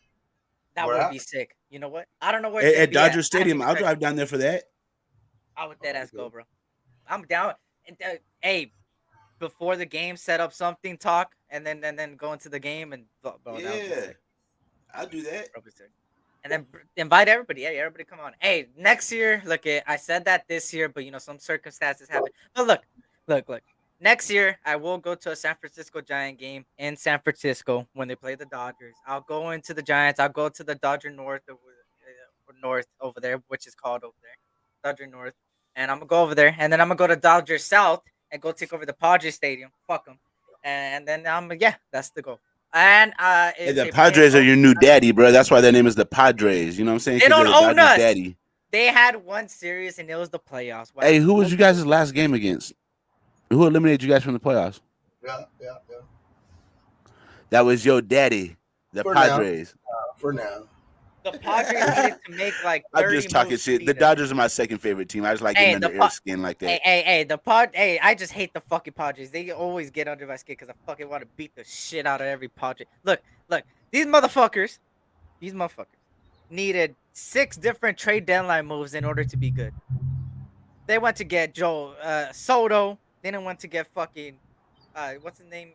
That would be sick. You know what? I don't know where at Dodger Stadium. I'll drive down there for that. I would dead ass go, bro. I'm down. And, hey, before the game, set up something, talk, and then go into the game and bro, yeah, I'll do that. And then invite everybody. Hey, everybody, come on. Hey, next year, look, I said that this year, but you know some circumstances happen. But look. Next year, I will go to a San Francisco Giant game in San Francisco when they play the Dodgers. I'll go into the Giants. I'll go to the Dodger North over there, which is called over there, Dodger North. And I'm going to go over there. And then I'm going to go to Dodger South and go take over the Padres Stadium. Fuck them. And then, that's the goal. And the Padres are your new daddy, bro. That's why their name is the Padres. You know what I'm saying? They don't own us. Daddy. They had one series, and it was the playoffs. Hey, who was you guys' last game against? Who eliminated you guys from the playoffs? Yeah. That was your daddy, the Padres. For now. The Padres needed to make like 30 I'm just talking shit. The Dodgers are my second favorite team. I just like getting under their skin like that. Hey, I just hate the fucking Padres. They always get under my skin because I fucking want to beat the shit out of every Padre. Look. These motherfuckers needed 6 different trade deadline moves in order to be good. They went to get Joe Soto. They didn't want to get fucking what's his name?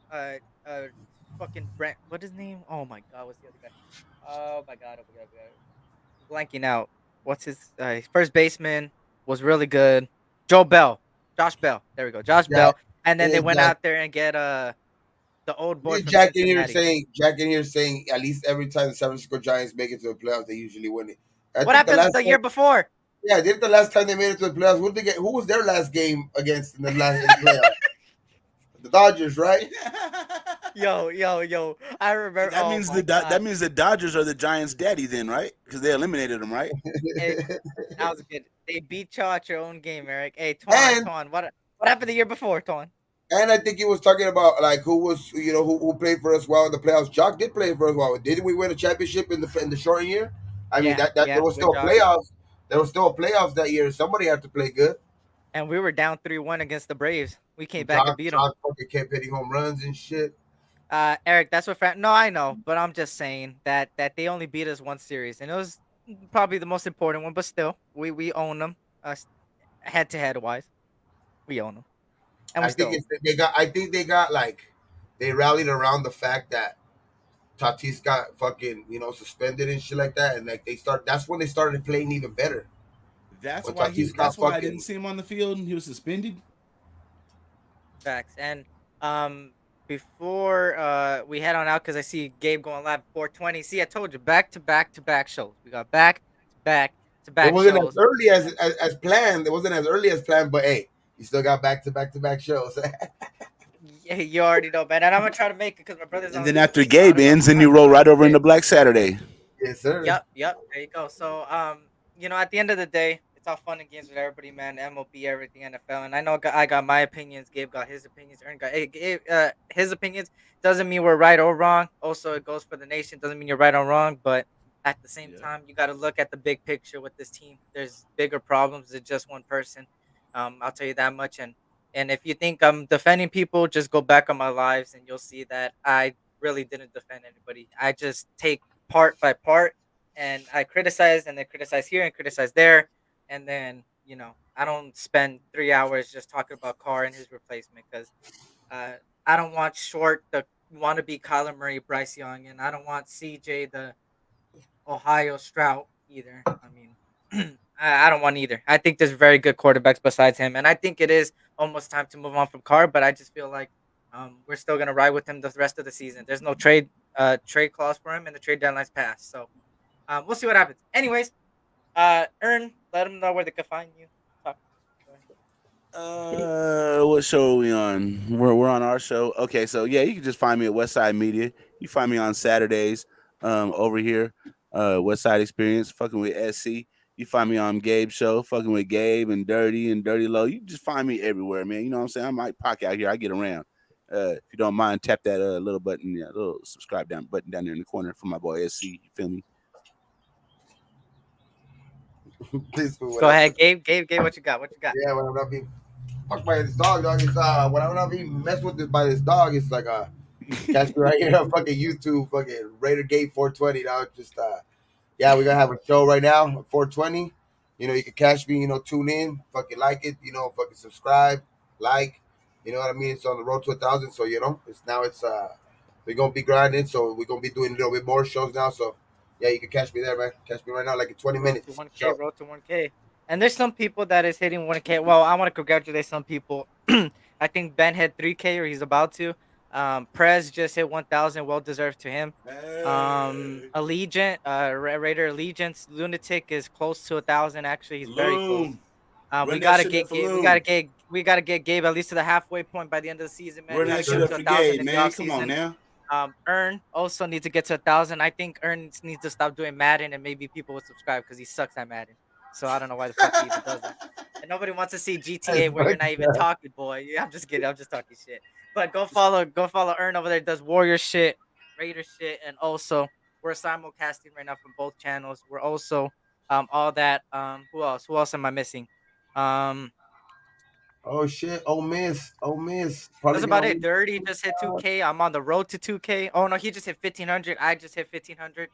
Fucking Brent. What's his name? Oh my god, what's the other guy? Oh my god. Blanking out. What's his first baseman was really good. Josh Bell. There we go. Josh Bell. And then they went out there and get the old boy. Jack in here saying at least every time the San Francisco Giants make it to the playoffs, they usually win it. What happened the year before? Yeah, did the last time they made it to the playoffs? Who was their last game against in the last playoffs? The Dodgers, right? Yo! I remember. That means the Dodgers are the Giants' daddy, then, right? Because they eliminated them, right? That was good. They beat y'all at your own game, Eric. Hey, Twan, what happened the year before, Twan? And I think he was talking about like who played for us well in the playoffs. Jock did play for us well. Didn't we win a championship in the short year? I mean, there was still playoffs. There was still playoffs that year. Somebody had to play good. And we were down 3-1 against the Braves. We came back and beat them. Jock fucking kept hitting home runs and shit. Eric, that's what. No, I know, but I'm just saying that they only beat us one series, and it was probably the most important one. But still, we own them, head-to-head wise. We own them, and I think they got like they rallied around the fact that Tatis got fucking suspended and shit like that, and like that's when they started playing even better. That's why I didn't see him on the field and he was suspended. Facts. And before we head on out, because I see Gabe going live 420. See, I told you, back-to-back shows. We got back-to-back shows. It wasn't as early as planned. It wasn't as early as planned, but hey, you still got back-to-back shows. Yeah, you already know, man. And I'm gonna try to make it because my brother's. And then after Gabe ends, then you roll right over into Black Saturday. Yes, sir. Yep. There you go. So, at the end of the day, it's all fun and games with everybody, man. MLB, everything, NFL, and I know I got my opinions. Gabe got his opinions. Ern got his opinions. Doesn't mean we're right or wrong. Also, it goes for the nation. Doesn't mean you're right or wrong, but at the same Yeah. time, you got to look at the big picture with this team. There's bigger problems than just one person. I'll tell you that much. And if you think I'm defending people, just go back on my lives and you'll see that I really didn't defend anybody. I just take part by part and I criticize and then criticize here and criticize there. And then, I don't spend 3 hours just talking about Carr and his replacement because uh, I don't want Short, the wannabe Kyler Murray, Bryce Young, and I don't want CJ, the Ohio Stroud either. I mean, I don't want either. I think there's very good quarterbacks besides him, and I think it is almost time to move on from Carr. But I just feel like we're still gonna ride with him the rest of the season. There's no trade clause for him, and the trade deadline's passed. So we'll see what happens. Anyways, Ern, let them know where they can find you. Talk. Go ahead. What show are we on? We're on our show. Okay, so yeah, you can just find me at Westside Media. You find me on Saturdays, over here, Westside Experience, fucking with SC. You find me on Gabe's show, fucking with Gabe and Dirty Low. You just find me everywhere, man. You know what I'm saying? I'm like Pocket out here. I get around. If you don't mind, tap that little button, little subscribe down button down there in the corner for my boy SC. You feel me? Please, Go ahead, Gabe, what you got? What you got? Yeah, when I'm not being fucked by this dog, it's when I'm not being messed with by this dog, it's like catch me right here on fucking YouTube, fucking Raider Gate 420, dog. Just yeah, we're gonna have a show right now at 420. You can catch me, tune in, fucking like it, fucking subscribe, like, you know what I mean? It's on the road to 1,000, so it's we're gonna be grinding, so we're gonna be doing a little bit more shows now. So yeah, you can catch me there, man. Catch me right now, like in 20 Road to minutes. 1K, So, road to 1K. And there's some people that is hitting 1K. Well, I want to congratulate some people. I think Ben hit 3K or he's about to. Prez just hit 1,000. Well deserved to him. Hey. Allegiant, Raider Allegiance, Lunatic is close to 1,000. Actually, he's very close. Loom. We Run that gotta shit get up for Gabe. Loom. We gotta get Gabe at least to the halfway point by the end of the season, man. Run Try that to shit get up to for 1,000 Gabe, in the man. off Come on season. now. Earn also needs to get to 1,000. I think Earn needs to stop doing Madden and maybe people would subscribe because he sucks at Madden. So I don't know why the fuck he even does that. And nobody wants to see GTA where you're not even talking, boy. Yeah, I'm just kidding. I'm just talking shit. But go follow Earn over there. Does Warrior shit, Raider shit, and also we're simulcasting right now from both channels. We're also all that. Who else? Who else am I missing? Um, oh shit, oh miss, probably that's get about on it. me. Dirty just hit 2K. I'm on the road to 2K. Oh no, he just hit 1,500. I just hit 1,500.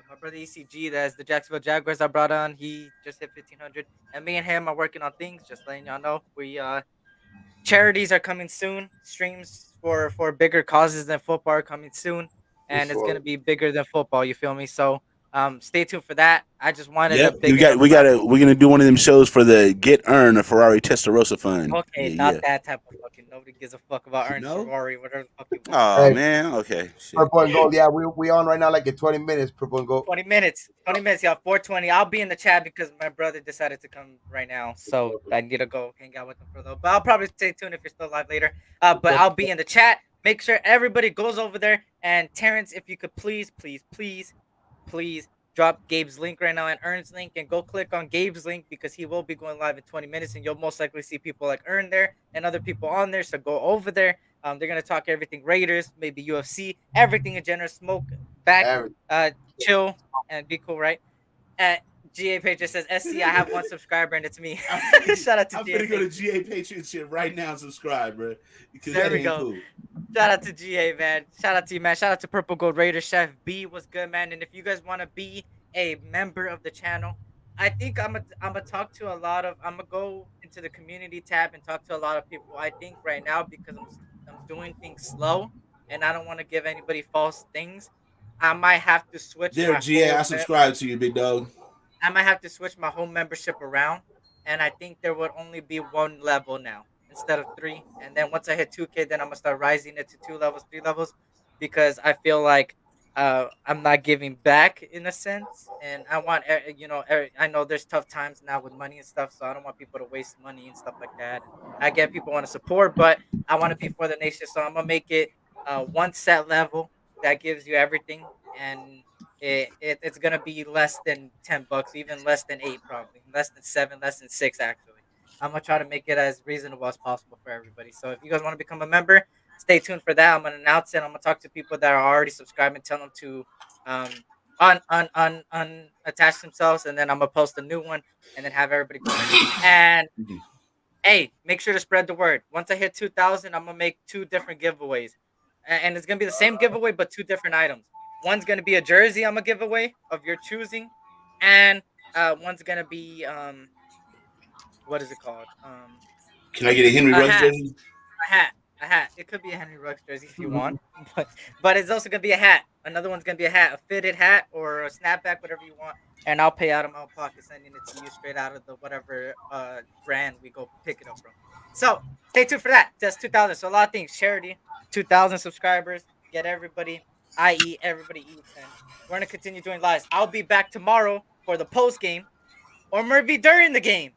My brother ECG, that's the Jacksonville Jaguars I brought on. He just hit 1,500, and me and him are working on things. Just letting y'all know, we charities are coming soon. Streams for bigger causes than football are coming soon, For and it's gonna sure. be bigger than football. You feel me? So stay tuned for that. I just wanted a Yep, big enough platform. we're gonna do one of them shows for the Get Earn a Ferrari Testarossa Fund. Okay, Yeah, not yeah. that type of fucking. Nobody gives a fuck about Ernst No? Ferrari, whatever the fuck you want. Oh Hey, man, okay, shit. purple and gold. Yeah, we on right now, like in 20 minutes. Purple and gold. 20 minutes. 20 minutes, y'all. 420. I'll be in the chat because my brother decided to come right now. So I need to go hang out with him for a little. But I'll probably stay tuned if you're still live later. But I'll be in the chat. Make sure everybody goes over there. And Terrence, if you could please drop Gabe's link right now and Ern's link and go click on Gabe's link because he will be going live in 20 minutes and you'll most likely see people like Ern there and other people on there. So go over there. They're gonna talk everything Raiders, maybe UFC, everything in general. Smoke back, Every- chill, and be cool, right? GA Page just says SC. I have one subscriber and it's me. Shout out to I'm GA. finna go to GA Patriots shit right now and subscribe, bro. Because There that we ain't go. cool. Shout out to GA, man. Shout out to you, man. Shout out to Purple Gold Raider. Chef B was good, man. And if you guys want to be a member of the channel, I think I'm gonna talk to a lot of. I'm gonna go into the community tab and talk to a lot of people. I think right now because I'm doing things slow and I don't want to give anybody false things. I might have to switch There, my GA, I whole. subscribe to you, big dog. I might have to switch my home membership around, and I think there would only be one level now instead of three. And then once I hit 2K, then I'm gonna start rising it to 2 levels, 3 levels, because I feel like I'm not giving back in a sense, and I want I know there's tough times now with money and stuff, so I don't want people to waste money and stuff like that. And I get people want to support, but I want to be for the nation, so I'm gonna make it one set level that gives you everything and it's gonna be less than $10, even less than 8, probably less than 7, less than 6 actually. I'm gonna try to make it as reasonable as possible for everybody. So if you guys want to become a member, stay tuned for that. I'm gonna announce it. I'm gonna talk to people that are already subscribed and tell them to um attach themselves, and then I'm gonna post a new one and then have everybody go in. And hey, make sure to spread the word. Once I hit 2,000, I'm gonna make 2 different giveaways, and it's gonna be the same giveaway but 2 different items. One's gonna be a jersey I'm gonna give away of your choosing, and one's gonna be what is it called? Can I get a Henry A Ruggs hat. jersey? A hat. A hat. It could be a Henry Ruggs jersey if you want, but it's also gonna be a hat. Another one's gonna be a hat, a fitted hat or a snapback, whatever you want. And I'll pay out of my own pocket, sending it to you straight out of the whatever brand we go pick it up from. So stay tuned for that. Just 2,000. So a lot of things. Charity, 2,000 subscribers. Get everybody. I eat. Everybody eats, and we're gonna continue doing lives. I'll be back tomorrow for the post game, or maybe during the game.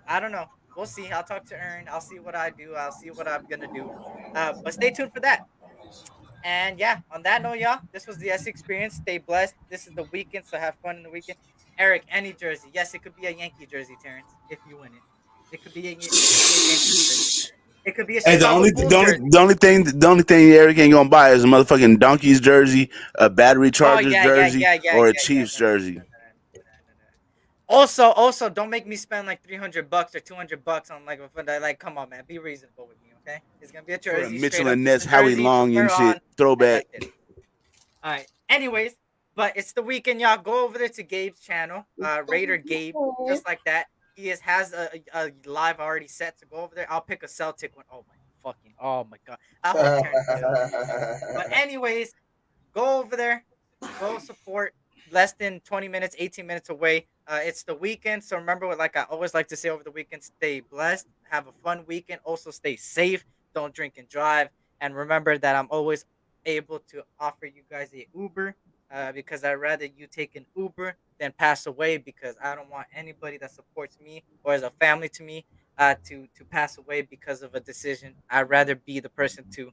I don't know. We'll see. I'll talk to Ern. I'll see what I do. I'll see what I'm gonna do. But stay tuned for that. And yeah, on that note, y'all, this was the S Experience. Stay blessed. This is the weekend, so have fun in the weekend. Eric, any jersey. Yes, it could be a Yankee jersey, Terrence, if you win it. It could be a Yankee jersey. It could be a Hey, Chicago Bulls jersey. the only thing Eric ain't gonna buy is a motherfucking Donkeys jersey, a Battery Oh Chargers yeah, yeah, jersey, yeah, yeah, or a yeah, yeah. Chiefs jersey. Also, don't make me spend like $300 or $200 on like. Come on, man, be reasonable with me, okay? It's gonna be a For a jersey, Mitchell straight up, and just Ness, a Howie jersey to Long wear and on, shit, throwback. and that's it. All right. Anyways, but it's the weekend, y'all. Go over there to Gabe's channel, Raider Gabe, just like that. He has a live already set to go over there. I'll pick a Celtic one. Oh my god. I hope Terrence kills me. But anyways, go over there, go support. Less than 20 minutes, 18 minutes away. It's the weekend, so remember what like I always like to say over the weekend: stay blessed, have a fun weekend. Also, stay safe. Don't drink and drive. And remember that I'm always able to offer you guys a Uber because I'd rather you take an Uber than pass away because I don't want anybody that supports me or as a family to me to pass away because of a decision. I'd rather be the person to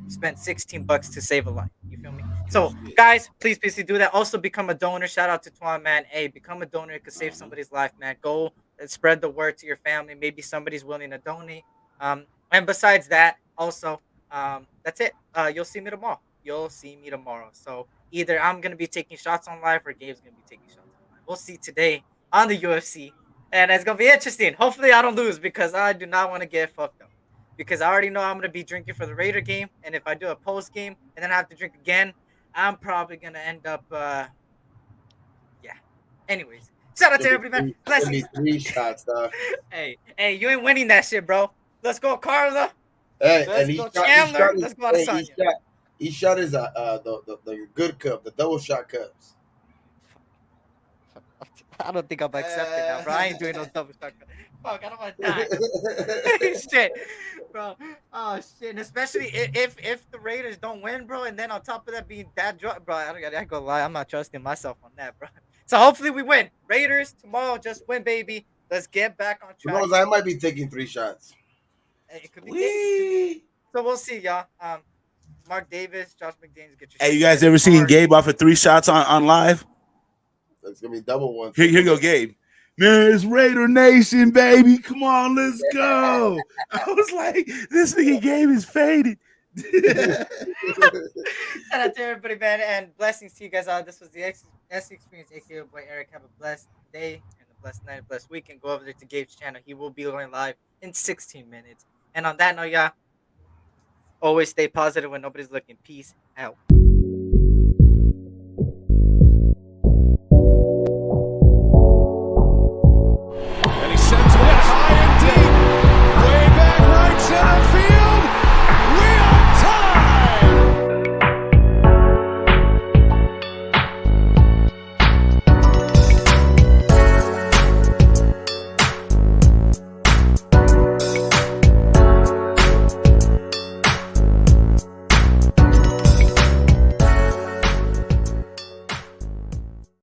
spend $16 to save a life. You feel me? So, guys, please do that. Also, become a donor. Shout out to Twan, man. Hey, become a donor. It could save somebody's life, man. Go and spread the word to your family. Maybe somebody's willing to donate. And besides that, also, that's it. You'll see me tomorrow. You'll see me tomorrow. So either I'm gonna be taking shots on live or Gabe's gonna be taking shots on live. We'll see today on the UFC, and it's gonna be interesting. Hopefully, I don't lose because I do not want to get fucked up because I already know I'm gonna be drinking for the Raider game, and if I do a post game and then I have to drink again, I'm probably gonna end up yeah. Anyways, shout out to everybody, man. Blessings. 3 shots, Hey, you ain't winning that shit, bro. Let's go, Carla. Hey, Let's and go, Chandler. Let's go, Adesanya. He shot his the good cup, the double shot cups. I don't think I'm accepting that, bro. I ain't doing no double shot. Fuck, I don't want to die. Shit, bro. Oh shit, and especially if the Raiders don't win, bro, and then on top of that being that drug, bro, I ain't gonna lie, I'm not trusting myself on that, bro. So hopefully we win. Raiders tomorrow, just win, baby. Let's get back on Who track. knows? I might be taking 3 shots. It could be. So we'll see, y'all. Mark Davis, Josh McDaniels, get your. Hey, you guys ever seen Gabe offer 3 shots on live? It's gonna be double one. Here go Gabe. Man, it's Raider Nation, baby. Come on, let's go. I was like, this nigga Gabe is faded. Shout out to everybody, man, and blessings to you guys all. This was the S Experience, aka boy Eric. Have a blessed day and a blessed night, a blessed weekend. Go over there to Gabe's channel. He will be going live in 16 minutes. And on that note, y'all, always stay positive when nobody's looking. Peace out.